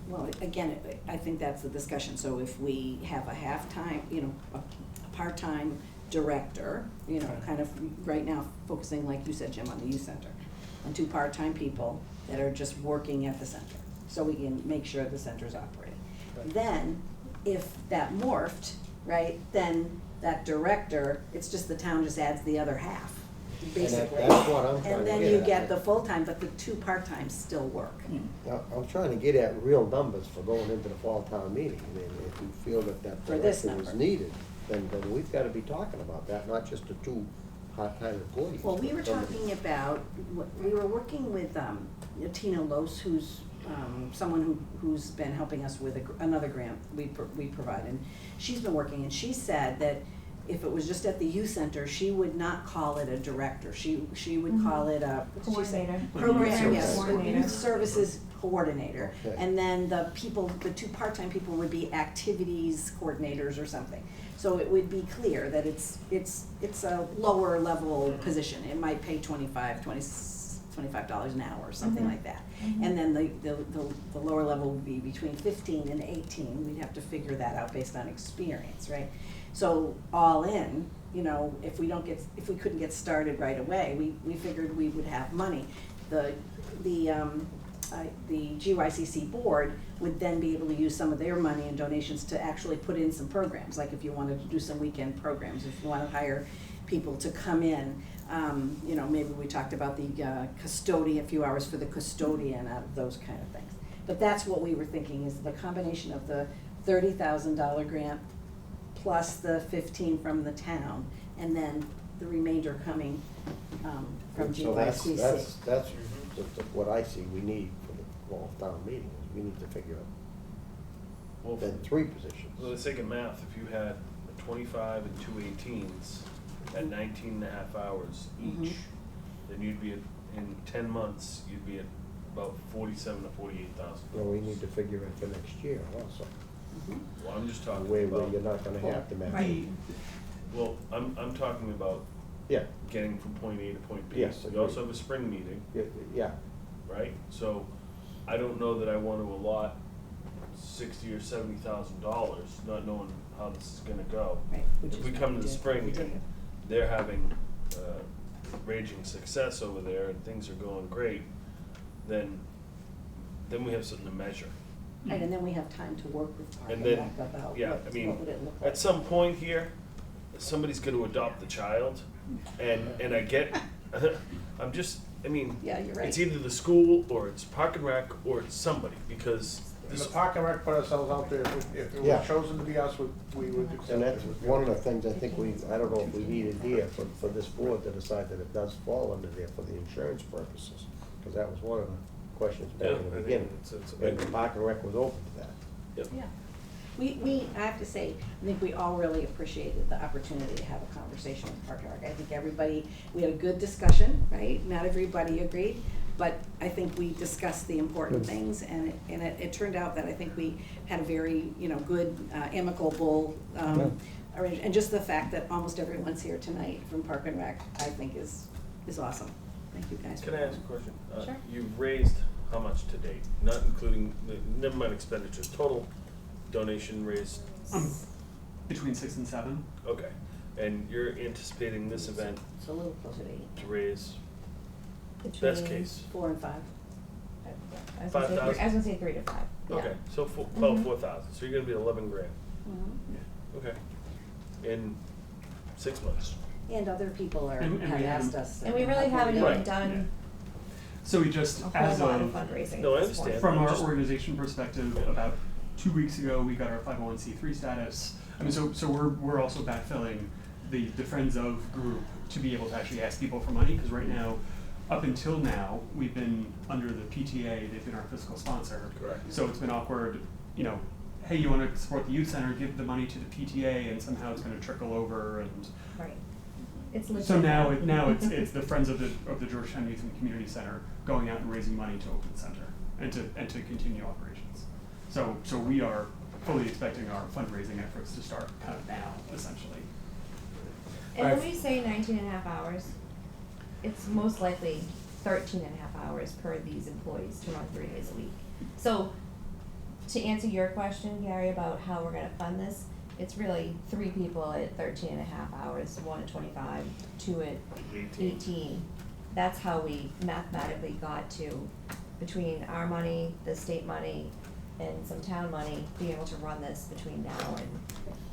[SPEAKER 16] Well, again, I think that's the discussion. So if we have a half-time, a part-time director, kind of right now focusing, like you said, Jim, on the youth center, and 2 part-time people that are just working at the center, so we can make sure the center's operating. Then, if that morphed, right, then that director, it's just the town just adds the other half, basically.
[SPEAKER 4] that's what I'm trying to
[SPEAKER 16] And then
[SPEAKER 4] get
[SPEAKER 16] you
[SPEAKER 4] at.
[SPEAKER 16] get the full-time, but the 2 part-times still work.
[SPEAKER 4] Now, I'm trying to get at real numbers for going into the fall town meeting. I mean, if you feel that
[SPEAKER 16] For this
[SPEAKER 4] director is
[SPEAKER 16] number.
[SPEAKER 4] needed, then we've gotta be talking about that, not just the 2 part-time employees.
[SPEAKER 16] Well, we were talking about, we were working with Tina Los, who's someone who's been helping us with another grant we provide, and she's been working, and she said that if it was just at the youth center, she would not call it a director. She would call it a, what did she say? Program, yes, youth services coordinator.
[SPEAKER 4] Okay.
[SPEAKER 16] And then the two part-time people would be activities coordinators or something. So it would be clear that it's a lower level position. It might pay $25 an hour or something like that. And then the lower level would be between 15 and 18. We'd have to figure that out based on experience, right? So all in, you know, if we couldn't get started right away, we figured we would have money. The GYCC board would then be able to use some of their money and donations to actually put in some programs, like if you wanted to do some weekend programs, if you want to hire people to come in. You know, maybe we talked about the custodian, a few hours for the custodian, out of those kind of things. But that's what we were thinking, is the combination of the $30,000 grant plus the 15 from the town, and then the remainder coming from GYCC.
[SPEAKER 4] So that's what I see we need for the fall town meeting, is we need to figure out then 3 positions.
[SPEAKER 11] For the sake of math, if you had a 25 and 2 18s at 19 and a half hours each, then you'd be in 10 months, you'd be at about 47 to 48,000.
[SPEAKER 4] Well, we need to figure it for next year also.
[SPEAKER 11] Well, I'm just talking
[SPEAKER 4] Where
[SPEAKER 11] about.
[SPEAKER 4] you're not gonna have to match.
[SPEAKER 11] Well, I'm talking about
[SPEAKER 4] Yeah.
[SPEAKER 11] getting from point A to point B.
[SPEAKER 4] Yes,
[SPEAKER 11] We
[SPEAKER 4] agreed.
[SPEAKER 11] also have a spring meeting,
[SPEAKER 4] Yeah,
[SPEAKER 11] right? So I don't know that I want to allot $60,000 or $70,000, not knowing how this is gonna go.
[SPEAKER 16] Right, which
[SPEAKER 11] If
[SPEAKER 16] is
[SPEAKER 11] we
[SPEAKER 16] what
[SPEAKER 11] come
[SPEAKER 16] we
[SPEAKER 11] to the
[SPEAKER 16] did.
[SPEAKER 11] spring
[SPEAKER 16] We did.
[SPEAKER 11] and they're having raging success over there and things are going great, then we have something to measure.
[SPEAKER 16] Right, and then we have time to work with Park
[SPEAKER 11] And
[SPEAKER 16] and
[SPEAKER 11] then,
[SPEAKER 16] Rec about
[SPEAKER 11] yeah, I
[SPEAKER 16] what
[SPEAKER 11] mean,
[SPEAKER 16] would it look like.
[SPEAKER 11] at some point here, somebody's gonna adopt the child, and I get, I'm just, I mean,
[SPEAKER 16] Yeah, you're right.
[SPEAKER 11] it's either the school, or it's Park and Rec, or it's somebody, because
[SPEAKER 3] And
[SPEAKER 11] this,
[SPEAKER 3] the Park and Rec put ourselves out there, if it
[SPEAKER 4] Yeah.
[SPEAKER 3] was chosen to be us, we would accept it.
[SPEAKER 4] and that's one of the things I think I don't know if we needed here for this board to decide that it does fall under there for the insurance purposes, because that was one of the questions back
[SPEAKER 11] Yeah,
[SPEAKER 4] in the
[SPEAKER 11] I think
[SPEAKER 4] beginning.
[SPEAKER 11] it's a big
[SPEAKER 4] And the
[SPEAKER 11] one.
[SPEAKER 4] Park and Rec was open to that.
[SPEAKER 16] Yeah. I have to say, I think we all really appreciated the opportunity to have a conversation with Park and Rec. I think everybody, we had a good discussion, right? Not everybody agreed, but I think we discussed the important things, and it turned out that I think we had a very, you know, good, amicable, arrangement. And just the fact that almost everyone's here tonight from Park and Rec, I think is awesome. Thank you guys for
[SPEAKER 11] can I ask a
[SPEAKER 16] coming.
[SPEAKER 11] question?
[SPEAKER 16] Sure.
[SPEAKER 11] You've raised how much to date, not including, never mind expenditures, total donation raised,
[SPEAKER 17] Between 6 and 7.
[SPEAKER 11] okay, and you're anticipating this event
[SPEAKER 16] It's a little closer to 8.
[SPEAKER 11] to raise, best
[SPEAKER 6] Between
[SPEAKER 11] case,
[SPEAKER 16] 4 and 5.
[SPEAKER 6] I was gonna say
[SPEAKER 11] 5,000?
[SPEAKER 6] 3 to 5. Yeah.
[SPEAKER 11] okay, so about
[SPEAKER 6] Mhm.
[SPEAKER 11] 4,000, so you're gonna be 11 grand, okay, in 6 months.
[SPEAKER 16] And other people
[SPEAKER 17] And
[SPEAKER 16] have
[SPEAKER 17] we
[SPEAKER 16] asked
[SPEAKER 17] haven't-
[SPEAKER 16] us.
[SPEAKER 6] And we really haven't even
[SPEAKER 11] Right.
[SPEAKER 6] done
[SPEAKER 17] So we just,
[SPEAKER 6] a whole
[SPEAKER 17] as
[SPEAKER 6] lot of
[SPEAKER 17] of,
[SPEAKER 6] fundraising
[SPEAKER 11] No, I
[SPEAKER 6] at this point.
[SPEAKER 11] understand.
[SPEAKER 17] from
[SPEAKER 11] I'm
[SPEAKER 17] our
[SPEAKER 11] just-
[SPEAKER 17] organization perspective, about 2 weeks ago, we got our 501c3 status. I mean, so we're also backfilling the Friends of group to be able to actually ask people for money, because right now, up until now, we've been under the PTA, they've been our fiscal sponsor.
[SPEAKER 11] Correct.
[SPEAKER 17] So it's been awkward, you know, hey, you wanna support the youth center, give the money to the PTA, and somehow it's gonna trickle over, and
[SPEAKER 6] Right. It's legit.
[SPEAKER 17] so now it's the Friends of the Georgetown Youth and Community Center going out and raising money to open the center and to continue operations. So we are fully expecting our fundraising efforts to start kind of now, essentially.
[SPEAKER 6] And when we say 19 and a half hours, it's most likely 13 and a half hours per these employees to run 3 days a week. So to answer your question, Gary, about how we're gonna fund this, it's really 3 people at 13 and a half hours, 1 at 25, 2 at 18. That's how we mathematically got to, between our money, the state money, and some town money, being able to run this between now and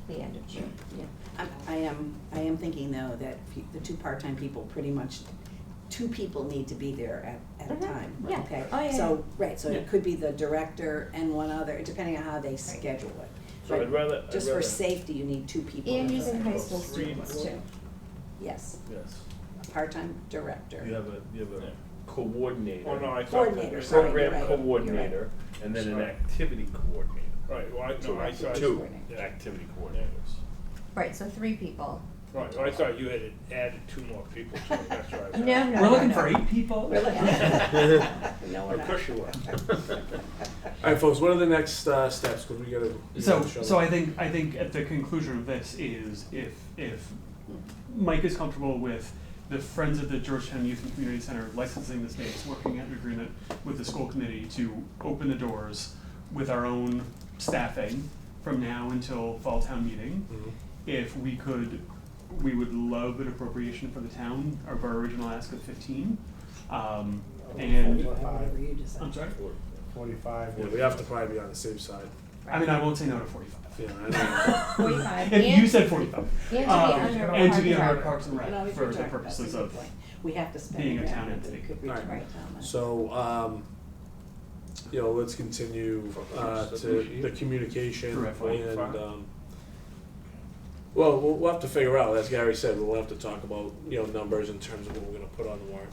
[SPEAKER 6] the end of June.
[SPEAKER 16] Yeah, I am thinking though that the 2 part-time people, pretty much 2 people need to be there at a time,
[SPEAKER 6] Yeah.
[SPEAKER 16] okay?
[SPEAKER 6] Oh, yeah,
[SPEAKER 16] So, right, so
[SPEAKER 17] Yeah.
[SPEAKER 16] it could be the director and one other, depending on how they schedule it.
[SPEAKER 11] So
[SPEAKER 16] But
[SPEAKER 11] I'd rather-
[SPEAKER 16] just for safety, you need 2 people.
[SPEAKER 6] And
[SPEAKER 16] in
[SPEAKER 6] using
[SPEAKER 16] there.
[SPEAKER 6] high school
[SPEAKER 11] Three-
[SPEAKER 6] students too.
[SPEAKER 16] Yes,
[SPEAKER 11] Yes.
[SPEAKER 16] a part-time director.
[SPEAKER 11] You have a coordinator.
[SPEAKER 2] Oh, no, I thought.
[SPEAKER 16] Coordinator, sorry, you're
[SPEAKER 11] Program
[SPEAKER 16] right, you're right.
[SPEAKER 11] coordinator, and then an
[SPEAKER 2] Sorry.
[SPEAKER 11] activity coordinator.
[SPEAKER 2] Right, well, no, I thought.
[SPEAKER 11] Two
[SPEAKER 2] Yeah.
[SPEAKER 11] activity coordinators.
[SPEAKER 18] Right, so 3 people.
[SPEAKER 2] Right, well, I thought you had added 2 more people to it, that's why I was.
[SPEAKER 18] No,
[SPEAKER 17] We're looking for 8 people?
[SPEAKER 16] We're looking- No, we're
[SPEAKER 2] Of
[SPEAKER 16] not.
[SPEAKER 2] course you were.
[SPEAKER 1] All right, folks, what are the next steps? Because we gotta.
[SPEAKER 17] So I think at the conclusion of this is if Mike is comfortable with the Friends of the Georgetown Youth and Community Center licensing the space, working out an agreement with the school committee to open the doors with our own staffing from now until fall town meeting.
[SPEAKER 1] Mhm.
[SPEAKER 17] If we could, we would love an appropriation for the town of our original ask of 15. And
[SPEAKER 16] Whatever you decide.
[SPEAKER 17] I'm sorry.
[SPEAKER 3] 45.
[SPEAKER 1] Yeah, we have to probably be on the safe side.
[SPEAKER 17] I mean, I won't say no to 45.
[SPEAKER 1] Yeah, I know.
[SPEAKER 18] 45.
[SPEAKER 17] If you said 45.
[SPEAKER 18] And to be under
[SPEAKER 17] And to be
[SPEAKER 18] Parks and
[SPEAKER 17] under
[SPEAKER 18] Rec.
[SPEAKER 17] Parks and
[SPEAKER 16] You know,
[SPEAKER 17] Rec
[SPEAKER 16] if
[SPEAKER 17] for
[SPEAKER 16] you're
[SPEAKER 17] the
[SPEAKER 16] talking about
[SPEAKER 17] purposes
[SPEAKER 16] the
[SPEAKER 17] of
[SPEAKER 16] point, we have to spend
[SPEAKER 17] being a
[SPEAKER 16] that,
[SPEAKER 17] town
[SPEAKER 16] and
[SPEAKER 17] entity.
[SPEAKER 16] it could reach
[SPEAKER 1] Right.
[SPEAKER 16] town money.
[SPEAKER 1] So, let's continue to the communication
[SPEAKER 17] For FY.
[SPEAKER 1] and, well, we'll have to figure out, as Gary said, we'll have to talk about, numbers in terms of what we're gonna put on the warrant.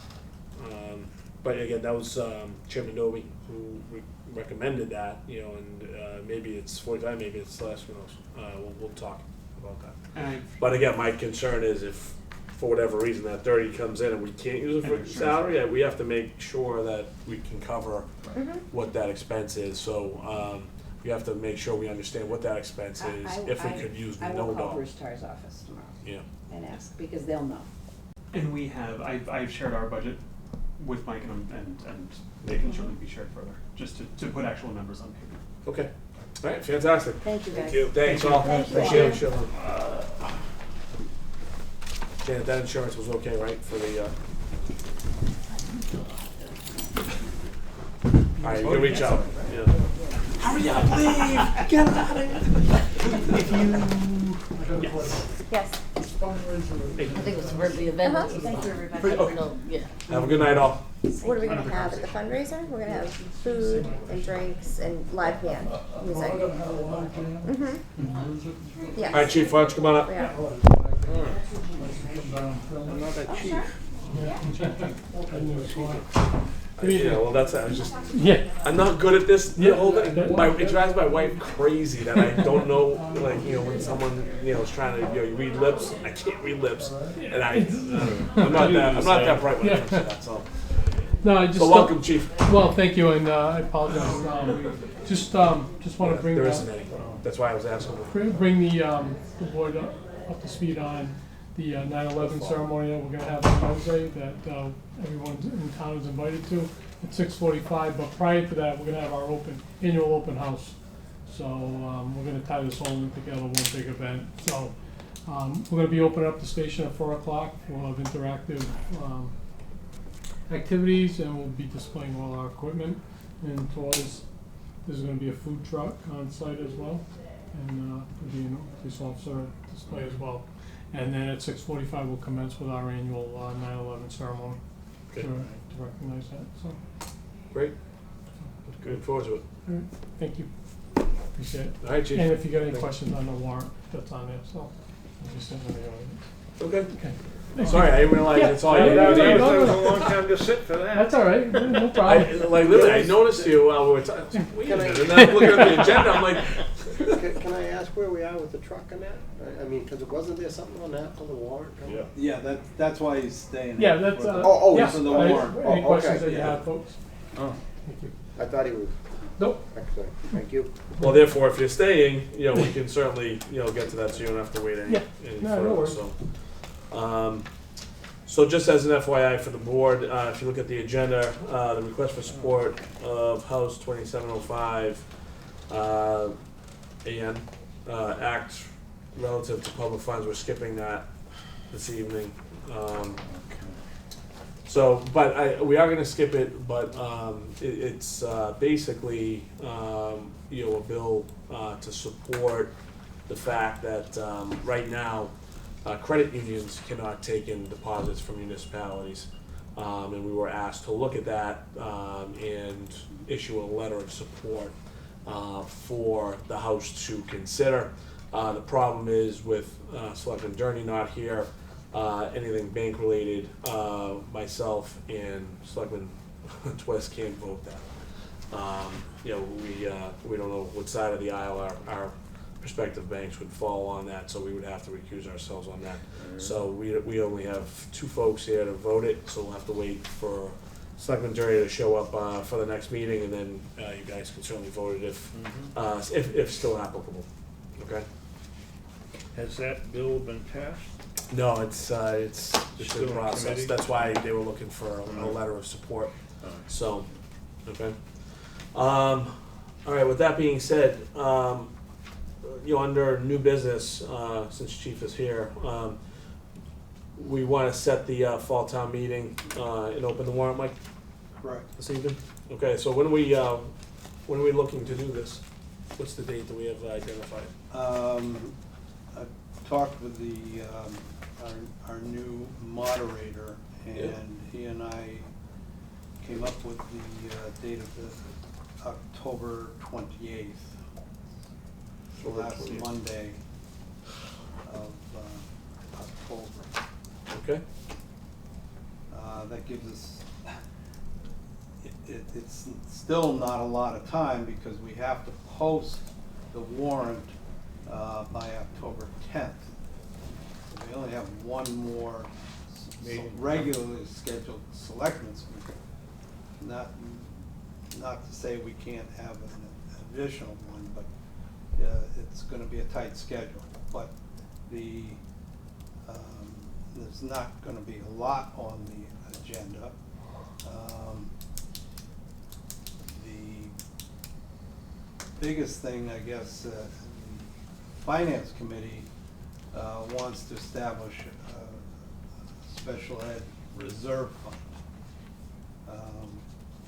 [SPEAKER 1] But again, that was Chairman Noby who recommended that, and maybe it's 45, maybe it's less, who knows? We'll talk about that.
[SPEAKER 17] And
[SPEAKER 1] But again, my concern is if, for whatever reason, that 30 comes in and we can't use it for salary, we have to make sure that we can cover what that expense is. So we have to make sure we understand what that expense is, if we could use
[SPEAKER 16] I
[SPEAKER 1] no
[SPEAKER 16] will call
[SPEAKER 1] dog.
[SPEAKER 16] Bruce Tarr's office tomorrow
[SPEAKER 1] Yeah.
[SPEAKER 16] and ask, because they'll know.
[SPEAKER 17] And we have, I've shared our budget with Mike and they can certainly be shared further, just to put actual numbers on paper.
[SPEAKER 1] Okay. All right, fantastic.
[SPEAKER 16] Thank you, guys.
[SPEAKER 1] Thank you. Thanks all.
[SPEAKER 16] Thank you.
[SPEAKER 1] Appreciate it, Sean. Janet, that insurance was okay, right, for the, all right, you can reach out. Yeah.
[SPEAKER 3] Hurry up, leave! Get out of here!
[SPEAKER 18] Yes.
[SPEAKER 14] I think it was for the event.
[SPEAKER 18] Thank you, everybody.
[SPEAKER 14] No, yeah.
[SPEAKER 1] Have a good night, all.
[SPEAKER 18] What are we gonna have at the fundraiser? We're gonna have food and drinks and live band music. Yes.
[SPEAKER 1] All right, Chief, why don't you come on up?
[SPEAKER 18] Yeah.
[SPEAKER 2] Another chief.
[SPEAKER 1] Yeah, well, I was just,
[SPEAKER 10] Yeah.
[SPEAKER 1] I'm not good at this, the
[SPEAKER 10] Yeah.
[SPEAKER 1] whole thing. It drives my wife crazy that I don't know, like, when someone, is trying to, you read lips, I can't read lips. And I'm not that bright when it comes to that, so.
[SPEAKER 10] No, I just.
[SPEAKER 1] So welcome, Chief.
[SPEAKER 10] Well, thank you, and I apologize. Just want to bring.
[SPEAKER 1] There isn't any, that's why I was asking.
[SPEAKER 10] Bring the board up to speed on the 9/11 ceremony that we're gonna have on Wednesday that everyone in town is invited to at 6:45. But prior to that, we're gonna have our annual open house. So we're gonna tie this all in together, one big event. So we're gonna be opening up the station at 4 o'clock. We'll have interactive activities, and we'll be displaying all our equipment and toys. There's gonna be a food truck on site as well, and there'll be a police officer display as well. And then at 6:45, we'll commence with our annual 9/11 ceremony to
[SPEAKER 1] Okay.
[SPEAKER 10] recognize that, so.
[SPEAKER 1] Great. Looking forward to it.
[SPEAKER 10] All right, thank you, appreciate it.
[SPEAKER 1] All right, Chief.
[SPEAKER 10] And if you got any
[SPEAKER 1] Thank you.
[SPEAKER 10] questions on the warrant, that's on there, so, I'll just send them to the audience.
[SPEAKER 1] Okay.
[SPEAKER 10] Okay.
[SPEAKER 1] Sorry, I didn't realize
[SPEAKER 10] Yeah.
[SPEAKER 1] it's all
[SPEAKER 10] Yeah,
[SPEAKER 1] you.
[SPEAKER 10] no,
[SPEAKER 2] That
[SPEAKER 10] no,
[SPEAKER 2] was
[SPEAKER 10] no.
[SPEAKER 2] a long time to sit for that.
[SPEAKER 10] That's all right, no problem.
[SPEAKER 1] Like literally, I noticed you while we were talking. Wait a minute, and then I'm looking at the agenda, I'm like,
[SPEAKER 4] Can I ask where we are with the truck and that? I mean, because wasn't there something on that for the warrant?
[SPEAKER 2] Yeah.
[SPEAKER 9] Yeah, that's why he's staying.
[SPEAKER 10] Yeah, that's,
[SPEAKER 4] yeah.
[SPEAKER 9] For the
[SPEAKER 10] Any
[SPEAKER 9] warrant.
[SPEAKER 4] Oh,
[SPEAKER 10] questions
[SPEAKER 4] okay,
[SPEAKER 10] that you
[SPEAKER 9] yeah.
[SPEAKER 10] have, folks?
[SPEAKER 9] Oh.
[SPEAKER 10] Thank you.
[SPEAKER 4] I thought he was,
[SPEAKER 10] Nope.
[SPEAKER 4] excellent, thank you.
[SPEAKER 1] well, therefore, if you're staying, we can certainly, get to that, so you don't have to wait any
[SPEAKER 10] Yeah. No, no
[SPEAKER 1] further,
[SPEAKER 10] worries.
[SPEAKER 1] so. So just as an FYI for the board, if you look at the agenda, the request for support of House 2705, AN, Act relative to public funds, we're skipping that this evening. So, but we are gonna skip it, but it's basically, a bill to support the fact that right now, credit unions cannot take in deposits from municipalities. And we were asked to look at that and issue a letter of support for the House to consider. The problem is with Selectman Durney not here,
[SPEAKER 10] anything bank related, myself and Selectman Twist can't vote that. You know, we don't know what side of the aisle our prospective banks would fall on that, so we would have to recuse ourselves on that. So we only have 2 folks here to vote it, so we'll have to wait for Selectman Dury to show up for the next meeting, and then you guys can certainly vote it if still applicable. Okay?
[SPEAKER 2] Has that bill been passed?
[SPEAKER 10] No, it's
[SPEAKER 2] Still
[SPEAKER 10] in
[SPEAKER 2] in
[SPEAKER 10] process.
[SPEAKER 2] committee?
[SPEAKER 10] That's why they were looking for a letter of support.
[SPEAKER 2] Alright.
[SPEAKER 10] So, okay. All right. With that being said, you know, under new business, since Chief is here, we want to set the fall town meeting and open the warrant, Mike,
[SPEAKER 9] Correct.
[SPEAKER 10] this evening. Okay. So when are we looking to do this? What's the date that we have identified?
[SPEAKER 9] I talked with our new moderator, and he and I came up with the date of the October 28th. The last
[SPEAKER 10] 28th.
[SPEAKER 9] Monday of October.
[SPEAKER 10] Okay.
[SPEAKER 9] That gives us, it's still not a lot of time because we have to post the warrant by October 10th. So we only have one more regularly scheduled selectmen's meeting. Not to say we can't have an additional one, but it's gonna be a tight schedule. But there's not gonna be a lot on the agenda. The biggest thing, I guess, the Finance Committee wants to establish a special ed reserve fund.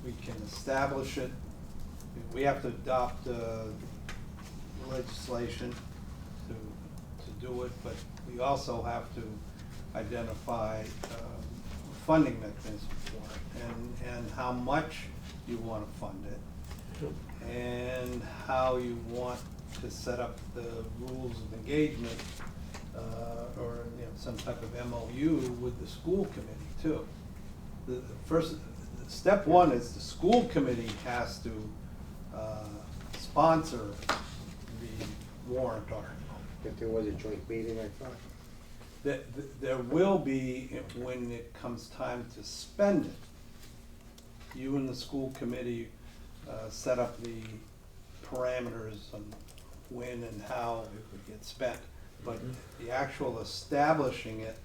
[SPEAKER 9] We can establish it. We have to adopt legislation to do it, but we also have to identify funding mechanism for it, and how much you want to fund it, and how you want to set up the rules of engagement, or some type of MOU with the school committee too. The first, step one is the school committee has to sponsor the warrant article.
[SPEAKER 4] If there was a joint meeting, I thought.
[SPEAKER 9] There will be when it comes time to spend it. You and the school committee set up the parameters on when and how it would get spent. But the actual establishing it,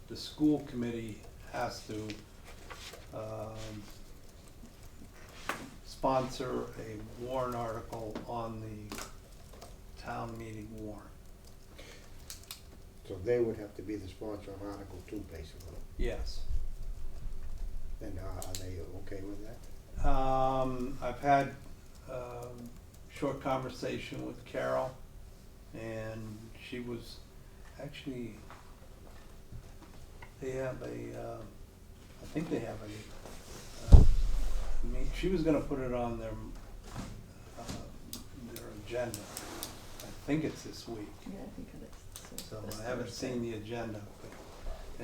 [SPEAKER 9] the school committee has to sponsor a warrant article on the town meeting warrant.
[SPEAKER 4] So they would have to be the sponsor of Article 2, basically.
[SPEAKER 9] Yes.
[SPEAKER 4] And are they okay with that?
[SPEAKER 9] I've had short conversation with Carol, and she was actually, they have I think they have she was gonna put it on their agenda. I think it's this week.
[SPEAKER 14] Yeah, I think it is.
[SPEAKER 9] So I haven't seen the agenda, but,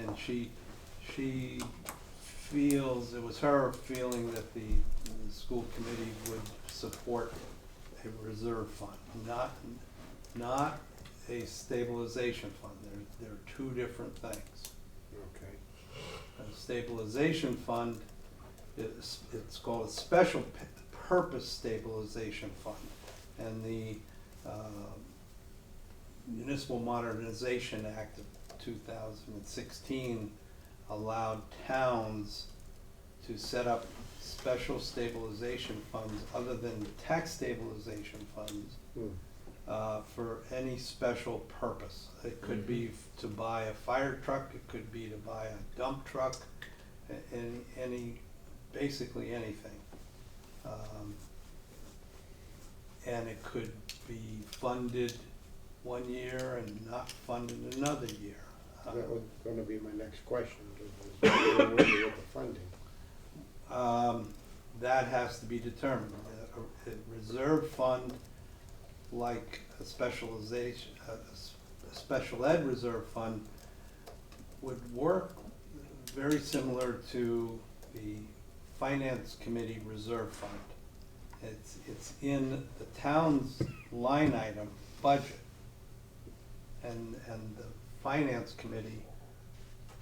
[SPEAKER 9] and she feels, it was her feeling that the school committee would support a reserve fund, not a stabilization fund. They're 2 different things.
[SPEAKER 4] Okay.
[SPEAKER 9] A stabilization fund, it's called a special purpose stabilization fund. And the Municipal Modernization Act of 2016 allowed towns to set up special stabilization funds other than tax stabilization funds for any special purpose. It could be to buy a fire truck, it could be to buy a dump truck, basically anything. And it could be funded one year and not funded another year.
[SPEAKER 4] That was gonna be my next question, with the funding.
[SPEAKER 9] That has to be determined. A reserve fund, like a specialization, a special ed reserve fund, would work very similar to the Finance Committee Reserve Fund. It's in the town's line item budget. And the Finance Committee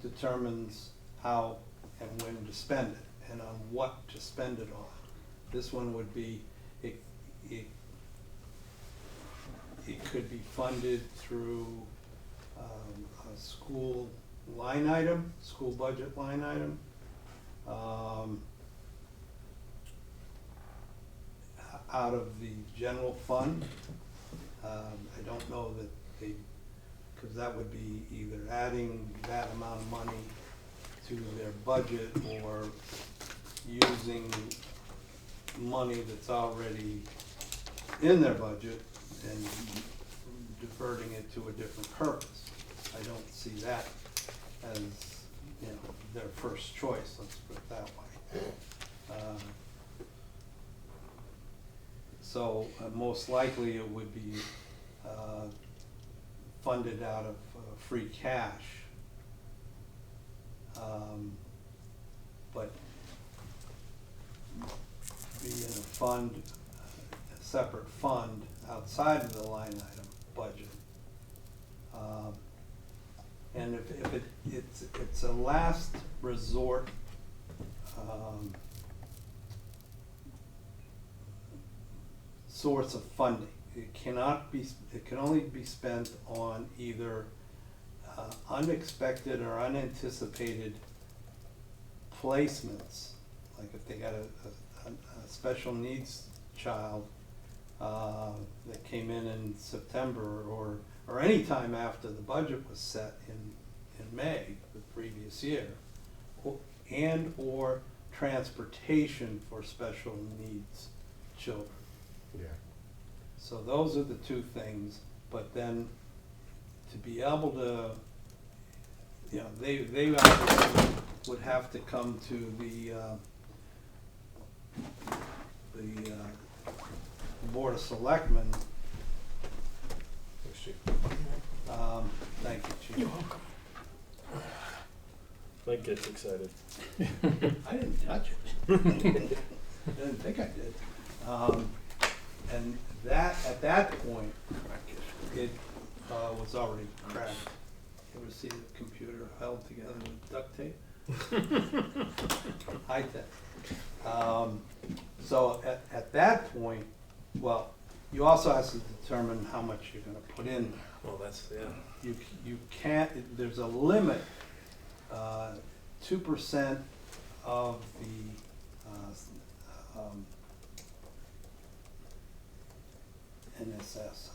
[SPEAKER 9] determines how and when to spend it and on what to spend it on. This one would be, it could be funded through a school line item, school budget line item. Out of the general fund. I don't know that they, because that would be either adding that amount of money to their budget or using money that's already in their budget and diverting it to a different purpose. I don't see that as, you know, their first choice, let's put it that way. So most likely it would be funded out of free cash. But be in a fund, a separate fund outside of the line item budget. And if it's a last resort source of funding. It cannot be, it can only be spent on either unexpected or unanticipated placements, like if they got a special needs child that came in September or any time after the budget was set in May the previous year, or transportation for special needs children.
[SPEAKER 4] Yeah.
[SPEAKER 9] So those are the two things, but then to be able to, you know, they obviously would have to come to the Board of Selectmen. Thank you, Chief.
[SPEAKER 11] You're welcome. Mike gets excited.
[SPEAKER 9] I didn't touch it. I didn't think I did. And that, at that point, it was already cracked. You ever see the computer held together with duct tape? High tech. So at that point, well, you also have to determine how much you're gonna put in there.
[SPEAKER 11] Well, that's, yeah.
[SPEAKER 9] You can't, there's a limit, 2% of the NSS,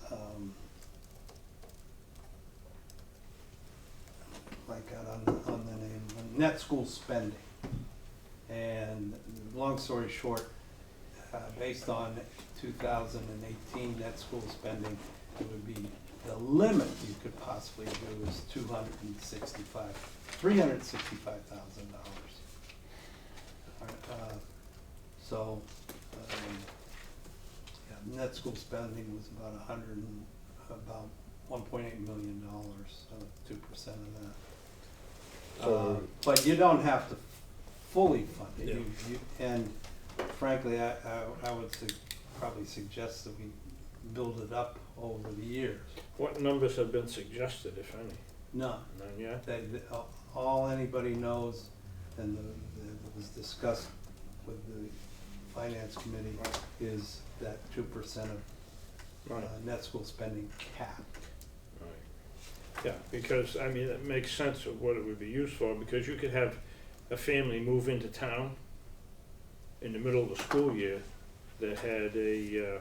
[SPEAKER 9] like out on the name, net school spending. And long story short, based on 2018 net school spending, it would be the limit you could possibly do is $365,000. So, yeah, net school spending was about $1.8 million, so 2% of that. But you don't have to fully fund it.
[SPEAKER 11] Yeah.
[SPEAKER 9] And frankly, I would probably suggest that we build it up over the years.
[SPEAKER 2] What numbers have been suggested, if any?
[SPEAKER 9] None.
[SPEAKER 2] None yet?
[SPEAKER 9] All anybody knows, and that was discussed with the Finance Committee, is that 2% of net school spending cap.
[SPEAKER 2] Right. Yeah, because, I mean, it makes sense of what it would be used for, because you could have a family move into town in the middle of the school year that had a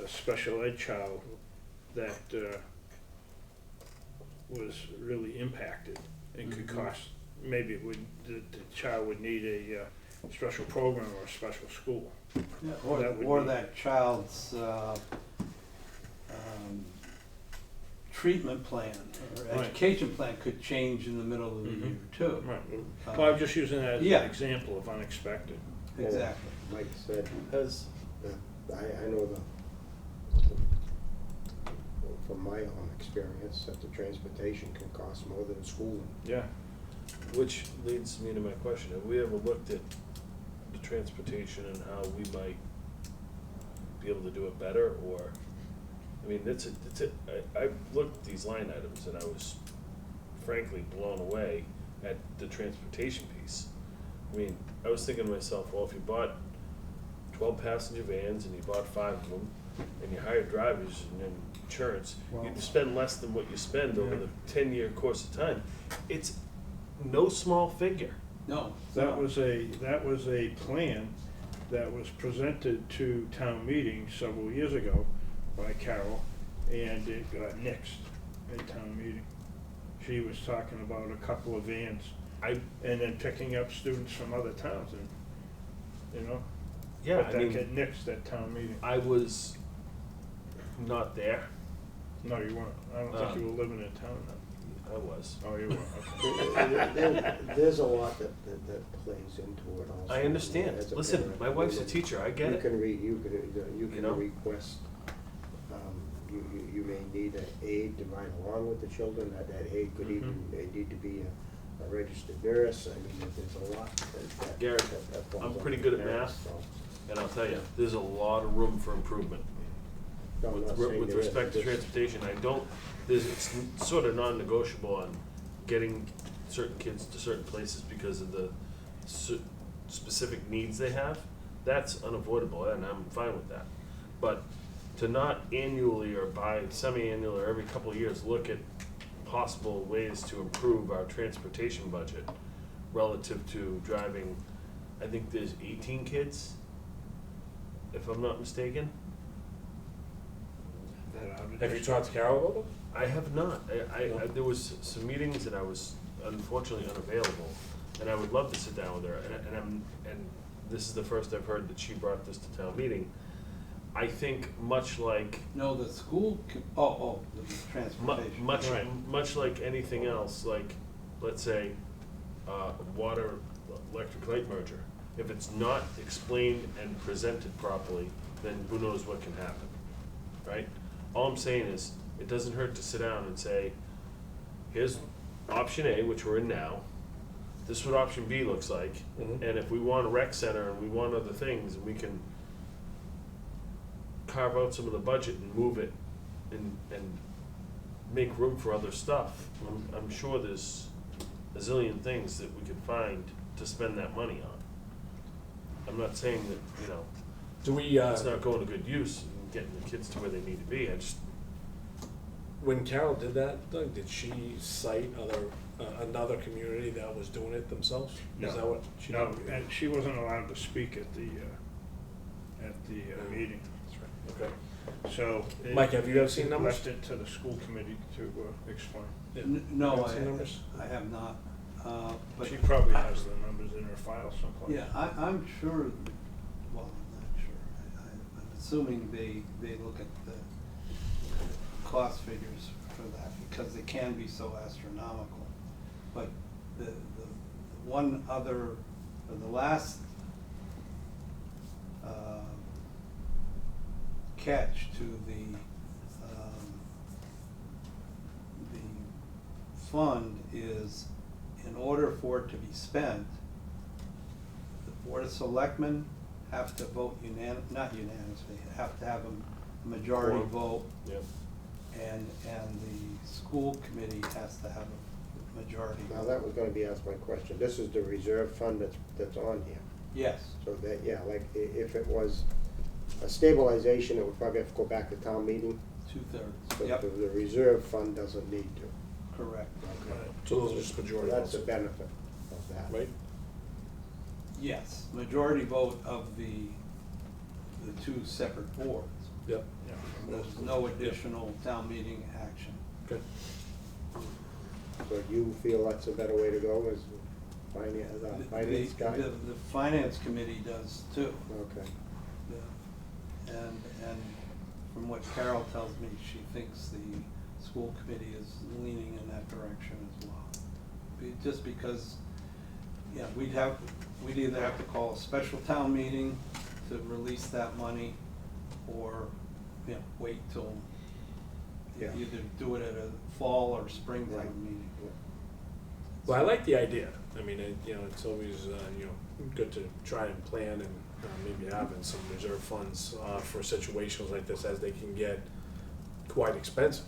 [SPEAKER 2] special ed child that was really impacted and could cost, maybe it would, the child would need a special program or a special school.
[SPEAKER 9] Yeah, or that child's treatment plan or education plan could change in the middle of the year too.
[SPEAKER 2] Right. Well, I'm just using that as an example of unexpected.
[SPEAKER 9] Exactly.
[SPEAKER 4] Like I said, I know from my own experience, that the transportation can cost more than schooling.
[SPEAKER 11] Yeah, which leads me to my question, have we ever looked at the transportation and how we might be able to do it better, or, I mean, I looked at these line items and I was frankly blown away at the transportation piece. I mean, I was thinking to myself, well, if you bought 12 passenger vans and you bought 5 of them, and you hired drivers and then insurance, you'd spend less than what you spend over the 10-year course of time. It's no small figure.
[SPEAKER 9] No.
[SPEAKER 2] That was a plan that was presented to town meeting several years ago by Carol, and it got nixed at town meeting. She was talking about a couple of vans, and then picking up students from other towns, and, you know?
[SPEAKER 11] Yeah,
[SPEAKER 2] But
[SPEAKER 11] I
[SPEAKER 2] that
[SPEAKER 11] mean,
[SPEAKER 2] got nixed at town meeting.
[SPEAKER 11] I was not there.
[SPEAKER 2] No, you weren't. I don't think you were living in town then.
[SPEAKER 11] I was.
[SPEAKER 2] Oh, you were, okay.
[SPEAKER 4] There's a lot that plays into it also.
[SPEAKER 11] I understand.
[SPEAKER 4] As a
[SPEAKER 11] Listen,
[SPEAKER 4] parent,
[SPEAKER 11] my wife's a
[SPEAKER 4] you-
[SPEAKER 11] teacher. I get
[SPEAKER 4] you
[SPEAKER 11] it.
[SPEAKER 4] can you can
[SPEAKER 11] know?
[SPEAKER 4] request, you may need an aide to ride along with the children. That aide could even, they need to be a registered nurse. I mean, there's a lot that.
[SPEAKER 11] Garrett,
[SPEAKER 4] that falls
[SPEAKER 11] I'm
[SPEAKER 4] on
[SPEAKER 11] pretty
[SPEAKER 4] the
[SPEAKER 11] good at
[SPEAKER 4] parents,
[SPEAKER 11] math,
[SPEAKER 4] so.
[SPEAKER 11] and I'll tell you, there's a lot of room for improvement.
[SPEAKER 4] No, I'm not saying
[SPEAKER 11] With
[SPEAKER 4] there
[SPEAKER 11] respect to
[SPEAKER 4] isn't.
[SPEAKER 11] transportation, it's sort of non-negotiable on getting certain kids to certain places because of the specific needs they have. That's unavoidable, and I'm fine with that. But to not annually or semi-annual or every couple of years look at possible ways to improve our transportation budget relative to driving, I think there's 18 kids, if I'm not mistaken.
[SPEAKER 10] Have you talked to Carol about it?
[SPEAKER 11] I have not. There was some meetings and I was unfortunately unavailable, and I would love to sit down with her, and this is the first I've heard that she brought this to town meeting. I think much like.
[SPEAKER 9] No, the school, the transportation.
[SPEAKER 11] Much like anything else, like, let's say, water, electric light merger. If it's not explained and presented properly, then who knows what can happen, right? All I'm saying is, it doesn't hurt to sit down and say, here's option A, which we're in now, this is what option B looks like, and if we want a rec center and we want other things, we can carve out some of the budget and move it and make room for other stuff. I'm sure there's a zillion things that we could find to spend that money on. I'm not saying that, it's not going to good use and getting the kids to where they need to be.
[SPEAKER 10] When Carol did that, Doug, did she cite another community that was doing it themselves?
[SPEAKER 2] No.
[SPEAKER 10] Is that what she
[SPEAKER 2] No,
[SPEAKER 10] did?
[SPEAKER 2] and she wasn't allowed to speak at the meeting.
[SPEAKER 10] That's right. Okay.
[SPEAKER 2] So.
[SPEAKER 10] Mike, have you ever seen numbers?
[SPEAKER 2] Left it to the school committee to explain.
[SPEAKER 9] No,
[SPEAKER 10] Have you seen numbers?
[SPEAKER 9] I have not. But
[SPEAKER 2] She probably has the numbers in her file someplace.
[SPEAKER 9] Yeah, I'm sure, well, I'm not sure. I'm assuming they look at the cost figures for that because they can be so astronomical. But the one other, the last catch to the fund is, in order for it to be spent, the Board of Selectmen have to vote not unanimously, have to have a majority vote.
[SPEAKER 11] Yep.
[SPEAKER 9] And the school committee has to have a majority
[SPEAKER 4] Now,
[SPEAKER 9] vote.
[SPEAKER 4] that was gonna be asked my question. This is the reserve fund that's on here.
[SPEAKER 9] Yes.
[SPEAKER 4] So that, yeah, like, if it was a stabilization, it would probably have to go back to town meeting.
[SPEAKER 9] 2/3.
[SPEAKER 4] But
[SPEAKER 9] Yep.
[SPEAKER 4] the reserve fund doesn't need to.
[SPEAKER 9] Correct.
[SPEAKER 4] Okay.
[SPEAKER 10] So those are just majority
[SPEAKER 4] So that's
[SPEAKER 10] votes.
[SPEAKER 4] the benefit of that.
[SPEAKER 10] Right?
[SPEAKER 9] Yes, majority vote of the two separate boards.
[SPEAKER 10] Yep.
[SPEAKER 9] There's no additional town meeting action.
[SPEAKER 10] Good.
[SPEAKER 4] So you feel that's a better way to go as finance guy?
[SPEAKER 9] The finance committee does too.
[SPEAKER 4] Okay.
[SPEAKER 9] And from what Carol tells me, she thinks the school committee is leaning in that direction as well. Just because, yeah, we'd either have to call a special town meeting to release that money, or, wait till
[SPEAKER 4] Yeah.
[SPEAKER 9] either do it at a fall or springtime meeting.
[SPEAKER 10] Well, I like the idea. I mean, it's always, good to try and plan and maybe having some reserve funds for situations like this, as they can get quite expensive.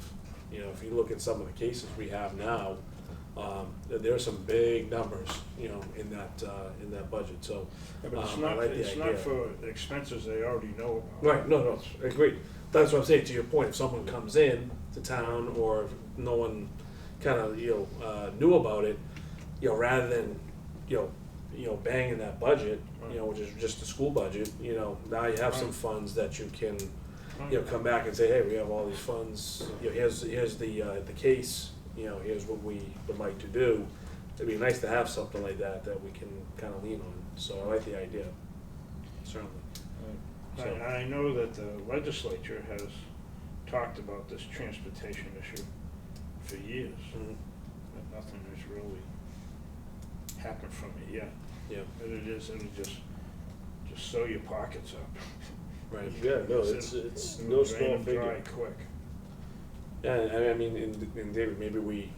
[SPEAKER 10] If you look at some of the cases we have now, there are some big numbers, in that budget, so.
[SPEAKER 2] Yeah, but it's
[SPEAKER 10] I
[SPEAKER 2] not,
[SPEAKER 10] like the
[SPEAKER 2] it's not
[SPEAKER 10] idea.
[SPEAKER 2] for expenses they already know about.
[SPEAKER 10] Right, no, agreed. That's what I'm saying, to your point, if someone comes in to town, or if no one kind of, knew about it, rather than, banging that budget, which is just the school budget, now you have some funds that you can, come back and say, hey, we have all these funds, here's the case, here's what we would like to do. It'd be nice to have something like that we can kind of lean on, so I like the idea, certainly.
[SPEAKER 2] I know that the legislature has talked about this transportation issue for years, but nothing has really happened from it yet.
[SPEAKER 10] Yeah.
[SPEAKER 2] But it'll just sew your pockets up.
[SPEAKER 10] Right.
[SPEAKER 11] Yeah, no, it's no
[SPEAKER 2] drain
[SPEAKER 11] small
[SPEAKER 2] them dry
[SPEAKER 11] figure.
[SPEAKER 2] quick.
[SPEAKER 10] Yeah, I mean, in David, maybe we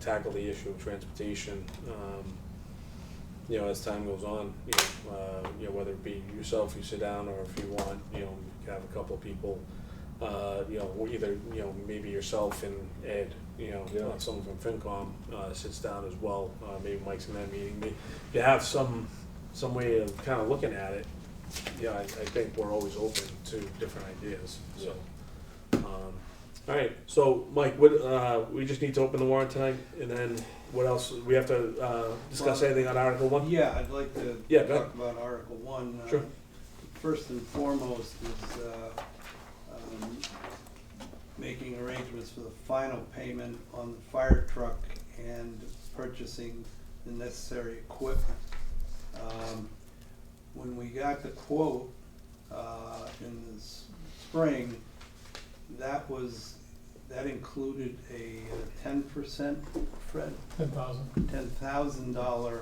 [SPEAKER 10] tackle the issue of transportation, as time goes on, whether it be yourself, you sit down, or if you want, you have a couple of people, either, maybe yourself and Ed, someone from FinCom, sits down as well, maybe Mike's in that meeting, maybe you have some way of kind of looking at it. I think we're always open to different ideas, so. All right, so Mike, we just need to open the warrant tonight, and then what else, we have to discuss
[SPEAKER 9] Well,
[SPEAKER 10] anything on Article 1?
[SPEAKER 9] Yeah, I'd like to
[SPEAKER 10] Yeah, go ahead.
[SPEAKER 9] talk about Article 1.
[SPEAKER 10] Sure.
[SPEAKER 9] First and foremost is making arrangements for the final payment on the fire truck and purchasing the necessary equipment. When we got the quote in the spring, that included a 10%, Fred? $10,000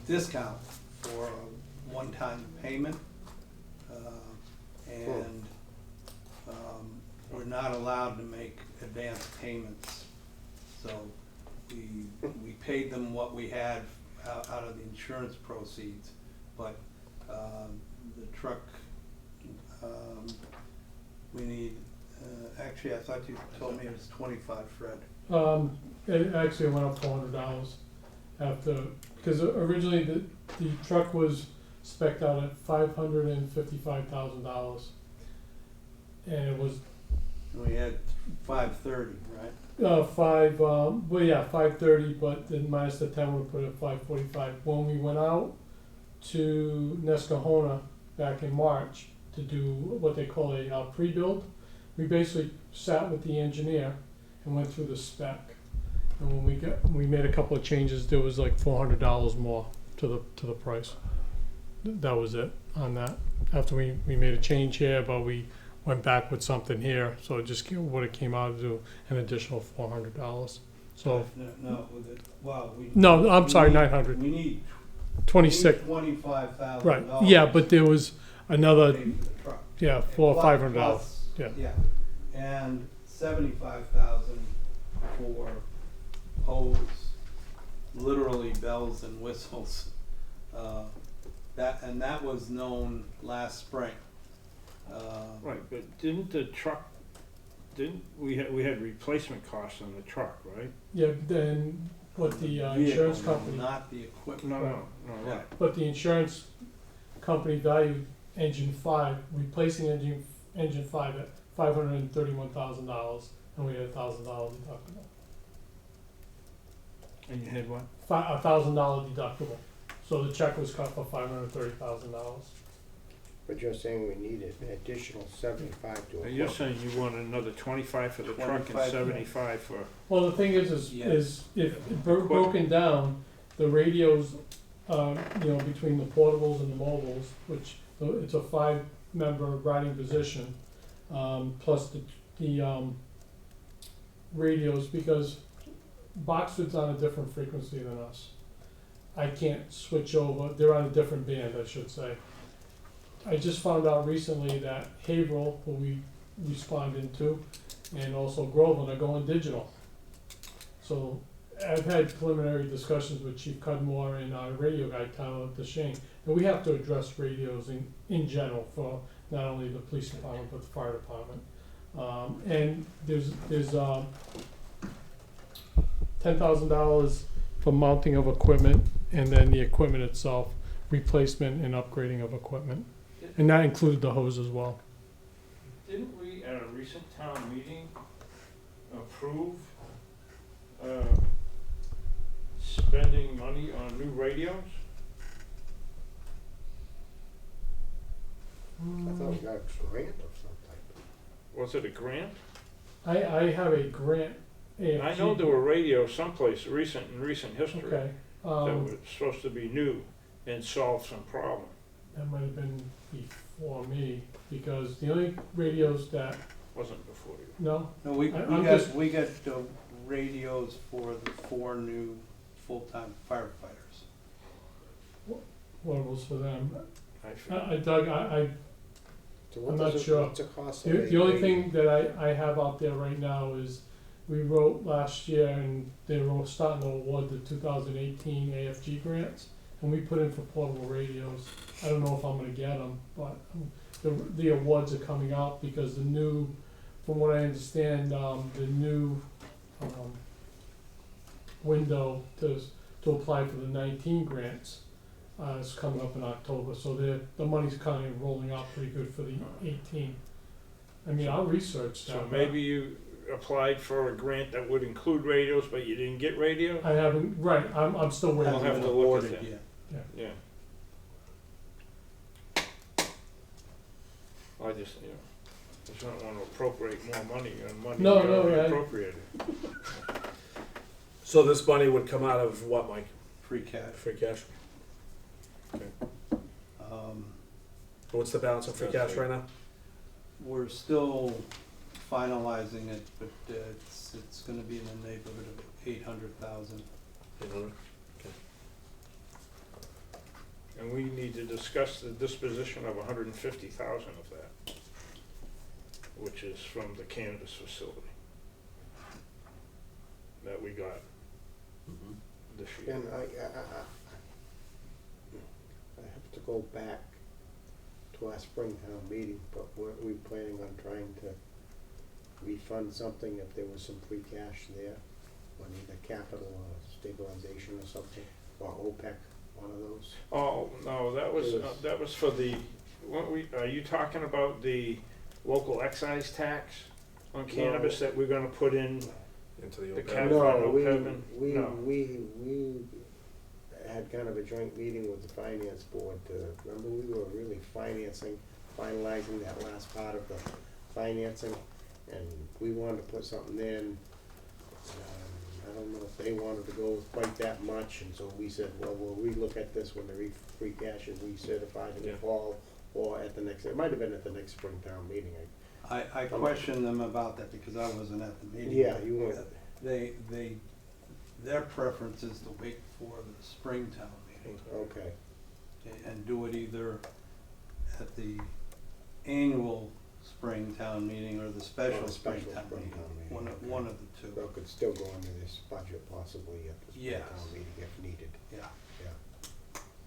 [SPEAKER 9] discount for a one-time payment. And we're not allowed to make advance payments. So we paid them what we had out of the insurance proceeds, but the truck, we need, actually, I thought you told me it was 25, Fred.
[SPEAKER 20] It actually went up $400 after, because originally the truck was spec'd out at $555,000, and it was
[SPEAKER 9] We had 530, right?
[SPEAKER 20] 530, but then minus the 10, we put it at 545. When we went out to Nescahona back in March to do what they call a pre-build, we basically sat with the engineer and went through the spec. And when we made a couple of changes, there was like $400 more to the price. That was it on that. After we made a change here, but we went back with something here, so it just would have came out to an additional $400. So No, I'm sorry, 900.
[SPEAKER 9] We need
[SPEAKER 20] 26.
[SPEAKER 9] $25,000.
[SPEAKER 20] Right. Yeah, but there was another.
[SPEAKER 9] to pay for the truck.
[SPEAKER 20] Yeah, $400 or $500.
[SPEAKER 9] Plus,
[SPEAKER 20] Yeah.
[SPEAKER 9] And $75,000 for hose, literally bells and whistles. That was known last spring.
[SPEAKER 2] Right, but didn't we had replacement costs on the truck, right?
[SPEAKER 20] Yeah, then what the insurance company.
[SPEAKER 9] Not the equipment.
[SPEAKER 2] No, right.
[SPEAKER 20] But the insurance company valued engine 5, replacing engine 5 at $531,000, and we had $1,000 deductible.
[SPEAKER 2] And you had what?
[SPEAKER 20] $1,000 deductible. So the check was cut for $530,000.
[SPEAKER 4] But you're saying we need an additional 75 to
[SPEAKER 2] And you're saying you want another 25 for the truck and
[SPEAKER 9] 25,
[SPEAKER 2] 75 for.
[SPEAKER 20] Well, the thing is if broken down, the radios, between the portables and the mobiles, which it's a 5-member riding position, plus the radios, because Boxwood's on a different frequency than us. I can't switch over. They're on a different band, I should say. I just found out recently that Haverhill, who we responded to, and also Groveland are going digital. So I've had preliminary discussions with Chief Cudmore and our radio guy, Tyler DeShane, and we have to address radios in general for not only the police department, but the fire department. And there's $10,000 for mounting of equipment, and then the equipment itself, replacement and upgrading of equipment. And that included the hose as well.
[SPEAKER 2] Didn't we, at a recent town meeting, approve spending money on new radios?
[SPEAKER 4] I thought we got a grant of some type.
[SPEAKER 2] Was it a grant?
[SPEAKER 20] I have a grant.
[SPEAKER 2] I know there were radios someplace in recent history
[SPEAKER 20] Okay.
[SPEAKER 2] that were supposed to be new and solve some problem.
[SPEAKER 20] That might have been before me, because the only radios that,
[SPEAKER 2] Wasn't before you.
[SPEAKER 20] no,
[SPEAKER 9] No, we
[SPEAKER 20] I'm
[SPEAKER 9] got,
[SPEAKER 20] just-
[SPEAKER 9] we got radios for the 4 new full-time firefighters.
[SPEAKER 20] what was for them?
[SPEAKER 2] I forget.
[SPEAKER 20] Doug,
[SPEAKER 4] So
[SPEAKER 20] I'm
[SPEAKER 4] what
[SPEAKER 20] not
[SPEAKER 4] does it,
[SPEAKER 20] sure.
[SPEAKER 4] what's the cost of
[SPEAKER 20] The
[SPEAKER 4] a
[SPEAKER 20] only
[SPEAKER 4] radio?
[SPEAKER 20] thing that I have out there right now is, we wrote last year, and they were starting to award the 2018 AFG grants, and we put in for portable radios. I don't know if I'm gonna get them, but the awards are coming out, because the new, from what I understand, the new window to apply for the 19 grants is coming up in October, so the money's kind of rolling out pretty good for the 18. I mean, I'll research that.
[SPEAKER 2] So maybe you applied for a grant that would include radios, but you didn't get radio?
[SPEAKER 20] I haven't, right, I'm still waiting.
[SPEAKER 2] We'll have to look at that. Yeah. I just don't want to appropriate more money on money
[SPEAKER 20] No,
[SPEAKER 2] we
[SPEAKER 20] no,
[SPEAKER 2] already
[SPEAKER 20] right.
[SPEAKER 2] appropriated.
[SPEAKER 10] So this money would come out of what, Mike?
[SPEAKER 9] Free cash.
[SPEAKER 10] Free cash?
[SPEAKER 9] Um,
[SPEAKER 10] What's the balance of free cash right now?
[SPEAKER 9] We're still finalizing it, but it's gonna be in the neighborhood of 800,000.
[SPEAKER 10] 800? Okay.
[SPEAKER 2] And we need to discuss the disposition of 150,000 of that, which is from the cannabis facility that we got this year.
[SPEAKER 4] And I have to go back to our Springtown meeting, but weren't we planning on trying to refund something if there was some free cash there? On either capital or stabilization or something, or OPEC, one of those?
[SPEAKER 2] Oh, no, that was for the, are you talking about the local excise tax on cannabis that we're gonna put in
[SPEAKER 10] into the
[SPEAKER 2] cap
[SPEAKER 4] No,
[SPEAKER 2] on OPEB?
[SPEAKER 4] we had kind of a joint meeting with the finance board to, remember we were really finalizing that last part of the financing, and we wanted to put something in. I don't know if they wanted to go with quite that much, and so we said, well, we'll relook at this when the free cash is recertified in the fall, or at the next, it might have been at the next Springtown meeting.
[SPEAKER 9] I questioned them about that because I wasn't at the meeting.
[SPEAKER 4] Yeah, you weren't.
[SPEAKER 9] Their preference is to wait for the Springtown meeting.
[SPEAKER 4] Okay.
[SPEAKER 9] And do it either at the annual Springtown meeting or the special Springtown meeting. One of the two.
[SPEAKER 4] So it could still go into this budget possibly at the
[SPEAKER 9] Yes.
[SPEAKER 4] Springtown meeting if needed.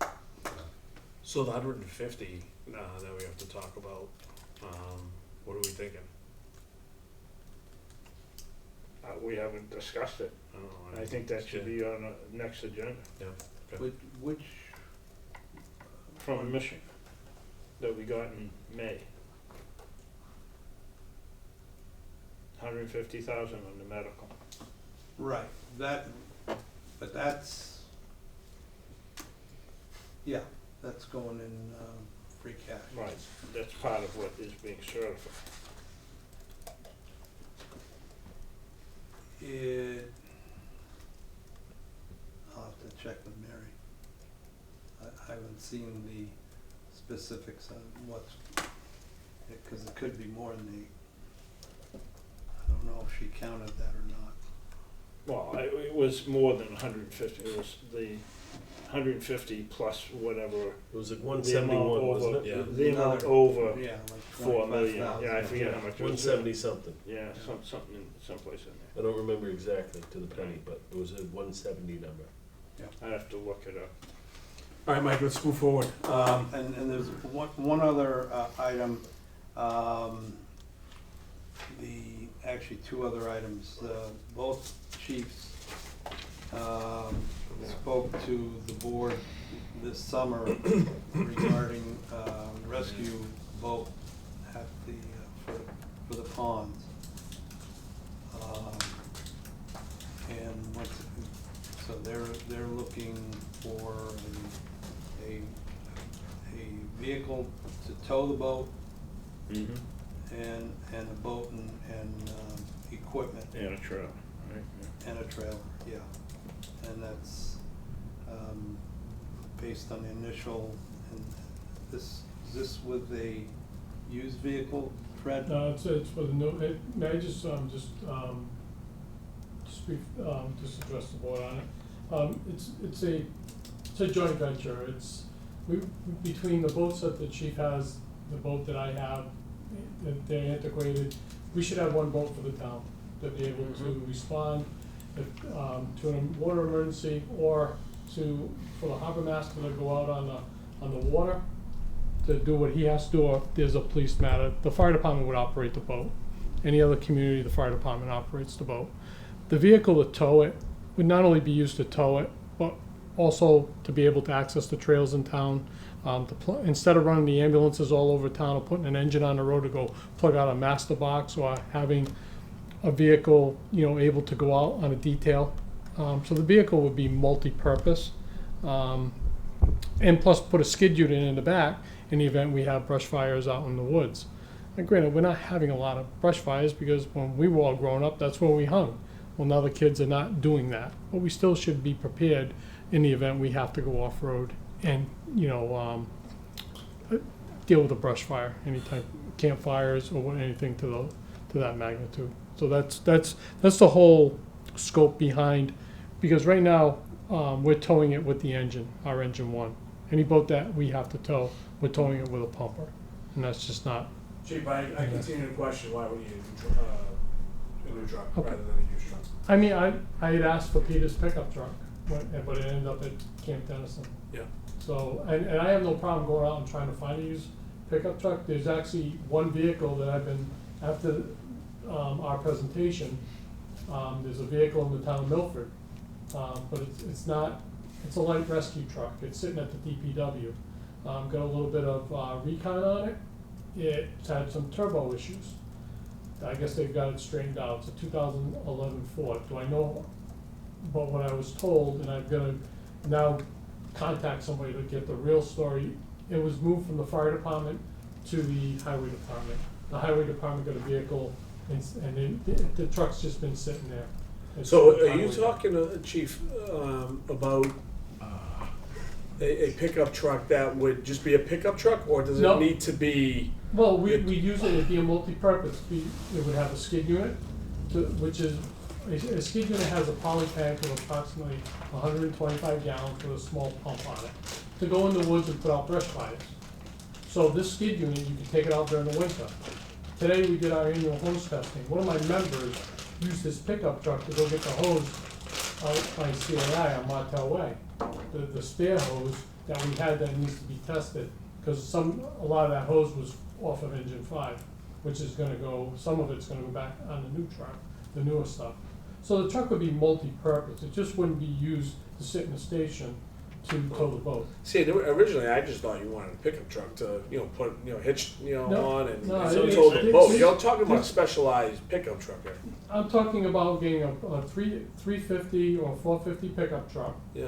[SPEAKER 9] Yeah.
[SPEAKER 10] So the 150 that we have to talk about, what are we thinking?
[SPEAKER 2] We haven't discussed it. I think that should be on the next agenda.
[SPEAKER 10] Yeah. Okay.
[SPEAKER 9] Which
[SPEAKER 2] From Michigan, that we got in May. 150,000 on the medical.
[SPEAKER 9] right, but that's, yeah, that's going in free cash.
[SPEAKER 2] Right, that's part of what is being certified.
[SPEAKER 9] I'll have to check with Mary. I haven't seen the specifics on what's, because it could be more than I don't know if she counted that or not.
[SPEAKER 2] Well, it was more than 150, it was 150 plus whatever.
[SPEAKER 11] It was like
[SPEAKER 2] the
[SPEAKER 11] 171,
[SPEAKER 2] amount
[SPEAKER 11] wasn't
[SPEAKER 2] over-
[SPEAKER 11] it? Yeah.
[SPEAKER 2] The amount over
[SPEAKER 9] Yeah, like
[SPEAKER 2] 4 million.
[SPEAKER 9] 25,000.
[SPEAKER 2] Yeah, I forget how much it was.
[SPEAKER 11] 170 something.
[SPEAKER 2] Yeah, something in someplace in
[SPEAKER 11] I don't remember exactly to the penny, but it was a 170 number.
[SPEAKER 2] there. I'd have to look it up.
[SPEAKER 1] All right, Mike, let's move forward.
[SPEAKER 9] And there's one other item, actually two other items. Both chiefs spoke to the board this summer regarding rescue boat at the, for the ponds. And so they're looking for a vehicle to tow the boat, and a boat and equipment.
[SPEAKER 2] And a trailer, right?
[SPEAKER 9] And a trailer, yeah. And that's based on the initial, and is this with a used vehicle, Fred?
[SPEAKER 20] No, it's for the new, may I just address the board on it? It's a joint venture. Between the boats that the chief has, the boat that I have, they're integrated. We should have one boat for the town to be able to respond to a water emergency, or for the harbor master to go out on the water to do what he has to do, or if there's a police matter. The fire department would operate the boat. Any other community, the fire department operates the boat. The vehicle to tow it would not only be used to tow it, but also to be able to access the trails in town. Instead of running the ambulances all over town or putting an engine on the road to go plug out a master box, or having a vehicle, able to go out on a detail. So the vehicle would be multi-purpose. And plus put a skid unit in the back in the event we have brush fires out in the woods. And granted, we're not having a lot of brush fires because when we were all growing up, that's where we hung. Well, now the kids are not doing that, but we still should be prepared in the event we have to go off-road and, deal with a brush fire, any type, campfires or anything to that magnitude. So that's the whole scope behind, because right now, we're towing it with the engine, our engine one. Any boat that we have to tow, we're towing it with a pumper, and that's just not.
[SPEAKER 1] Chief, I continue to question why we need a new truck
[SPEAKER 20] Okay.
[SPEAKER 1] rather than a used truck.
[SPEAKER 20] I mean, I had asked for Peter's pickup truck, but it ended up at Camp Dennison.
[SPEAKER 1] Yeah.
[SPEAKER 20] So, and I have no problem going out and trying to find a used pickup truck. There's actually one vehicle that I've been, after our presentation, there's a vehicle in the town of Milford, but it's a light rescue truck. It's sitting at the DPW. Got a little bit of recon on it. It's had some turbo issues. I guess they've got it straightened out. It's a 2011 Ford. Do I know? But what I was told, and I'm gonna now contact somebody to get the real story, it was moved from the fire department to the highway department. The highway department got a vehicle, and the truck's just been sitting there. It's
[SPEAKER 1] So
[SPEAKER 20] the
[SPEAKER 1] are you
[SPEAKER 20] highway-
[SPEAKER 1] talking, Chief, about a pickup truck that would just be a pickup truck, or does it
[SPEAKER 20] No.
[SPEAKER 1] need to be?
[SPEAKER 20] Well, we use it, it'd be a multi-purpose. It would have a skid unit, which is, a skid unit has a poly tank of approximately 125 gallons with a small pump on it, to go in the woods and put out brush fires. So this skid unit, you can take it out during the winter. Today, we did our annual hose testing. One of my members used his pickup truck to go get the hose out by CAI on Martel Way. The spare hose that we had that needs to be tested, because a lot of that hose was off of engine 5, which is gonna go, some of it's gonna go back on the new truck, the newer stuff. So the truck would be multi-purpose. It just wouldn't be used to sit in the station to tow the boat.
[SPEAKER 1] See, originally I just thought you wanted a pickup truck to, put, hitch,
[SPEAKER 20] No,
[SPEAKER 1] on and
[SPEAKER 20] no,
[SPEAKER 1] so
[SPEAKER 20] it's-
[SPEAKER 1] tow the boat.
[SPEAKER 20] it's-
[SPEAKER 1] You're talking about a
[SPEAKER 20] it's-
[SPEAKER 1] specialized pickup truck here.
[SPEAKER 20] I'm talking about getting a 350 or 450 pickup truck.
[SPEAKER 1] Yeah.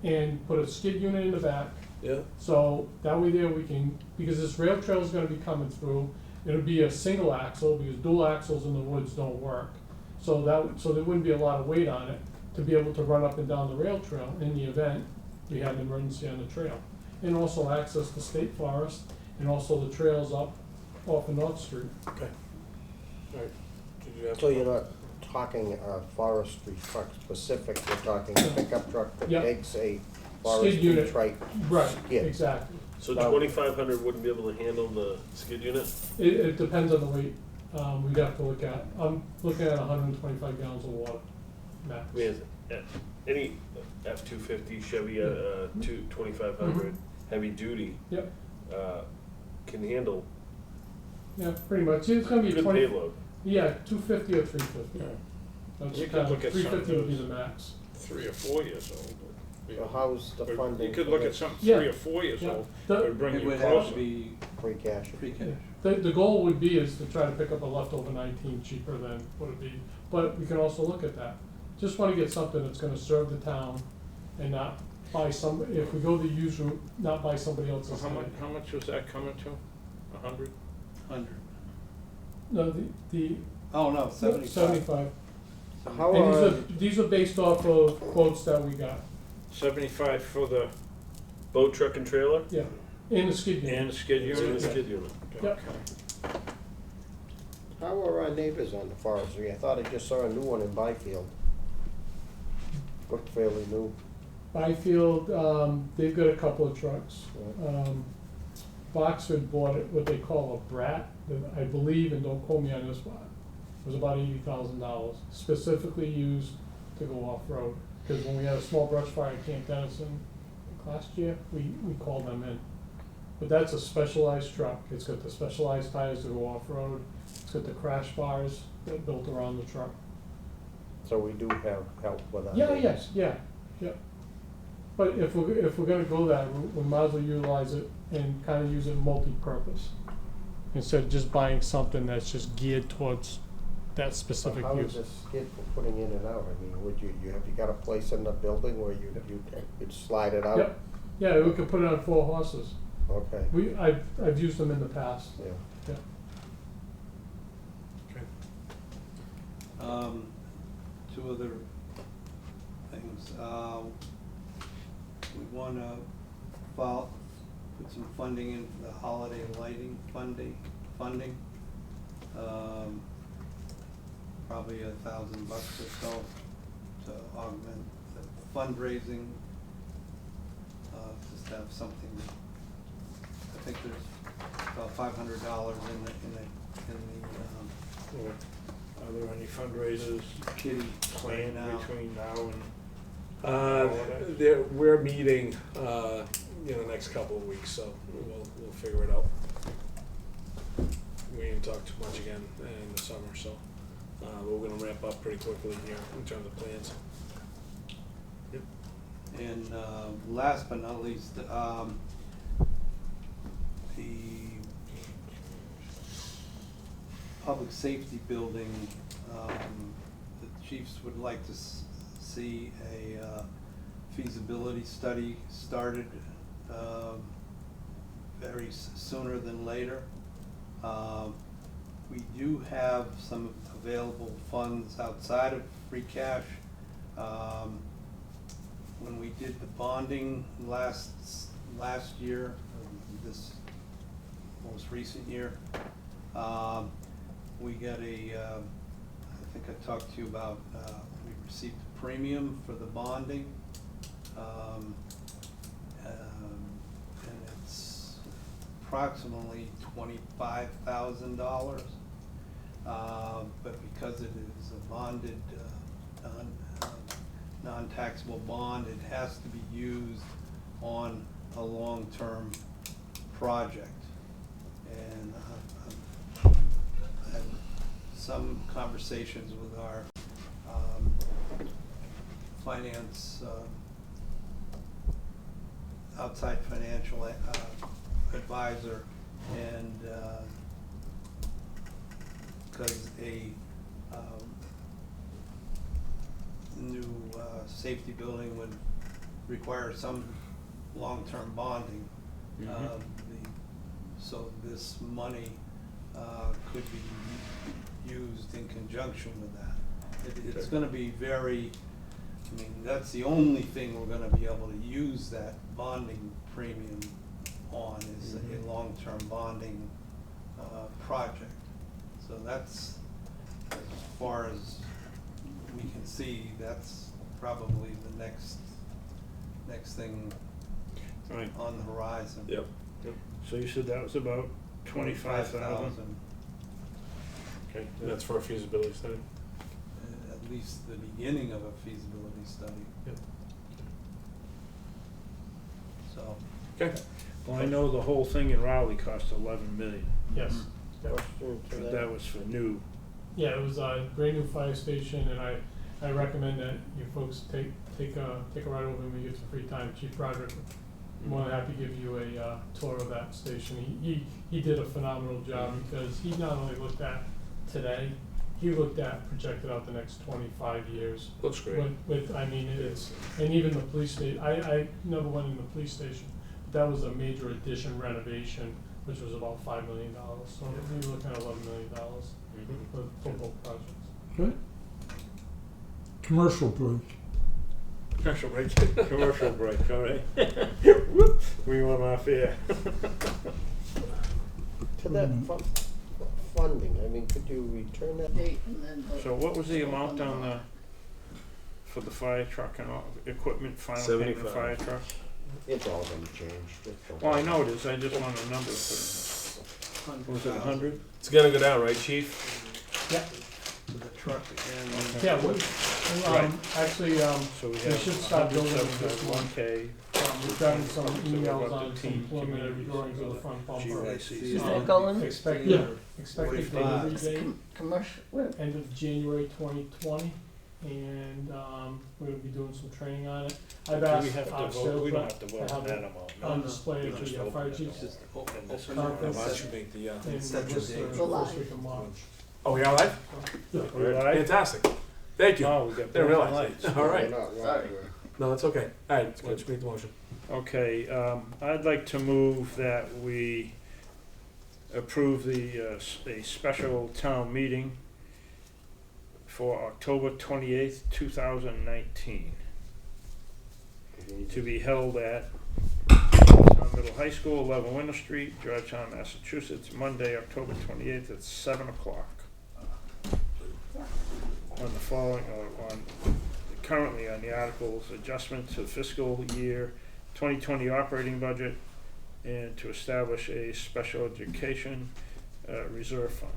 [SPEAKER 20] And put a skid unit in the back.
[SPEAKER 1] Yeah.
[SPEAKER 20] So that way there we can, because this rail trail is gonna be coming through, it'll be a single axle, because dual axles in the woods don't work. So there wouldn't be a lot of weight on it to be able to run up and down the rail trail in the event we had an emergency on the trail. And also access the state forest, and also the trails up off of North Street.
[SPEAKER 1] Okay. All right. Did you have?
[SPEAKER 4] So you're not talking a forestry truck specific, you're talking a pickup truck that
[SPEAKER 20] Yeah.
[SPEAKER 4] takes a far
[SPEAKER 20] Skid
[SPEAKER 4] as
[SPEAKER 20] unit.
[SPEAKER 4] trike
[SPEAKER 20] Right,
[SPEAKER 4] skid.
[SPEAKER 20] exactly.
[SPEAKER 11] So
[SPEAKER 4] Now-
[SPEAKER 11] 2,500 wouldn't be able to handle the skid unit?
[SPEAKER 20] It depends on the weight, we'd have to look at, I'm looking at 125 gallons of water, max.
[SPEAKER 11] I mean, any F-250 Chevy, 2,500 heavy duty,
[SPEAKER 20] Yep.
[SPEAKER 11] can handle
[SPEAKER 20] Yeah, pretty much, it's gonna be
[SPEAKER 11] good
[SPEAKER 20] 20.
[SPEAKER 11] payload.
[SPEAKER 20] Yeah, 250 or 350. That's
[SPEAKER 2] You could
[SPEAKER 20] kind of,
[SPEAKER 2] look at some
[SPEAKER 20] 350 would be
[SPEAKER 2] of
[SPEAKER 20] the max.
[SPEAKER 2] 3 or 4 years old.
[SPEAKER 4] So how's the
[SPEAKER 2] Or
[SPEAKER 4] funding?
[SPEAKER 2] You could
[SPEAKER 4] for
[SPEAKER 2] look at
[SPEAKER 4] this?
[SPEAKER 2] something
[SPEAKER 20] Yeah.
[SPEAKER 2] 3 or 4 years
[SPEAKER 20] Yeah.
[SPEAKER 2] old,
[SPEAKER 20] The-
[SPEAKER 2] it would bring
[SPEAKER 9] It
[SPEAKER 2] you
[SPEAKER 9] would have
[SPEAKER 2] closer.
[SPEAKER 9] to be
[SPEAKER 4] Free cash.
[SPEAKER 9] free cash.
[SPEAKER 20] The goal would be is to try to pick up a leftover 19 cheaper than what it'd be, but we can also look at that. Just wanna get something that's gonna serve the town and not buy some, if we go the used route, not buy somebody
[SPEAKER 2] So
[SPEAKER 20] else's.
[SPEAKER 2] how much was that coming to? 100?
[SPEAKER 9] 100.
[SPEAKER 20] No, the.
[SPEAKER 9] Oh, no, 75.
[SPEAKER 20] 75.
[SPEAKER 4] How
[SPEAKER 20] And
[SPEAKER 4] are,
[SPEAKER 20] these are based off of quotes that we got,
[SPEAKER 2] 75 for the,
[SPEAKER 11] Boat, truck, and trailer?
[SPEAKER 20] yeah, and the skid unit.
[SPEAKER 2] and the skid
[SPEAKER 11] It's in
[SPEAKER 2] unit?
[SPEAKER 11] the skid unit.
[SPEAKER 20] Yep.
[SPEAKER 4] how are our neighbors on the forestry? I thought I just saw a new one in Byfield. Looked fairly new.
[SPEAKER 20] Byfield, they've got a couple of trucks. Boxford bought it, what they call a brat, that I believe, and don't quote me on this one, was about $80,000, specifically used to go off-road. Because when we had a small brush fire at Camp Dennison last year, we called them in. But that's a specialized truck. It's got the specialized tires to go off-road. It's got the crash bars that built around the truck.
[SPEAKER 4] So we do have help with that.
[SPEAKER 20] Yeah, yes, yeah. But if we're gonna go that route, we might as well utilize it and kind of use it multi-purpose. Instead of just buying something that's just geared towards that specific
[SPEAKER 4] How
[SPEAKER 20] use.
[SPEAKER 4] is this skid for putting in and out? I mean, would you got a place in the building where you'd slide it out?
[SPEAKER 20] Yep, yeah, we could put it on 4 horses.
[SPEAKER 4] Okay,
[SPEAKER 20] I've used them in the past.
[SPEAKER 4] yeah.
[SPEAKER 20] Yeah.
[SPEAKER 9] 2 other things. We want to put some funding in for the holiday lighting funding. Probably $1,000 or so to augment the fundraising. Just have something. I think there's about $500 in the
[SPEAKER 2] Are there any fundraisers
[SPEAKER 9] kitty
[SPEAKER 2] planned
[SPEAKER 9] now.
[SPEAKER 2] between now and?
[SPEAKER 10] We're meeting, next couple of weeks, so we'll figure it out. We didn't talk too much again in the summer, so, we're gonna ramp up pretty quickly here in terms of plans.
[SPEAKER 9] And last but not least, the public safety building, the chiefs would like to see a feasibility study started very sooner than later. We do have some available funds outside of free cash. When we did the bonding last year, this most recent year, we got I think I talked to you about, we received a premium for the bonding. And it's approximately $25,000. But because it is a bonded, non-taxable bond, it has to be used on a long-term project. And I've had some conversations with our finance, outside financial advisor, and because a new safety building would require some long-term bonding. So this money could be used in conjunction with that. It's gonna be very, I mean, that's the only thing we're gonna be able to use that bonding premium on is a long-term bonding project. So that's, as far as we can see, that's probably the next next thing
[SPEAKER 2] Right.
[SPEAKER 9] on the horizon.
[SPEAKER 10] Yep.
[SPEAKER 2] So you said that was about 25,000?
[SPEAKER 10] Okay, and that's for a feasibility study?
[SPEAKER 9] At least the beginning of a feasibility study.
[SPEAKER 10] Yep.
[SPEAKER 9] So.
[SPEAKER 10] Okay.
[SPEAKER 2] Well, I know the whole thing in Raleigh cost 11 million.
[SPEAKER 20] Yes.
[SPEAKER 4] Question to
[SPEAKER 2] But
[SPEAKER 4] that?
[SPEAKER 2] that was for new.
[SPEAKER 20] Yeah, it was a brand new fire station, and I recommend that you folks take a ride over when you get some free time. Chief Broderick, more than happy to give you a tour of that station. He did a phenomenal job because he not only looked at today, he looked at projected out the next 25 years.
[SPEAKER 10] Looks great.
[SPEAKER 20] With I mean, it's, and even the police station, I never went in the police station, but that was a major addition renovation, which was about $5 million. So we were looking at $11 million for both projects.
[SPEAKER 3] Okay. Commercial break.
[SPEAKER 10] Commercial break.
[SPEAKER 2] Commercial break, all right. Whoop, we went off air.
[SPEAKER 4] To that funding, I mean, could you return that?
[SPEAKER 14] Date and then vote.
[SPEAKER 2] So what was the amount on the, for the fire truck and all, equipment, final payment
[SPEAKER 10] 75.
[SPEAKER 2] fire truck?
[SPEAKER 4] It's all gonna change.
[SPEAKER 2] Well, I know it is, I just want a number for it. Was it 100?
[SPEAKER 10] It's gonna go down, right, chief?
[SPEAKER 20] Yeah.
[SPEAKER 9] For the truck and.
[SPEAKER 20] Yeah,
[SPEAKER 2] Right.
[SPEAKER 20] actually,
[SPEAKER 2] So we
[SPEAKER 20] we
[SPEAKER 2] have
[SPEAKER 20] should start building it this month.
[SPEAKER 2] 1K.
[SPEAKER 20] We've gotten some
[SPEAKER 2] So we're
[SPEAKER 20] emails
[SPEAKER 2] up
[SPEAKER 20] on
[SPEAKER 2] to
[SPEAKER 20] some
[SPEAKER 2] Team
[SPEAKER 20] preliminary
[SPEAKER 2] Communities,
[SPEAKER 20] drawings of the front bumper.
[SPEAKER 2] GYC.
[SPEAKER 14] Is that going?
[SPEAKER 20] Expected
[SPEAKER 9] Yeah.
[SPEAKER 20] delivery
[SPEAKER 14] It's
[SPEAKER 20] date,
[SPEAKER 14] commercial, where,
[SPEAKER 20] end of January 2020, and we're gonna be doing some training on it. I've
[SPEAKER 2] Do
[SPEAKER 20] asked
[SPEAKER 2] we have to
[SPEAKER 20] our
[SPEAKER 2] vote,
[SPEAKER 20] sales
[SPEAKER 2] we don't
[SPEAKER 20] rep
[SPEAKER 2] have to
[SPEAKER 20] to
[SPEAKER 2] vote on
[SPEAKER 20] have
[SPEAKER 2] that
[SPEAKER 20] it
[SPEAKER 2] amount.
[SPEAKER 20] on display at
[SPEAKER 2] just
[SPEAKER 20] the
[SPEAKER 2] open
[SPEAKER 20] fire
[SPEAKER 2] it
[SPEAKER 20] chief's
[SPEAKER 2] up. And this is
[SPEAKER 20] conference.
[SPEAKER 10] Why don't you make the,
[SPEAKER 20] in
[SPEAKER 9] Set the
[SPEAKER 20] Worcester,
[SPEAKER 9] date.
[SPEAKER 20] the
[SPEAKER 14] July.
[SPEAKER 20] first week of March.
[SPEAKER 10] oh, we are live?
[SPEAKER 20] Yeah.
[SPEAKER 2] We live?
[SPEAKER 10] Fantastic. Thank you.
[SPEAKER 2] Oh, we got
[SPEAKER 10] Didn't
[SPEAKER 2] blinking
[SPEAKER 10] realize.
[SPEAKER 2] lights.
[SPEAKER 10] All right.
[SPEAKER 4] We're not
[SPEAKER 14] Sorry.
[SPEAKER 4] live,
[SPEAKER 10] No, that's okay. All right, let's make the motion.
[SPEAKER 2] Okay, I'd like to move that we approve a special town meeting for October 28th, 2019, to be held at Georgetown Middle High School, 11 Winter Street, Georgetown, Massachusetts, Monday, October 28th at 7 o'clock. On the following, currently on the articles, adjustment to fiscal year 2020 operating budget, and to establish a special education reserve fund.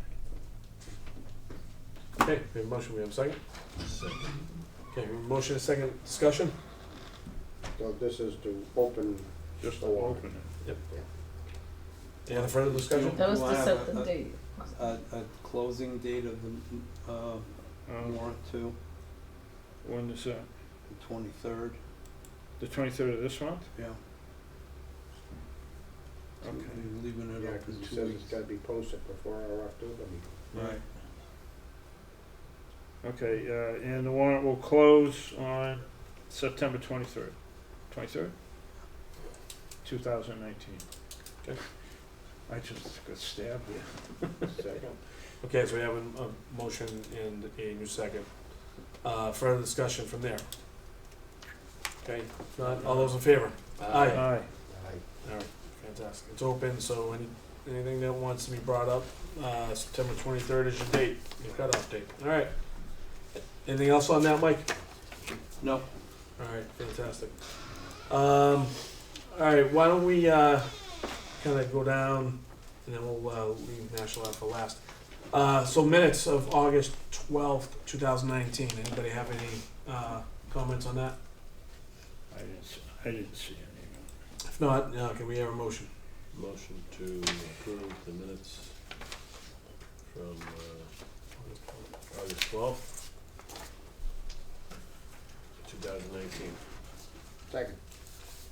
[SPEAKER 10] Okay, we have a motion, we have a second? Okay, we have a motion, a second, discussion?
[SPEAKER 4] So this is to open.
[SPEAKER 2] Just to
[SPEAKER 4] the warrant.
[SPEAKER 2] open it.
[SPEAKER 10] Yep. Any other further discussion?
[SPEAKER 14] that was
[SPEAKER 9] Do
[SPEAKER 14] to
[SPEAKER 9] I have
[SPEAKER 14] set the date.
[SPEAKER 9] A closing date of the, warrant too,
[SPEAKER 2] When is that?
[SPEAKER 9] the 23rd,
[SPEAKER 2] The 23rd of this month?
[SPEAKER 9] yeah. So
[SPEAKER 2] Okay.
[SPEAKER 9] we're leaving it
[SPEAKER 4] Yeah,
[SPEAKER 9] open
[SPEAKER 4] 'cause it
[SPEAKER 9] 2
[SPEAKER 4] says
[SPEAKER 9] weeks.
[SPEAKER 4] it's gotta be posted before our October meeting.
[SPEAKER 9] Right.
[SPEAKER 2] Okay, and the warrant will close on September 23rd. 23rd? 2019.
[SPEAKER 10] Okay.
[SPEAKER 2] I just got stabbed here.
[SPEAKER 4] Second.
[SPEAKER 10] Okay, so we have a motion and a new second. Further discussion from there? Okay, if not, all those in favor? Aye.
[SPEAKER 2] Aye.
[SPEAKER 4] Aye.
[SPEAKER 10] All right, fantastic. It's open, so anything that wants to be brought up, September 23rd is your date, your cutoff date. All right. Anything else on that, Mike?
[SPEAKER 9] No.
[SPEAKER 10] All right, fantastic. All right, why don't we kind of go down, and then we'll leave National Lab for last. So minutes of August 12th, 2019. Anybody have any comments on that?
[SPEAKER 2] I didn't see any.
[SPEAKER 10] If not, can we have a motion?
[SPEAKER 11] Motion to approve the minutes from August 12th, 2019.
[SPEAKER 4] Second.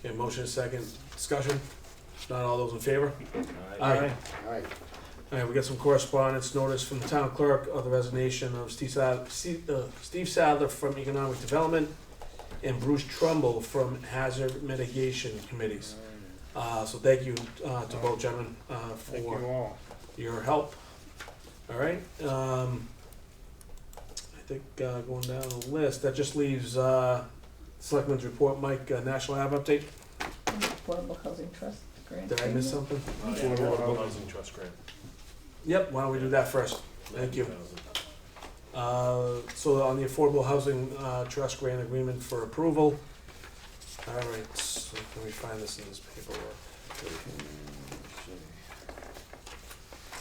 [SPEAKER 10] Okay, motion is second. Discussion? If not, all those in favor?
[SPEAKER 2] Aye.
[SPEAKER 4] Aye.
[SPEAKER 10] All right, we got some correspondence notice from the town clerk of the resignation of Steve Sadler from Economic Development and Bruce Trumbull from Hazard Mitigation Committees. So thank you to both gentlemen
[SPEAKER 2] Thank you
[SPEAKER 10] for
[SPEAKER 2] all.
[SPEAKER 10] your help. All right. I think going down the list, that just leaves Selectmen's report. Mike, National Lab update.
[SPEAKER 14] Affordable Housing Trust grant.
[SPEAKER 10] Did I miss something?
[SPEAKER 11] Affordable Housing Trust Grant.
[SPEAKER 10] Yep, why don't we do that first? Thank you.
[SPEAKER 11] 90,000.
[SPEAKER 10] So on the Affordable Housing Trust Grant Agreement for approval, All right, so can we find this in this paperwork?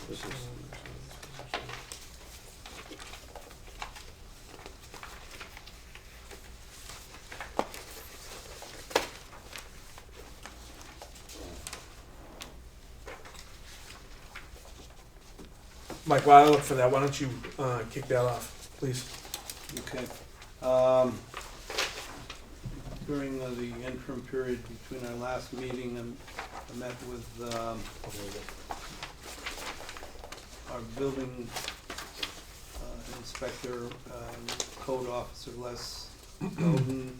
[SPEAKER 4] This is,
[SPEAKER 10] Mike, while I look for that, why don't you kick that off, please?
[SPEAKER 9] Okay. During the interim period between our last meeting, I met with our building inspector, code officer Les Golden,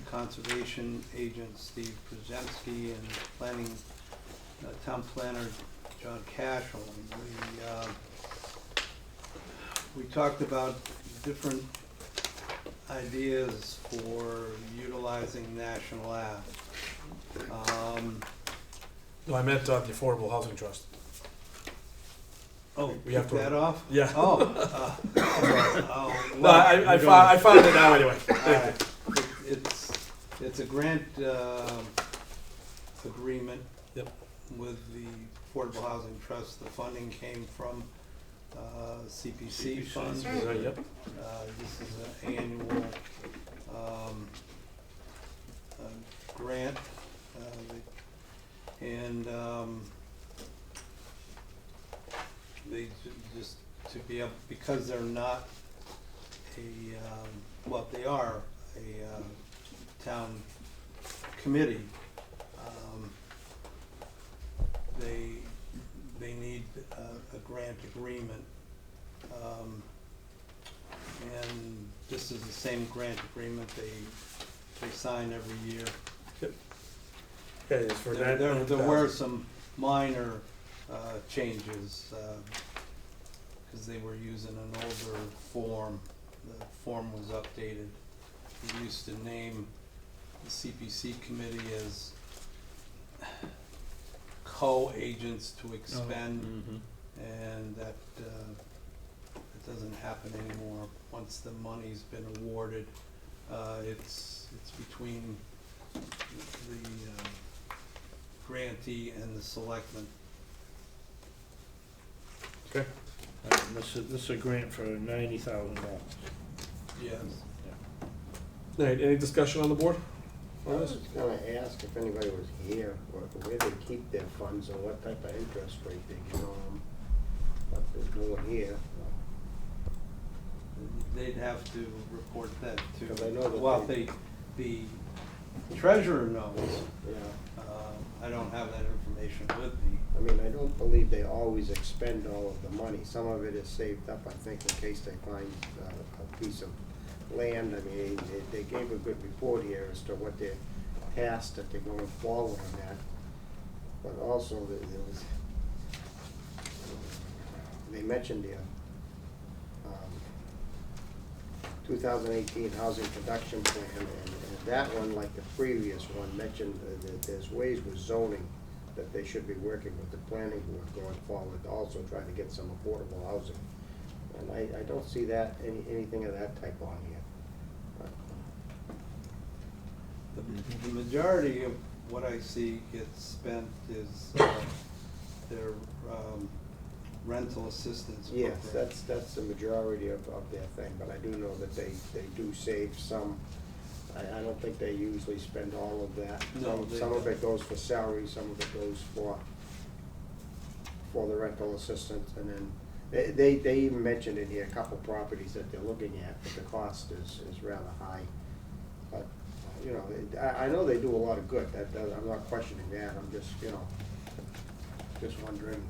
[SPEAKER 9] conservation agent Steve Przemski, and planning, town planner John Cashel. We talked about different ideas for utilizing National Ave.
[SPEAKER 10] No, I meant the Affordable Housing Trust.
[SPEAKER 9] Oh,
[SPEAKER 10] We have
[SPEAKER 9] took
[SPEAKER 10] to-
[SPEAKER 9] that off?
[SPEAKER 10] Yeah.
[SPEAKER 9] Oh.
[SPEAKER 10] No, I found it now anyway. Thank you.
[SPEAKER 9] It's a grant agreement.
[SPEAKER 10] Yep.
[SPEAKER 9] With the Affordable Housing Trust. The funding came from CPC funds.
[SPEAKER 10] Right, yep.
[SPEAKER 9] This is an annual grant. And they just to be able, because they're not well, they are a town committee. They need a grant agreement. And this is the same grant agreement they sign every year.
[SPEAKER 10] Yep. Okay, it's for
[SPEAKER 9] There
[SPEAKER 10] that.
[SPEAKER 9] there were some minor changes, because they were using an older form. The form was updated. We used to name the CPC committee as co-agents to expend, and that it doesn't happen anymore. Once the money's been awarded, it's between the grantee and the selectmen.
[SPEAKER 10] Okay.
[SPEAKER 2] This is a grant for $90,000.
[SPEAKER 9] Yes.
[SPEAKER 10] All right, any discussion on the board?
[SPEAKER 4] I was gonna ask if anybody was here, or where they keep their funds, and what type of interest rate they get on them. What they're doing here.
[SPEAKER 9] They'd have to report that to,
[SPEAKER 4] 'Cause I know that
[SPEAKER 9] well,
[SPEAKER 4] they-
[SPEAKER 9] the treasurer knows.
[SPEAKER 4] Yeah.
[SPEAKER 9] I don't have that information with me.
[SPEAKER 4] I mean, I don't believe they always expend all of the money. Some of it is saved up, I think, in case they find a piece of land. I mean, they gave a good report here as to what their tasks that they're going forward on that. But also, there was, they mentioned the 2018 housing production plan, and that one, like the previous one, mentioned that there's ways with zoning that they should be working with the planning board going forward, to also try to get some affordable housing. And I don't see that, anything of that type on here.
[SPEAKER 9] The majority of what I see gets spent is their rental assistance program.
[SPEAKER 4] Yes, that's the majority of their thing, but I do know that they do save some. I don't think they usually spend all of that.
[SPEAKER 9] No,
[SPEAKER 4] Some of it goes for salary, some of it goes for the rental assistance, and then they even mentioned in here a couple properties that they're looking at, but the cost is rather high. But, you know, I know they do a lot of good, I'm not questioning that, I'm just, you know, just wondering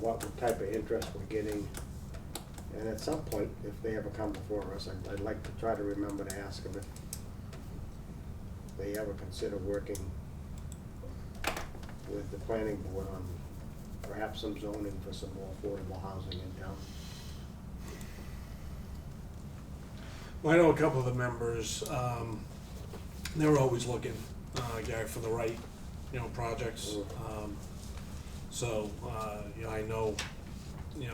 [SPEAKER 4] what type of interest we're getting. And at some point, if they ever come before us, I'd like to try to remember to ask them if they ever consider working with the planning board on perhaps some zoning for some more affordable housing in town.
[SPEAKER 10] Well, I know a couple of the members, they were always looking, Gary, for the right, projects. So, I know,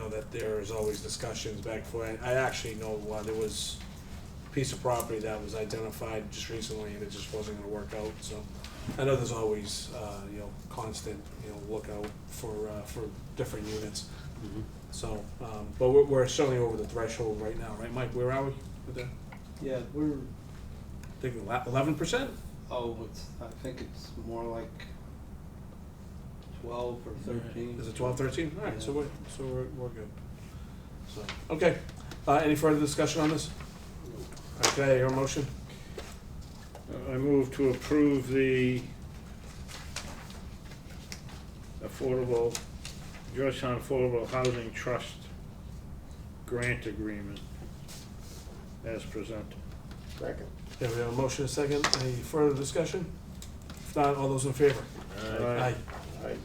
[SPEAKER 10] that there's always discussions back and forth. I actually know there was piece of property that was identified just recently, and it just wasn't gonna work out, so. I know there's always, constant, lookout for different units. So, but we're certainly over the threshold right now, right, Mike? Where are we with that?
[SPEAKER 9] Yeah, we're,
[SPEAKER 10] Thinking 11%?
[SPEAKER 9] I think it's more like 12 or 13.
[SPEAKER 10] Is it 12, 13? All right,
[SPEAKER 9] Yeah.
[SPEAKER 10] so we're good. So, okay. Any further discussion on this? Okay, your motion?
[SPEAKER 2] I move to approve the Georgetown Affordable Housing Trust grant agreement as presented.
[SPEAKER 4] Second.
[SPEAKER 10] Yeah, we have a motion, a second. Any further discussion? If not, all those in favor?
[SPEAKER 2] Aye.
[SPEAKER 4] Aye.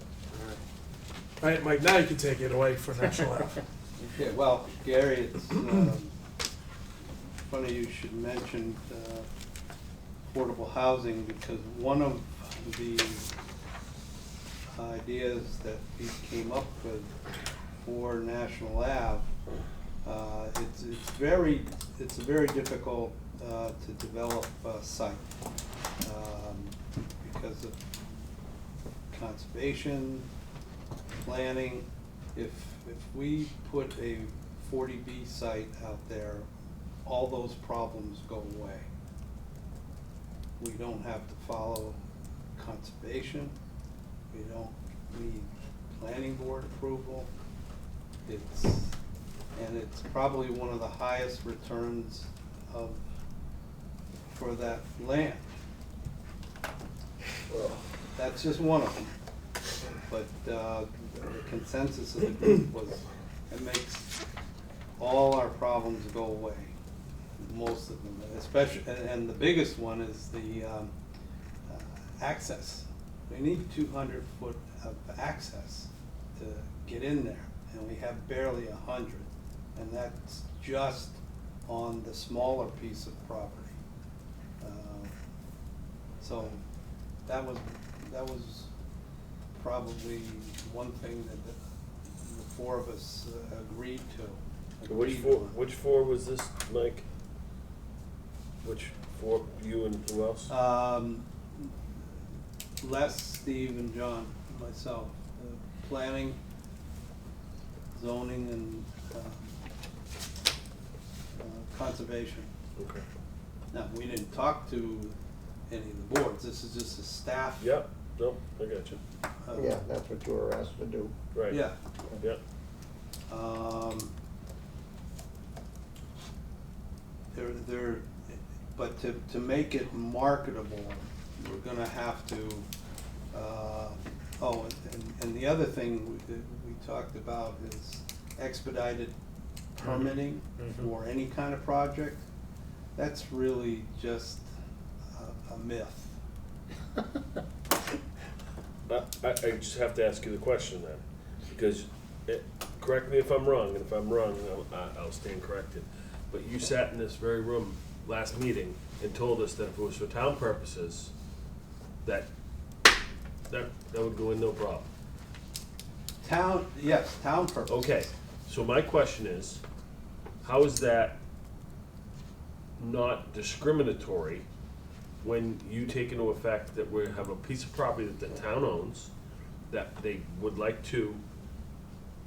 [SPEAKER 10] All right, Mike, now you can take it away for National Ave.
[SPEAKER 9] Okay, well, Gary, it's funny you should mention affordable housing, because one of the ideas that we came up with for National Ave, it's a very difficult to develop a site because of conservation, planning. If we put a 40B site out there, all those problems go away. We don't have to follow conservation. We don't need planning board approval. And it's probably one of the highest returns for that land. Well, that's just one of them. But the consensus of the group was it makes all our problems go away. Most of them, especially, and the biggest one is the access. We need 200 foot of access to get in there, and we have barely 100, and that's just on the smaller piece of property. So that was probably one thing that the four of us agreed to.
[SPEAKER 11] Which four was this, Mike? Which four, you and who else?
[SPEAKER 9] Les, Steve, and John, myself. Planning, zoning, and conservation.
[SPEAKER 11] Okay.
[SPEAKER 9] Now, we didn't talk to any of the boards. This is just a staff.
[SPEAKER 11] Yep, no, I got you.
[SPEAKER 4] Yeah, that's what you were asked to do.
[SPEAKER 11] Right.
[SPEAKER 9] Yeah.
[SPEAKER 11] Yep.
[SPEAKER 9] But to make it marketable, we're gonna have to, and the other thing we talked about is expedited permitting for any kind of project. That's really just a myth.
[SPEAKER 11] I just have to ask you the question then, because, correct me if I'm wrong, and if I'm wrong, I'll stand corrected. But you sat in this very room last meeting and told us that if it was for town purposes, that would go in no problem.
[SPEAKER 9] Yes, town purposes.
[SPEAKER 11] Okay, so my question is, how is that not discriminatory when you take into effect that we have a piece of property that the town owns, that they would like to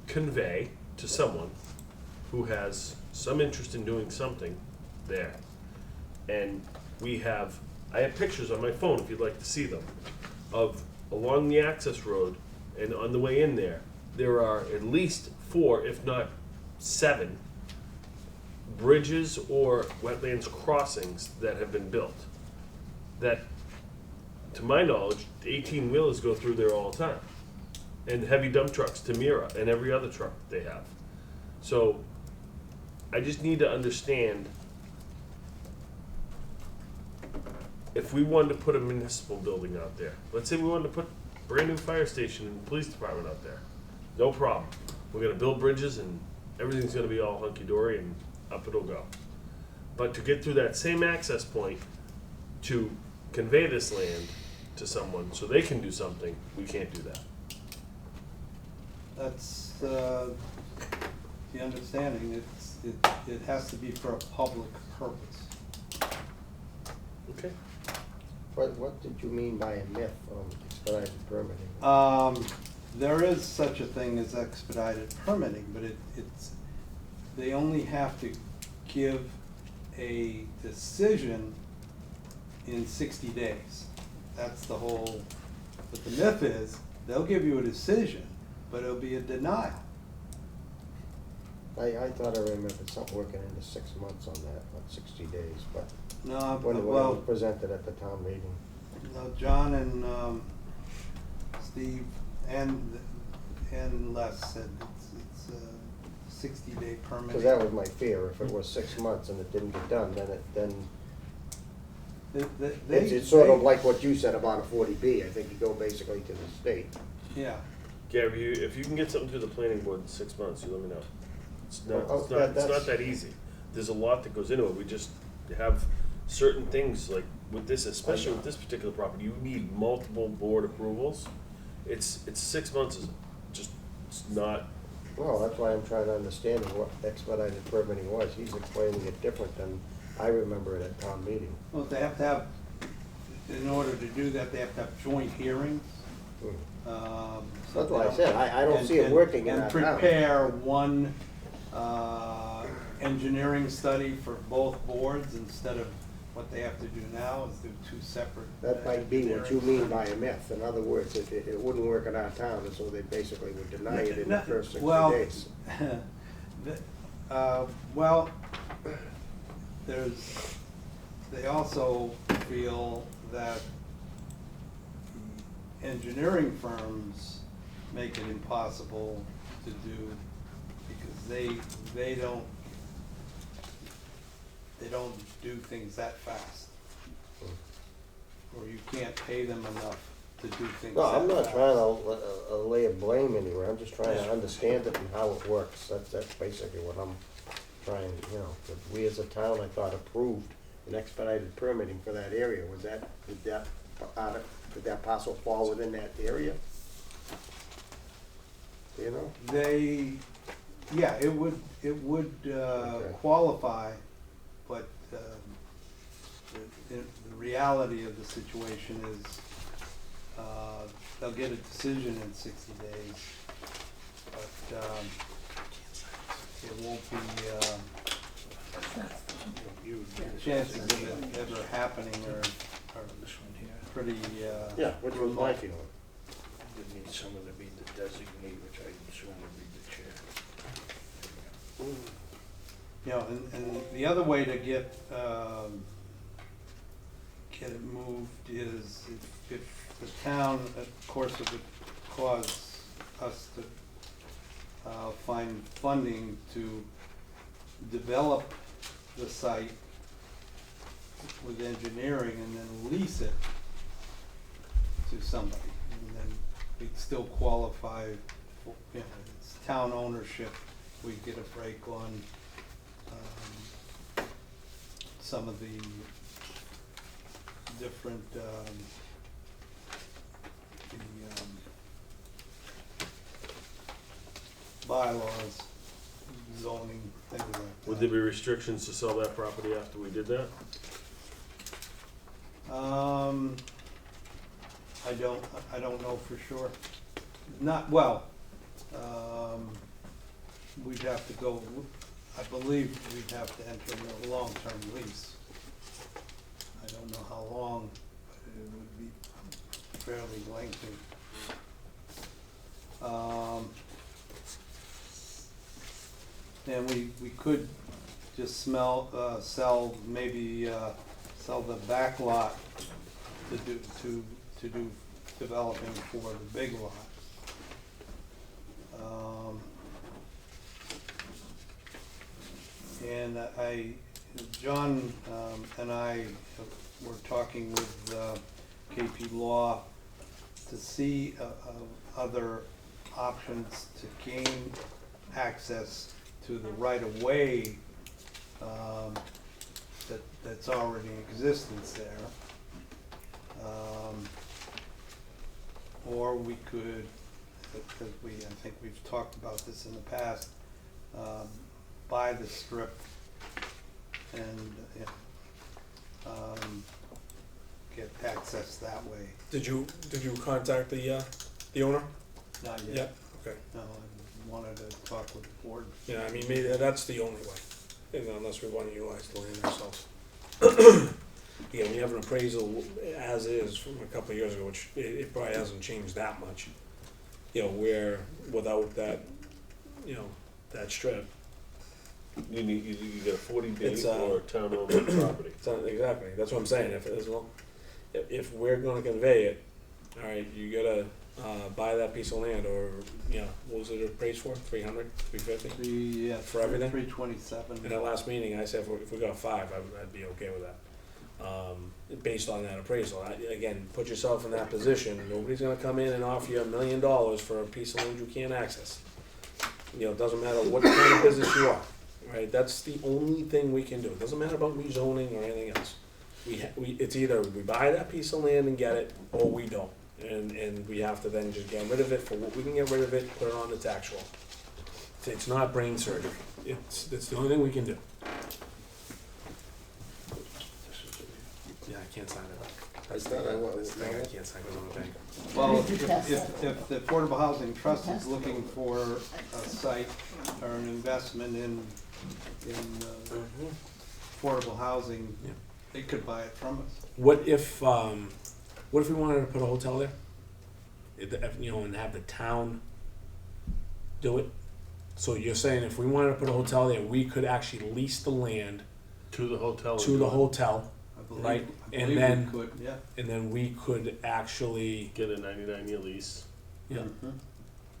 [SPEAKER 11] convey to someone who has some interest in doing something there? And I have pictures on my phone, if you'd like to see them, of along the access road and on the way in there are at least 4, if not 7, bridges or wetlands crossings that have been built. That, to my knowledge, 18-wheelers go through there all the time. And heavy dump trucks, Tamira, and every other truck that they have. So, I just need to understand, if we wanted to put a municipal building out there, let's say we wanted to put a brand new fire station and police department out there, no problem. We're gonna build bridges and everything's gonna be all hunky-dory and up it'll go. But to get through that same access point to convey this land to someone so they can do something, we can't do that.
[SPEAKER 9] That's the understanding. It has to be for a public purpose.
[SPEAKER 11] Okay.
[SPEAKER 4] What did you mean by a myth on expedited permitting?
[SPEAKER 9] There is such a thing as expedited permitting, but it's, they only have to give a decision in 60 days. That's the whole, but the myth is, they'll give you a decision, but it'll be a denial.
[SPEAKER 4] I thought I remembered something working into 6 months on that, not 60 days, but
[SPEAKER 9] No,
[SPEAKER 4] when it
[SPEAKER 9] well,
[SPEAKER 4] was presented at the town meeting.
[SPEAKER 9] no, John and Steve and Les said it's a 60-day permit.
[SPEAKER 4] Because that was my fear, if it was 6 months and it didn't get done, then it's sort of like what you said about a 40B, I think you go basically to the state.
[SPEAKER 9] Yeah.
[SPEAKER 11] Gary, if you can get something through the planning board in 6 months, you let me know. It's not,
[SPEAKER 4] Oh,
[SPEAKER 11] it's not, it's
[SPEAKER 4] that's-
[SPEAKER 11] not that easy. There's a lot that goes into it. We just have certain things, like with this, especially with this particular property, you need multiple board approvals. It's 6 months is just, it's not.
[SPEAKER 4] Well, that's why I'm trying to understand what expedited permitting was. He's explaining it different than I remember it at town meeting.
[SPEAKER 9] Well, they have to have, in order to do that, they have to have joint hearings. So
[SPEAKER 4] That's what
[SPEAKER 9] they
[SPEAKER 4] I said. I don't see it working in our town.
[SPEAKER 9] And prepare one engineering study for both boards instead of what they have to do now is do two separate.
[SPEAKER 4] That might be what you
[SPEAKER 9] engineering
[SPEAKER 4] mean by a myth. In other words, it wouldn't work in our town, and so they basically would deny it in the first 60 days.
[SPEAKER 9] Well, they also feel that the engineering firms make it impossible to do because they don't do things that fast. Or you can't pay them enough to do things that
[SPEAKER 4] No,
[SPEAKER 9] fast.
[SPEAKER 4] I'm not trying to lay a blame anywhere. I'm just trying to understand it and how it works. That's basically what I'm trying, you know. That we as a town, I thought, approved an expedited permitting for that area. Did that parcel fall within that area? Do you know?
[SPEAKER 9] Yeah, it would qualify, but the reality of the situation is they'll get a decision in 60 days, but it won't be, chances of it ever happening are pretty
[SPEAKER 4] Yeah, which was my feeling.
[SPEAKER 2] You need someone to be the designee, which I assume would be the chair.
[SPEAKER 9] You know, and the other way to get it moved is if the town, of course, it would cause us to find funding to develop the site with engineering and then lease it to somebody. And then we'd still qualify, for, you know, it's town ownership. We'd get a break on some of the different bylaws, zoning, things like that.
[SPEAKER 11] Would there be restrictions to sell that property after we did that?
[SPEAKER 9] I don't know for sure. Not, well, we'd have to go, I believe we'd have to enter a long-term lease. I don't know how long, but it would be fairly lengthy. And we could just sell, maybe, sell the back lot to do developing for the big lot. And John and I were talking with KP Law to see other options to gain access to the right-of-way that's already in existence there. Or we could, because I think we've talked about this in the past, buy the strip and get access that way.
[SPEAKER 10] Did you contact the owner?
[SPEAKER 9] Not
[SPEAKER 10] Yeah,
[SPEAKER 9] yet.
[SPEAKER 10] okay.
[SPEAKER 9] No, I wanted to talk with the board.
[SPEAKER 10] Yeah, I mean, maybe that's the only way, unless we want to utilize the land ourselves. Yeah, we have an appraisal as is from a couple of years ago, which it probably hasn't changed that much. You know, where without that, you know, that strip.
[SPEAKER 11] You need, you get a 40B
[SPEAKER 10] It's,
[SPEAKER 11] or town-owned property.
[SPEAKER 10] It's not, exactly, that's what I'm saying, if we're gonna convey it, alright, you gotta, buy that piece of land, or, you know, what was it appraised for, 300, 350?
[SPEAKER 9] Yeah,
[SPEAKER 10] For everything?
[SPEAKER 9] 327.
[SPEAKER 10] In that last meeting, I said if we got 5, I'd be okay with that. Based on that appraisal, again, put yourself in that position, nobody's gonna come in and offer you $1 million for a piece of land you can't access. You know, it doesn't matter what kind of business you are, right, that's the only thing we can do, it doesn't matter about rezoning or anything else. It's either we buy that piece of land and get it, or we don't, and we have to then just get rid of it for what we can get rid of it, put it on the tax roll. It's not brain surgery, it's the only thing we can do. Yeah, I can't sign it. That's the thing I can't sign because I'm a banker.
[SPEAKER 9] Well, if the Affordable Housing Trust is looking for a site or an investment in affordable housing,
[SPEAKER 10] Yeah.
[SPEAKER 9] they could buy it from us.
[SPEAKER 10] What if we wanted to put a hotel there? You know, and have the town do it? So you're saying if we wanted to put a hotel there, we could actually lease the land
[SPEAKER 11] To the hotel.
[SPEAKER 10] to the hotel,
[SPEAKER 9] believe-
[SPEAKER 10] right?
[SPEAKER 9] I
[SPEAKER 10] And
[SPEAKER 9] believe we
[SPEAKER 10] then,
[SPEAKER 9] could, yeah.
[SPEAKER 10] and then we could actually,
[SPEAKER 11] Get a 99-year lease.
[SPEAKER 10] yeah,
[SPEAKER 9] Mhm.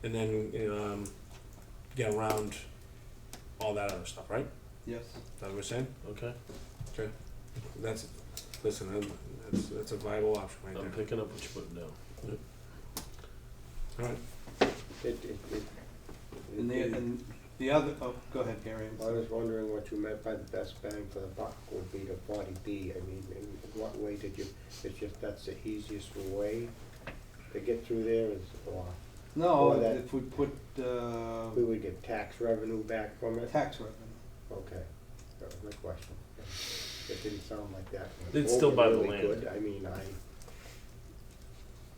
[SPEAKER 10] and then, get around all that other stuff, right?
[SPEAKER 9] Yes.
[SPEAKER 10] Is that what we're saying?
[SPEAKER 11] Okay.
[SPEAKER 10] Okay. Listen, that's a viable option right
[SPEAKER 11] I'm
[SPEAKER 10] there.
[SPEAKER 11] picking up what you're putting down.
[SPEAKER 10] All right.
[SPEAKER 9] And the other, oh, go ahead, Gary.
[SPEAKER 4] I was wondering what you meant by the best bang for the buck would be the 40B. I mean, in what way did you, it's just that's the easiest way to get through there is, or?
[SPEAKER 9] No,
[SPEAKER 4] or that
[SPEAKER 9] if we put,
[SPEAKER 4] we would get tax revenue back from it?
[SPEAKER 9] tax revenue.
[SPEAKER 4] Okay, that was my question. It didn't sound like that.
[SPEAKER 11] They'd still buy the
[SPEAKER 4] Really
[SPEAKER 11] land.
[SPEAKER 4] good. I mean,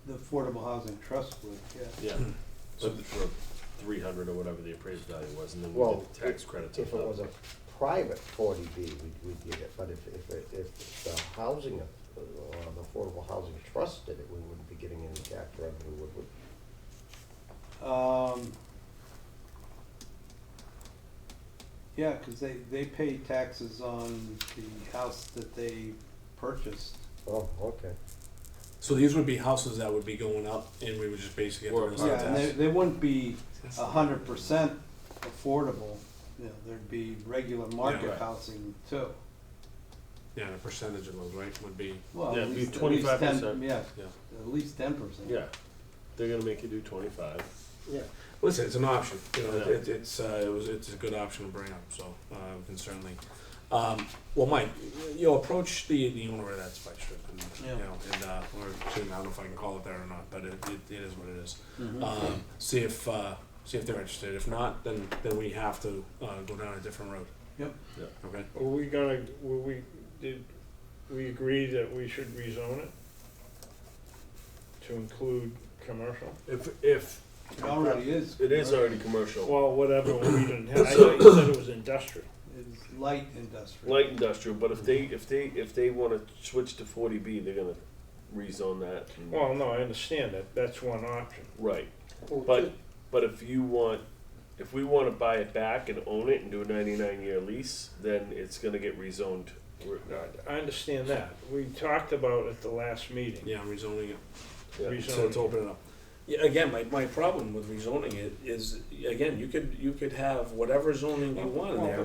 [SPEAKER 9] The Affordable Housing Trust would, yeah.
[SPEAKER 11] Yeah. So for 300 or whatever the appraised value was, and then we
[SPEAKER 4] well,
[SPEAKER 11] get the tax credits.
[SPEAKER 4] if
[SPEAKER 11] on
[SPEAKER 4] it
[SPEAKER 11] top.
[SPEAKER 4] was a private 40B, we'd get it, but if the housing, the Affordable Housing Trust did it, we wouldn't be getting any tax revenue, would we?
[SPEAKER 9] Yeah, because they pay taxes on the house that they purchased.
[SPEAKER 4] Oh, okay.
[SPEAKER 10] So these would be houses that would be going up, and we would just basically get the rest of
[SPEAKER 9] Yeah,
[SPEAKER 10] the
[SPEAKER 9] and
[SPEAKER 10] tax.
[SPEAKER 9] they wouldn't be 100% affordable. You know, there'd be regular market
[SPEAKER 10] right.
[SPEAKER 9] housing too.
[SPEAKER 10] Yeah, and a percentage of those, right, would be.
[SPEAKER 9] Well,
[SPEAKER 11] Yeah,
[SPEAKER 9] at
[SPEAKER 11] it'd be
[SPEAKER 9] least, at least 10,
[SPEAKER 11] 25%.
[SPEAKER 9] yeah,
[SPEAKER 10] Yeah.
[SPEAKER 9] at least 10%.
[SPEAKER 11] Yeah. They're gonna make you do 25.
[SPEAKER 4] Yeah.
[SPEAKER 10] Listen, it's an option, you know,
[SPEAKER 11] Yeah.
[SPEAKER 10] it's a good option to bring up, so, we can certainly. Well, Mike, you know, approach the owner of that spike strip, and, you
[SPEAKER 9] Yeah.
[SPEAKER 10] know, and, or, I don't know if I can call it that or not, but it is what it is.
[SPEAKER 9] Mhm.
[SPEAKER 10] See if they're interested, if not, then we have to, go down a different road.
[SPEAKER 9] Yep.
[SPEAKER 11] Yeah.
[SPEAKER 10] Okay?
[SPEAKER 2] Did we agree that we should rezone it to include commercial?
[SPEAKER 11] If
[SPEAKER 9] It already is.
[SPEAKER 11] it is already commercial,
[SPEAKER 2] Well, whatever, we didn't have, I thought you said it was industrial.
[SPEAKER 9] It's light industrial.
[SPEAKER 11] light industrial, but if they want to switch to 40B, they're gonna rezone that. and-
[SPEAKER 2] Well, no, I understand that, that's one option.
[SPEAKER 11] Right.
[SPEAKER 4] Well,
[SPEAKER 11] But if we want to buy it back and own it and do a 99-year lease, then it's gonna get rezoned.
[SPEAKER 2] I understand that, we talked about it at the last meeting.
[SPEAKER 10] Yeah, rezoning it.
[SPEAKER 11] Yeah.
[SPEAKER 10] So let's open it up. Yeah, again, my problem with rezoning it is, again, you could have whatever zoning you want in there,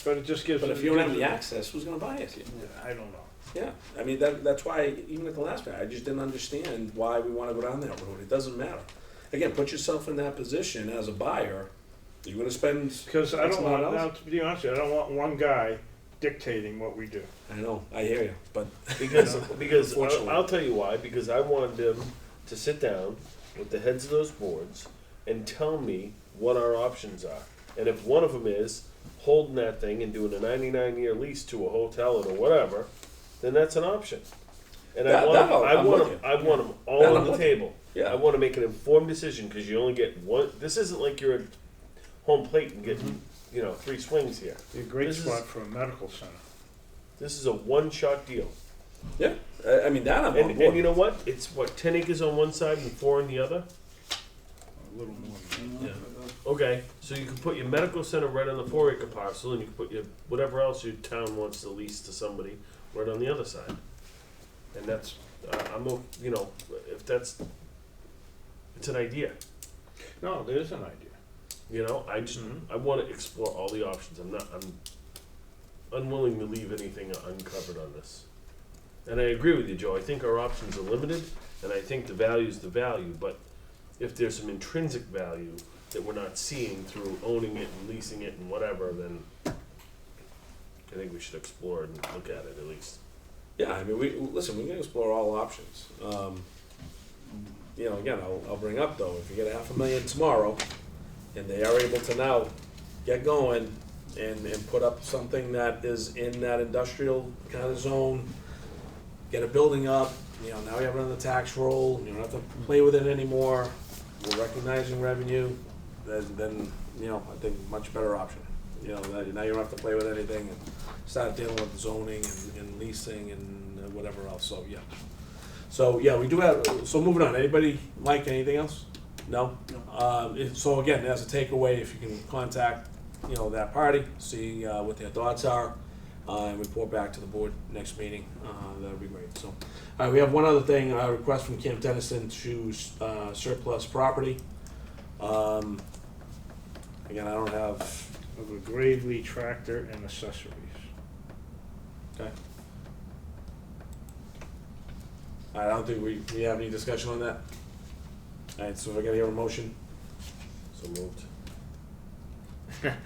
[SPEAKER 2] But it just gives.
[SPEAKER 10] but if you don't have the access, who's gonna buy it?
[SPEAKER 2] I don't know.
[SPEAKER 10] Yeah, I mean, that's why, even at the last meeting, I just didn't understand why we wanna go down that road, it doesn't matter. Again, put yourself in that position as a buyer, you're gonna spend.
[SPEAKER 2] Because I
[SPEAKER 10] X
[SPEAKER 2] don't
[SPEAKER 10] amount
[SPEAKER 2] want,
[SPEAKER 10] of
[SPEAKER 2] now, to be honest with you, I don't want one guy dictating what we do.
[SPEAKER 10] I know, I hear you, but.
[SPEAKER 11] Because
[SPEAKER 10] Unfortunately.
[SPEAKER 11] I'll tell you why. Because I wanted them to sit down with the heads of those boards and tell me what our options are. And if one of them is holding that thing and doing a 99-year lease to a hotel or whatever, then that's an option. And
[SPEAKER 10] That- I'm with you.
[SPEAKER 11] I want them all
[SPEAKER 10] That
[SPEAKER 11] on
[SPEAKER 10] I'm
[SPEAKER 11] the
[SPEAKER 10] with you.
[SPEAKER 11] table.
[SPEAKER 10] Yeah.
[SPEAKER 11] I want to make an informed decision because you only get one. This isn't like you're at home plate and getting, 3 swings here.
[SPEAKER 2] Be a great
[SPEAKER 11] This is-
[SPEAKER 2] spot for a medical center.
[SPEAKER 11] This is a one-shot deal.
[SPEAKER 10] Yeah, I mean, that I'm on
[SPEAKER 11] And
[SPEAKER 10] board.
[SPEAKER 11] you know what? It's 10 acres on one side and 4 on the other.
[SPEAKER 2] A little more than that.
[SPEAKER 11] Okay, so you can put your medical center right on the 4-acre parcel, and you can put your whatever else your town wants to lease to somebody right on the other side. And that's, if that's, it's an idea.
[SPEAKER 2] No, there's an idea.
[SPEAKER 11] I want to explore all the options. I'm unwilling to leave anything uncovered on this. And I agree with you, Joe. I think our options are limited, and I think the value is the value. But if there's some intrinsic value that we're not seeing through owning it and leasing it and whatever, then I think we should explore it and look at it at least.
[SPEAKER 10] Yeah, I mean, we can explore all options. Again, I'll bring up though, if you get $500,000 tomorrow, and they are able to now get going and put up something that is in that industrial kind of zone, get a building up, now you have it on the tax roll, you don't have to play with it anymore, we're recognizing revenue, then I think much better option. Now you don't have to play with anything and start dealing with zoning and leasing and whatever else, so yeah. So, yeah, we do have, so moving on, anybody like anything else? No? So again, as a takeaway, if you can contact, that party, see what their thoughts are, and report back to the board next meeting, that would be great, so. All right, we have one other thing, a request from Camp Dennison to surplus property. Again, I don't have.
[SPEAKER 2] Of a Gravely tractor and accessories.
[SPEAKER 10] Okay. I don't think we have any discussion on that. All right, so if I can hear a motion. So moved.
[SPEAKER 2] Can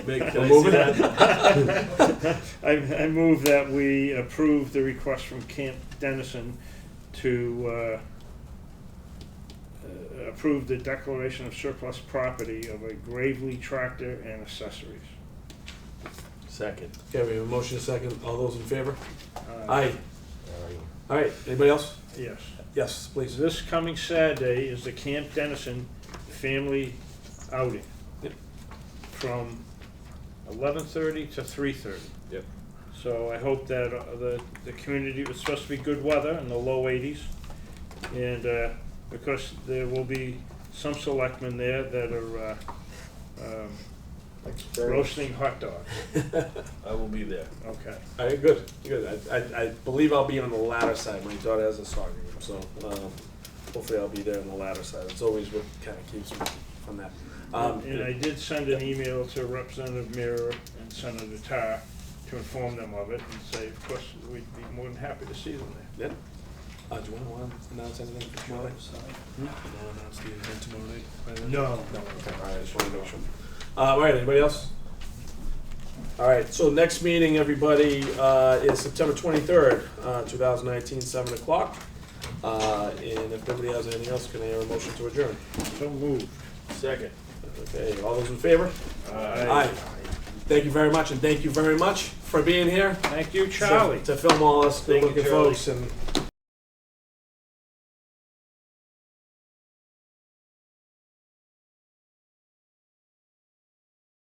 [SPEAKER 2] I see that? I move that we approve the request from Camp Dennison to approve the declaration of surplus property of a Gravely tractor and accessories.
[SPEAKER 11] Second.
[SPEAKER 10] Okay, we have a motion, a second. All those in favor?
[SPEAKER 2] Aye.
[SPEAKER 10] All right, anybody else?
[SPEAKER 2] Yes.
[SPEAKER 10] Yes, please.
[SPEAKER 2] This coming Saturday is the Camp Dennison family outing.
[SPEAKER 10] Yep.
[SPEAKER 2] From 11:30 to 3:30.
[SPEAKER 10] Yep.
[SPEAKER 2] So I hope that the community, it's supposed to be good weather in the low 80s. And because there will be some selectmen there that are roasting hot dogs.
[SPEAKER 11] I will be there.
[SPEAKER 2] Okay.
[SPEAKER 10] All right, good. I believe I'll be on the latter side. My daughter has a soccer game, so hopefully I'll be there on the latter side. It's always what kind of keeps me from that.
[SPEAKER 2] And I did send an email to Representative Mira and Senator Tarr to inform them of it and say, of course, we'd be more than happy to see them there.
[SPEAKER 10] Yeah. Do you want to announce anything for tomorrow night? You want to announce the event tomorrow night?
[SPEAKER 2] No.
[SPEAKER 10] No, okay, all right, I just wanted to make sure. All right, anybody else? All right, so next meeting, everybody, is September 23rd, 2019, 7 o'clock. And if nobody has anything else, can I hear a motion to adjourn?
[SPEAKER 2] So moved.
[SPEAKER 11] Second.
[SPEAKER 10] Okay, all those in favor? Aye. Thank you very much, and thank you very much for being here.
[SPEAKER 2] Thank you, Charlie.
[SPEAKER 10] To film all us
[SPEAKER 11] Thank you,
[SPEAKER 10] good-looking
[SPEAKER 11] Charlie.
[SPEAKER 10] folks, and